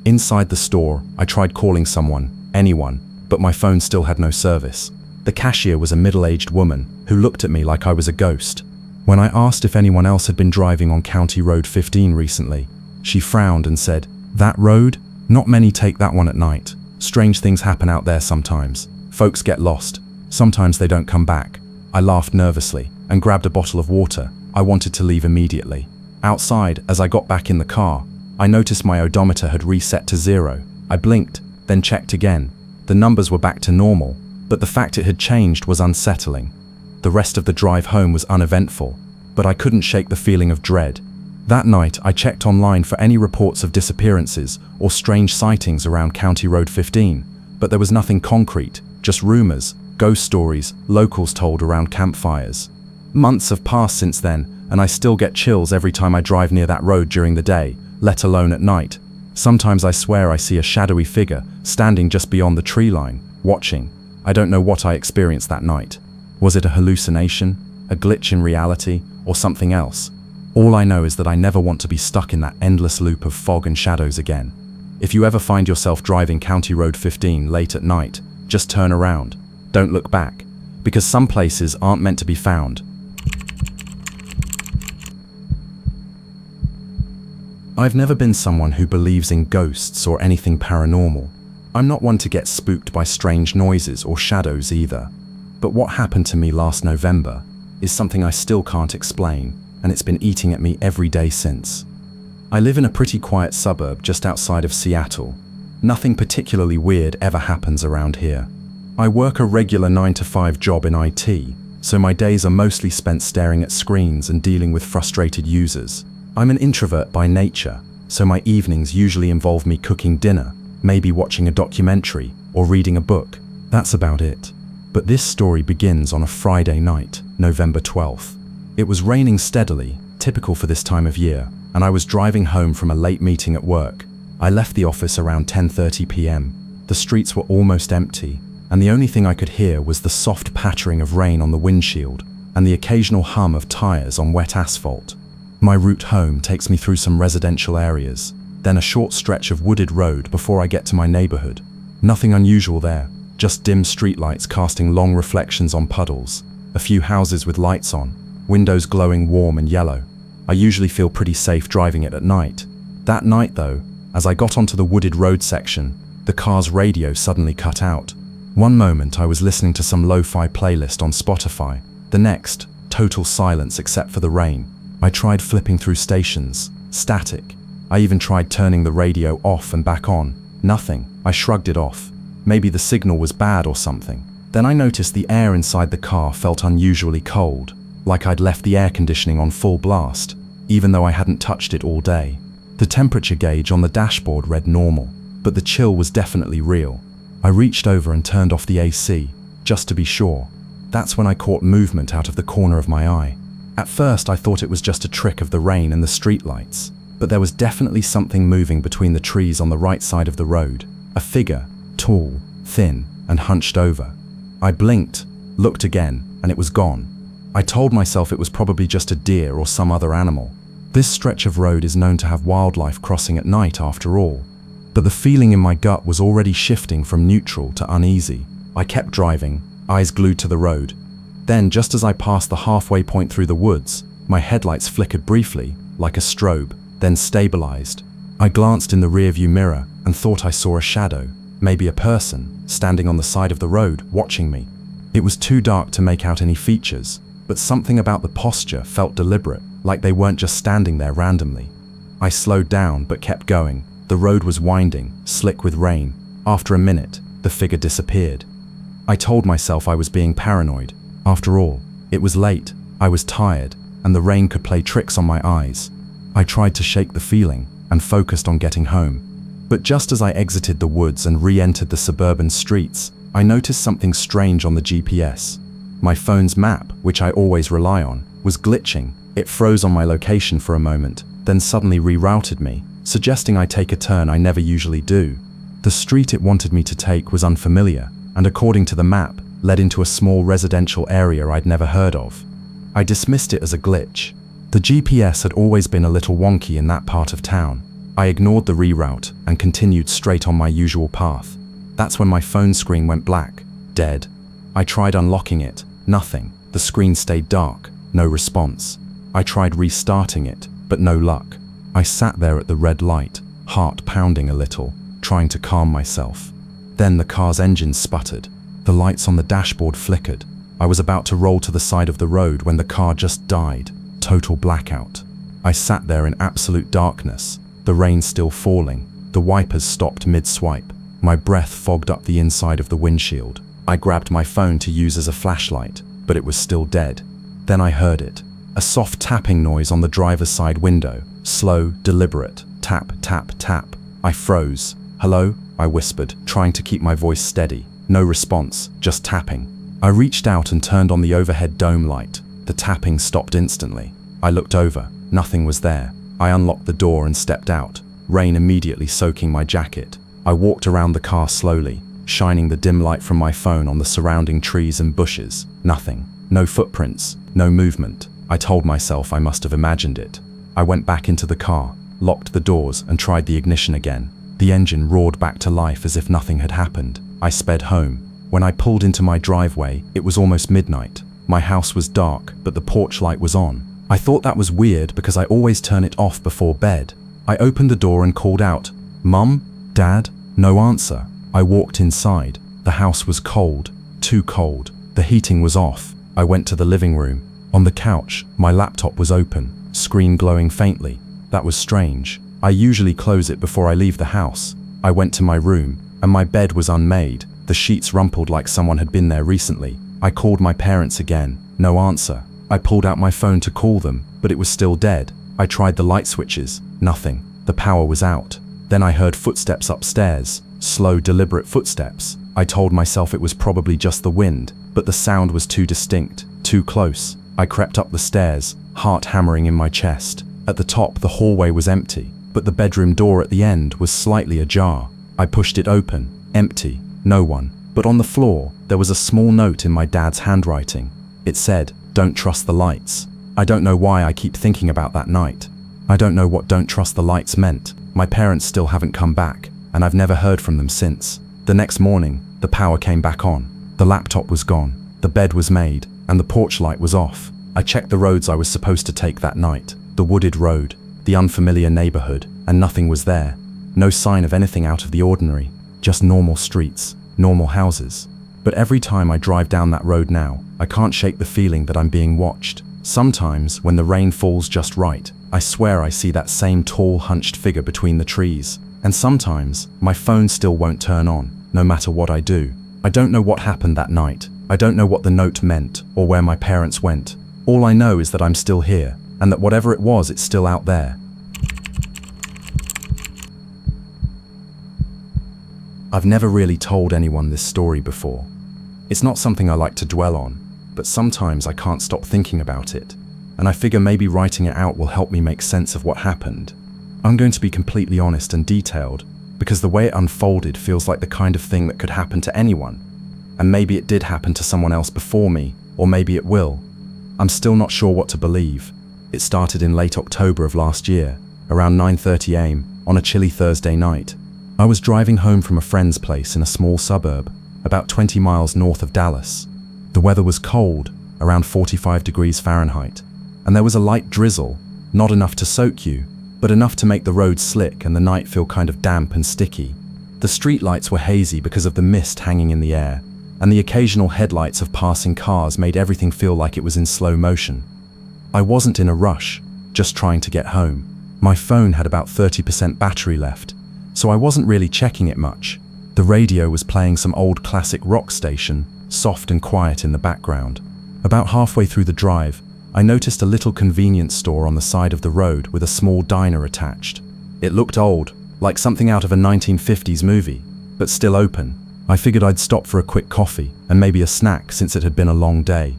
Inside the store, I tried calling someone, anyone, but my phone still had no service. The cashier was a middle-aged woman who looked at me like I was a ghost. When I asked if anyone else had been driving on County Road 15 recently, she frowned and said, "That road? Not many take that one at night. Strange things happen out there sometimes. Folks get lost. Sometimes they don't come back. I laughed nervously and grabbed a bottle of water. I wanted to leave immediately. Outside, as I got back in the car, I noticed my odometer had reset to 0. I blinked, then checked again. The numbers were back to normal, but the fact it had changed was unsettling. The rest of the drive home was uneventful, but I couldn't shake the feeling of dread. That night, I checked online for any reports of disappearances or strange sightings around County Road 15, but there was nothing concrete, just rumors, ghost stories locals told around campfires. Months have passed since then, and I still get chills every time I drive near that road during the day, let alone at night. Sometimes I swear I see a shadowy figure standing just beyond the tree line, watching. I don't know what I experienced that night. Was it a hallucination, a glitch in reality, or something else? All I know is that I never want to be stuck in that endless loop of fog and shadows again. If you ever find yourself driving County Road 15 late at night, just turn around. Don't look back, because some places aren't meant to be found. I've never been someone who believes in ghosts or anything paranormal. I'm not one to get spooked by strange noises or shadows either. But what happened to me last November is something I still can't explain, and it's been eating at me every day since. I live in a pretty quiet suburb just outside of Seattle. Nothing particularly weird ever happens around here. I work a regular 9-to-5 job in IT, so my days are mostly spent staring at screens and dealing with frustrated users. I'm an introvert by nature, so my evenings usually involve me cooking dinner, maybe watching a documentary or reading a book. That's about it. But this story begins on a Friday night, November 12th. It was raining steadily, typical for this time of year, and I was driving home from a late meeting at work. I left the office around 10:30 p.m. The streets were almost empty, and the only thing I could hear was the soft pattering of rain on the windshield and the occasional hum of tires on wet asphalt. My route home takes me through some residential areas, then a short stretch of wooded road before I get to my neighborhood. Nothing unusual there, just dim streetlights casting long reflections on puddles, a few houses with lights on, windows glowing warm and yellow. I usually feel pretty safe driving it at night. That night though, as I got onto the wooded road section, the car's radio suddenly cut out. One moment I was listening to some lo-fi playlist on Spotify, the next, total silence except for the rain. I tried flipping through stations, static. I even tried turning the radio off and back on. Nothing. I shrugged it off. Maybe the signal was bad or something. Then I noticed the air inside the car felt unusually cold, like I'd left the air conditioning on full blast, even though I hadn't touched it all day. The temperature gauge on the dashboard read normal, but the chill was definitely real. I reached over and turned off the AC, just to be sure. That's when I caught movement out of the corner of my eye. At first I thought it was just a trick of the rain and the streetlights, but there was definitely something moving between the trees on the right side of the road. A figure, tall, thin, and hunched over. I blinked, looked again, and it was gone. I told myself it was probably just a deer or some other animal. This stretch of road is known to have wildlife crossing at night after all. But the feeling in my gut was already shifting from neutral to uneasy. I kept driving, eyes glued to the road. Then, just as I passed the halfway point through the woods, my headlights flickered briefly, like a strobe, then stabilized. I glanced in the rearview mirror and thought I saw a shadow, maybe a person, standing on the side of the road, watching me. It was too dark to make out any features, but something about the posture felt deliberate, like they weren't just standing there randomly. I slowed down but kept going. The road was winding, slick with rain. After a minute, the figure disappeared. I told myself I was being paranoid. After all, it was late, I was tired, and the rain could play tricks on my eyes. I tried to shake the feeling and focused on getting home. But just as I exited the woods and re-entered the suburban streets, I noticed something strange on the GPS. My phone's map, which I always rely on, was glitching. It froze on my location for a moment, then suddenly rerouted me, suggesting I take a turn I never usually do. The street it wanted me to take was unfamiliar, and according to the map, led into a small residential area I'd never heard of. I dismissed it as a glitch. The GPS had always been a little wonky in that part of town. I ignored the reroute and continued straight on my usual path. That's when my phone screen went black, dead. I tried unlocking it, nothing. The screen stayed dark, no response. I tried restarting it, but no luck. I sat there at the red light, heart pounding a little, trying to calm myself. Then the car's engine sputtered. The lights on the dashboard flickered. I was about to roll to the side of the road when the car just died. Total blackout. I sat there in absolute darkness, the rain still falling. The wipers stopped mid-swipe. My breath fogged up the inside of the windshield. I grabbed my phone to use as a flashlight, but it was still dead. Then I heard it. A soft tapping noise on the driver's side window. Slow, deliberate. Tap, tap, tap. I froze. "Hello?" I whispered, trying to keep my voice steady. No response, just tapping. I reached out and turned on the overhead dome light. The tapping stopped instantly. I looked over. Nothing was there. I unlocked the door and stepped out, rain immediately soaking my jacket. I walked around the car slowly, shining the dim light from my phone on the surrounding trees and bushes. Nothing. No footprints. No movement. I told myself I must have imagined it. I went back into the car, locked the doors, and tried the ignition again. The engine roared back to life as if nothing had happened. I sped home. When I pulled into my driveway, it was almost midnight. My house was dark, but the porch light was on. I thought that was weird because I always turn it off before bed. I opened the door and called out, "Mum? Dad?" No answer. I walked inside. The house was cold. Too cold. The heating was off. I went to the living room. On the couch, my laptop was open, screen glowing faintly. That was strange. I usually close it before I leave the house. I went to my room, and my bed was unmade. The sheets rumpled like someone had been there recently. I called my parents again. No answer. I pulled out my phone to call them, but it was still dead. I tried the light switches. Nothing. The power was out. Then I heard footsteps upstairs. Slow, deliberate footsteps. I told myself it was probably just the wind, but the sound was too distinct, too close. I crept up the stairs, heart hammering in my chest. At the top, the hallway was empty, but the bedroom door at the end was slightly ajar. I pushed it open. Empty. No one. But on the floor, there was a small note in my dad's handwriting. It said, "Don't trust the lights." I don't know why I keep thinking about that night. I don't know what "don't trust the lights" meant. My parents still haven't come back, and I've never heard from them since. The next morning, the power came back on. The laptop was gone. The bed was made, and the porch light was off. I checked the roads I was supposed to take that night. The wooded road, the unfamiliar neighborhood, and nothing was there. No sign of anything out of the ordinary. Just normal streets, normal houses. But every time I drive down that road now, I can't shake the feeling that I'm being watched. Sometimes, when the rain falls just right, I swear I see that same tall, hunched figure between the trees. And sometimes, my phone still won't turn on, no matter what I do. I don't know what happened that night. I don't know what the note meant, or where my parents went. All I know is that I'm still here, and that whatever it was, it's still out there. I've never really told anyone this story before. It's not something I like to dwell on, but sometimes I can't stop thinking about it, and I figure maybe writing it out will help me make sense of what happened. I'm going to be completely honest and detailed, because the way it unfolded feels like the kind of thing that could happen to anyone. And maybe it did happen to someone else before me, or maybe it will. I'm still not sure what to believe. It started in late October of last year, around 9:30 am, on a chilly Thursday night. I was driving home from a friend's place in a small suburb, about 20 miles north of Dallas. The weather was cold, around 45 degrees Fahrenheit, and there was a light drizzle, not enough to soak you, but enough to make the road slick and the night feel kind of damp and sticky. The streetlights were hazy because of the mist hanging in the air, and the occasional headlights of passing cars made everything feel like it was in slow motion. I wasn't in a rush, just trying to get home. My phone had about 30% battery left, so I wasn't really checking it much. The radio was playing some old classic rock station, soft and quiet in the background. About halfway through the drive, I noticed a little convenience store on the side of the road with a small diner attached. It looked old, like something out of a 1950s movie, but still open. I figured I'd stop for a quick coffee and maybe a snack since it had been a long day.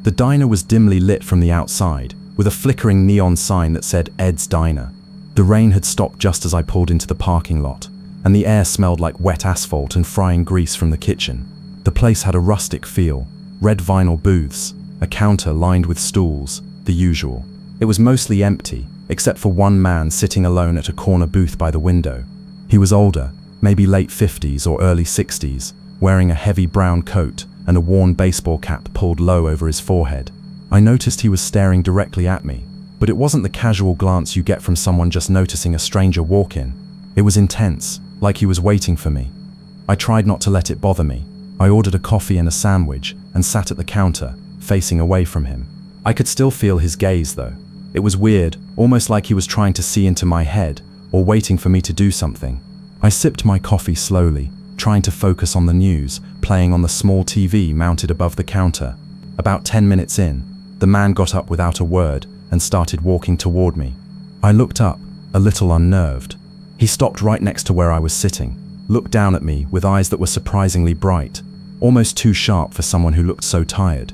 The diner was dimly lit from the outside, with a flickering neon sign that said Ed's Diner. The rain had stopped just as I pulled into the parking lot, and the air smelled like wet asphalt and frying grease from the kitchen. The place had a rustic feel, red vinyl booths, a counter lined with stools, the usual. It was mostly empty, except for one man sitting alone at a corner booth by the window. He was older, maybe late 50s or early 60s, wearing a heavy brown coat and a worn baseball cap pulled low over his forehead. I noticed he was staring directly at me, but it wasn't the casual glance you get from someone just noticing a stranger walk in. It was intense, like he was waiting for me. I tried not to let it bother me. I ordered a coffee and a sandwich and sat at the counter, facing away from him. I could still feel his gaze though. It was weird, almost like he was trying to see into my head or waiting for me to do something. I sipped my coffee slowly, trying to focus on the news playing on the small TV mounted above the counter. About 10 minutes in, the man got up without a word and started walking toward me. I looked up, a little unnerved. He stopped right next to where I was sitting, looked down at me with eyes that were surprisingly bright, almost too sharp for someone who looked so tired.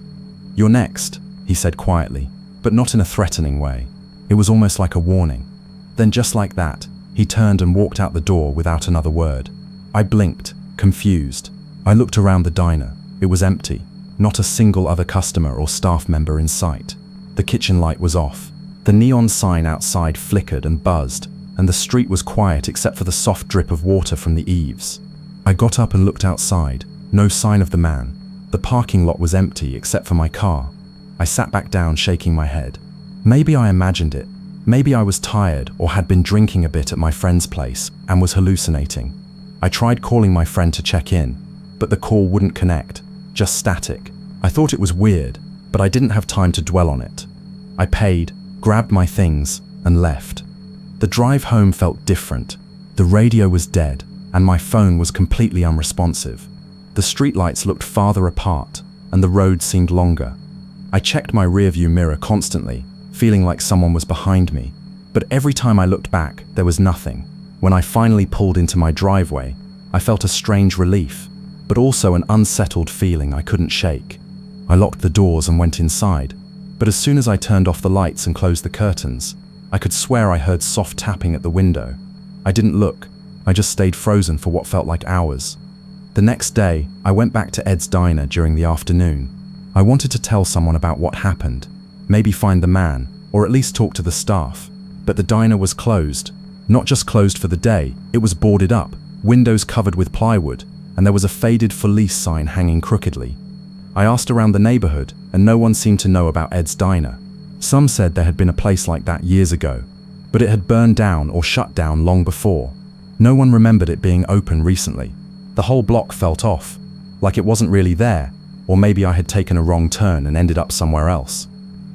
"You're next," he said quietly, but not in a threatening way. It was almost like a warning. Then just like that, he turned and walked out the door without another word. I blinked, confused. I looked around the diner. It was empty. Not a single other customer or staff member in sight. The kitchen light was off. The neon sign outside flickered and buzzed, and the street was quiet except for the soft drip of water from the eaves. I got up and looked outside. No sign of the man. The parking lot was empty except for my car. I sat back down, shaking my head. Maybe I imagined it. Maybe I was tired or had been drinking a bit at my friend's place and was hallucinating. I tried calling my friend to check in, but the call wouldn't connect, just static. I thought it was weird, but I didn't have time to dwell on it. I paid, grabbed my things, and left. The drive home felt different. The radio was dead, and my phone was completely unresponsive. The streetlights looked farther apart, and the road seemed longer. I checked my rearview mirror constantly, feeling like someone was behind me, but every time I looked back, there was nothing. When I finally pulled into my driveway, I felt a strange relief, but also an unsettled feeling I couldn't shake. I locked the doors and went inside, but as soon as I turned off the lights and closed the curtains, I could swear I heard soft tapping at the window. I didn't look. I just stayed frozen for what felt like hours. The next day, I went back to Ed's diner during the afternoon. I wanted to tell someone about what happened, maybe find the man, or at least talk to the staff. But the diner was closed. Not just closed for the day, it was boarded up, windows covered with plywood, and there was a faded "For Lease" sign hanging crookedly. I asked around the neighborhood, and no one seemed to know about Ed's diner. Some said there had been a place like that years ago, but it had burned down or shut down long before. No one remembered it being open recently. The whole block felt off, like it wasn't really there, or maybe I had taken a wrong turn and ended up somewhere else.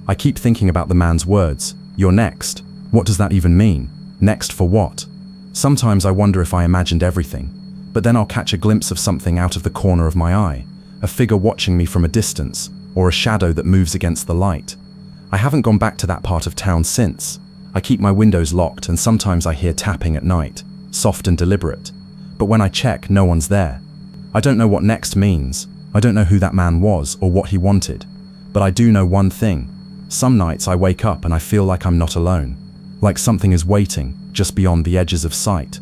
I keep thinking about the man's words, "You're next." What does that even mean? Next for what? Sometimes I wonder if I imagined everything, but then I'll catch a glimpse of something out of the corner of my eye, a figure watching me from a distance, or a shadow that moves against the light. I haven't gone back to that part of town since. I keep my windows locked and sometimes I hear tapping at night, soft and deliberate. But when I check, no one's there. I don't know what next means. I don't know who that man was or what he wanted. But I do know one thing. Some nights I wake up and I feel like I'm not alone. Like something is waiting, just beyond the edges of sight.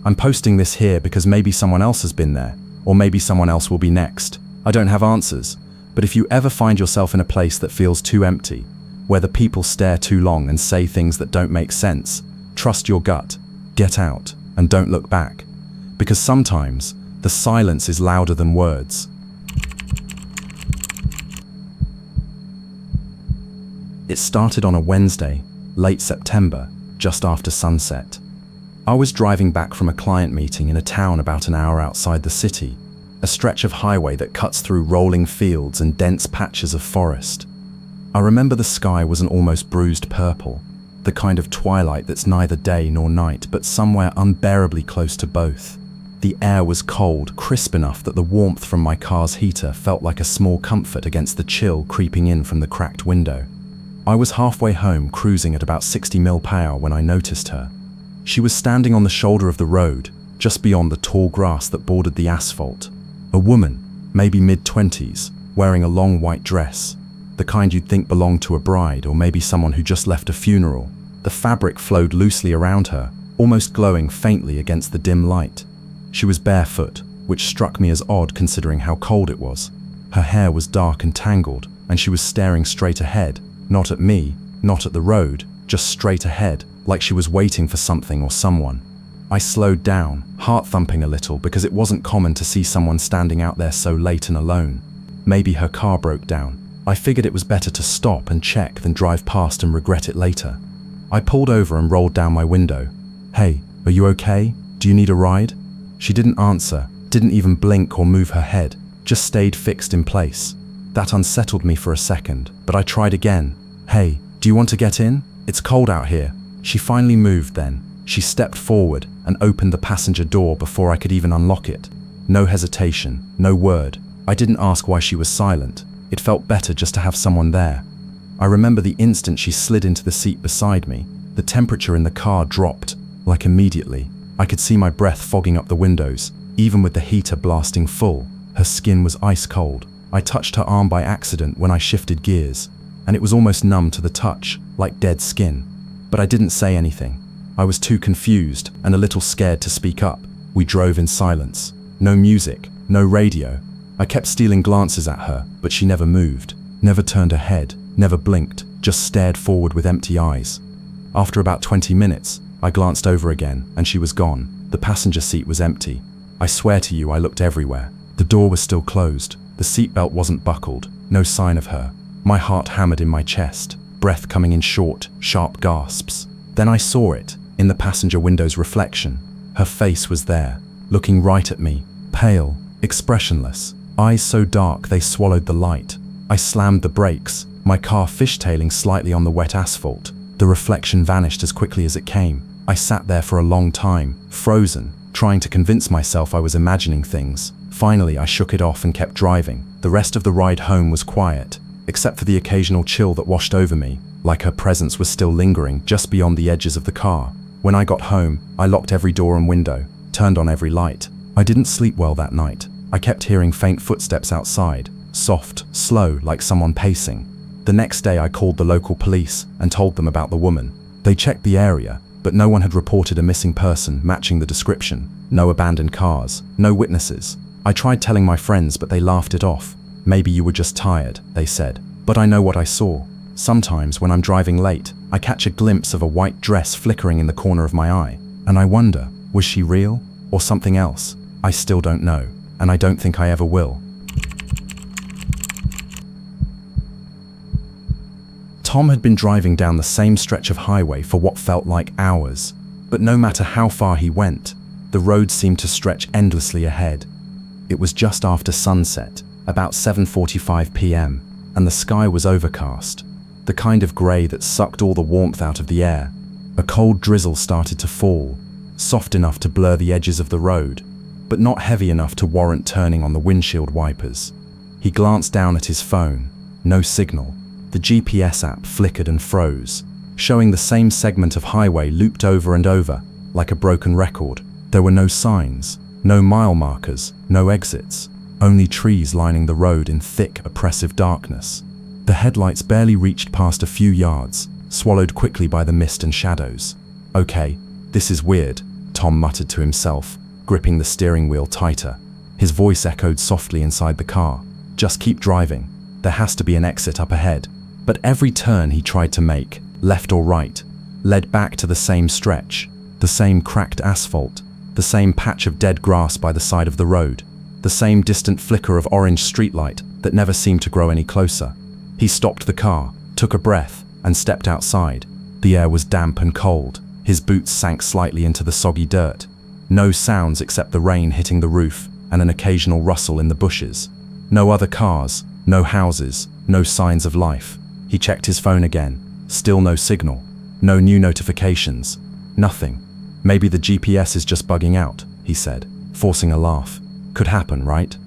I'm posting this here because maybe someone else has been there, or maybe someone else will be next. I don't have answers, but if you ever find yourself in a place that feels too empty, where the people stare too long and say things that don't make sense, trust your gut, get out, and don't look back. Because sometimes, the silence is louder than words. It started on a Wednesday, late September, just after sunset. I was driving back from a client meeting in a town about an hour outside the city, a stretch of highway that cuts through rolling fields and dense patches of forest. I remember the sky was an almost bruised purple, the kind of twilight that's neither day nor night, but somewhere unbearably close to both. The air was cold, crisp enough that the warmth from my car's heater felt like a small comfort against the chill creeping in from the cracked window. I was halfway home, cruising at about 60 mph when I noticed her. She was standing on the shoulder of the road, just beyond the tall grass that bordered the asphalt. A woman, maybe mid-20s, wearing a long white dress, the kind you'd think belonged to a bride or maybe someone who just left a funeral. The fabric flowed loosely around her, almost glowing faintly against the dim light. She was barefoot, which struck me as odd considering how cold it was. Her hair was dark and tangled, and she was staring straight ahead, not at me, not at the road, just straight ahead, like she was waiting for something or someone. I slowed down, heart thumping a little, because it wasn't common to see someone standing out there so late and alone. Maybe her car broke down. I figured it was better to stop and check than drive past and regret it later. I pulled over and rolled down my window. "Hey, are you okay? Do you need a ride?" She didn't answer, didn't even blink or move her head. just stayed fixed in place. That unsettled me for a second, but I tried again. "Hey, do you want to get in? It's cold out here." She finally moved then. She stepped forward and opened the passenger door before I could even unlock it. No hesitation, no word. I didn't ask why she was silent. It felt better just to have someone there. I remember the instant she slid into the seat beside me. The temperature in the car dropped, like immediately. I could see my breath fogging up the windows, even with the heater blasting full. Her skin was ice cold. I touched her arm by accident when I shifted gears, and it was almost numb to the touch, like dead skin. But I didn't say anything. I was too confused and a little scared to speak up. We drove in silence. No music, no radio. I kept stealing glances at her, but she never moved, never turned her head, never blinked, just stared forward with empty eyes. After about 20 minutes, I glanced over again, and she was gone. The passenger seat was empty. I swear to you, I looked everywhere. The door was still closed. The seatbelt wasn't buckled. No sign of her. My heart hammered in my chest, breath coming in short, sharp gasps. Then I saw it, in the passenger window's reflection. Her face was there, looking right at me, pale, expressionless, eyes so dark they swallowed the light. I slammed the brakes, my car fishtailing slightly on the wet asphalt. The reflection vanished as quickly as it came. I sat there for a long time, frozen, trying to convince myself I was imagining things. Finally, I shook it off and kept driving. The rest of the ride home was quiet, except for the occasional chill that washed over me, like her presence was still lingering just beyond the edges of the car. When I got home, I locked every door and window, turned on every light. I didn't sleep well that night. I kept hearing faint footsteps outside, soft, slow, like someone pacing. The next day I called the local police and told them about the woman. They checked the area, but no one had reported a missing person matching the description. No abandoned cars, no witnesses. I tried telling my friends, but they laughed it off. "Maybe you were just tired," they said. But I know what I saw. Sometimes when I'm driving late, I catch a glimpse of a white dress flickering in the corner of my eye. And I wonder, was she real or something else? I still don't know, and I don't think I ever will. Tom had been driving down the same stretch of highway for what felt like hours. But no matter how far he went, the road seemed to stretch endlessly ahead. It was just after sunset, about 7:45 p.m., and the sky was overcast, the kind of grey that sucked all the warmth out of the air. A cold drizzle started to fall, soft enough to blur the edges of the road, but not heavy enough to warrant turning on the windshield wipers. He glanced down at his phone. No signal. The GPS app flickered and froze, showing the same segment of highway looped over and over, like a broken record. There were no signs, no mile markers, no exits, only trees lining the road in thick, oppressive darkness. The headlights barely reached past a few yards, swallowed quickly by the mist and shadows. "Okay, this is weird," Tom muttered to himself, gripping the steering wheel tighter. His voice echoed softly inside the car. "Just keep driving. There has to be an exit up ahead." But every turn he tried to make, left or right, led back to the same stretch, the same cracked asphalt, the same patch of dead grass by the side of the road, the same distant flicker of orange streetlight that never seemed to grow any closer. He stopped the car, took a breath, and stepped outside. The air was damp and cold. His boots sank slightly into the soggy dirt. No sounds except the rain hitting the roof and an occasional rustle in the bushes. No other cars, no houses, no signs of life. He checked his phone again. Still no signal. No new notifications. Nothing. "Maybe the GPS is just bugging out," he said, forcing a laugh. "Could happen, right?"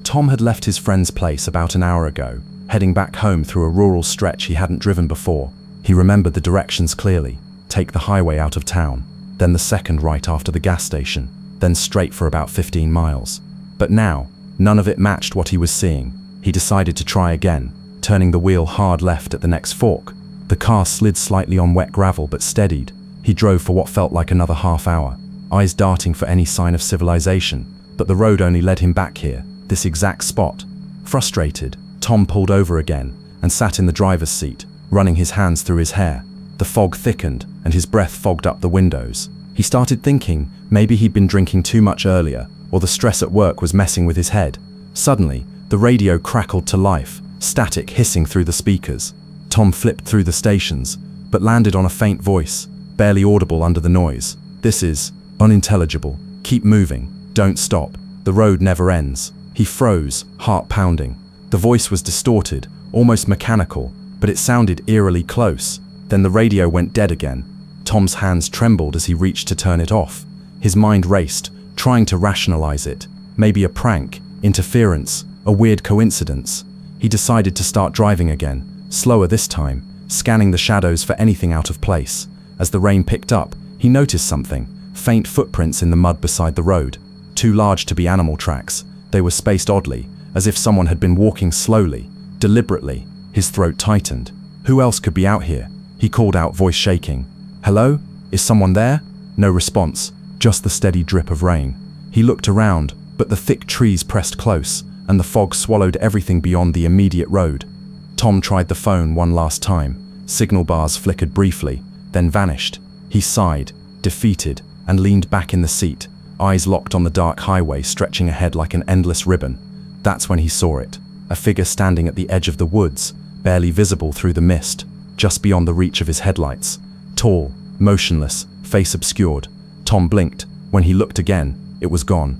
Tom had left his friend's place about an hour ago, heading back home through a rural stretch he hadn't driven before. He remembered the directions clearly. Take the highway out of town, then the second right after the gas station, then straight for about 15 miles. But now, none of it matched what he was seeing. He decided to try again, turning the wheel hard left at the next fork. The car slid slightly on wet gravel but steadied. He drove for what felt like another half hour, eyes darting for any sign of civilization, but the road only led him back here, this exact spot. Frustrated, Tom pulled over again and sat in the driver's seat, running his hands through his hair. The fog thickened and his breath fogged up the windows. He started thinking maybe he'd been drinking too much earlier, or the stress at work was messing with his head. Suddenly, the radio crackled to life, static hissing through the speakers. Tom flipped through the stations, but landed on a faint voice, barely audible under the noise. "This is unintelligible. Keep moving. Don't stop. The road never ends." He froze, heart pounding. The voice was distorted, almost mechanical, but it sounded eerily close. Then the radio went dead again. Tom's hands trembled as he reached to turn it off. His mind raced, trying to rationalize it. Maybe a prank, interference, a weird coincidence. He decided to start driving again, slower this time, scanning the shadows for anything out of place. As the rain picked up, he noticed something, faint footprints in the mud beside the road. Too large to be animal tracks, they were spaced oddly, as if someone had been walking slowly, deliberately. His throat tightened. Who else could be out here? He called out, voice shaking. Hello? Is someone there? No response, just the steady drip of rain. He looked around, but the thick trees pressed close, and the fog swallowed everything beyond the immediate road. Tom tried the phone one last time. Signal bars flickered briefly, then vanished. He sighed, defeated, and leaned back in the seat, eyes locked on the dark highway stretching ahead like an endless ribbon. That's when he saw it, a figure standing at the edge of the woods, barely visible through the mist, just beyond the reach of his headlights. Tall, motionless, face obscured. Tom blinked. When he looked again, it was gone.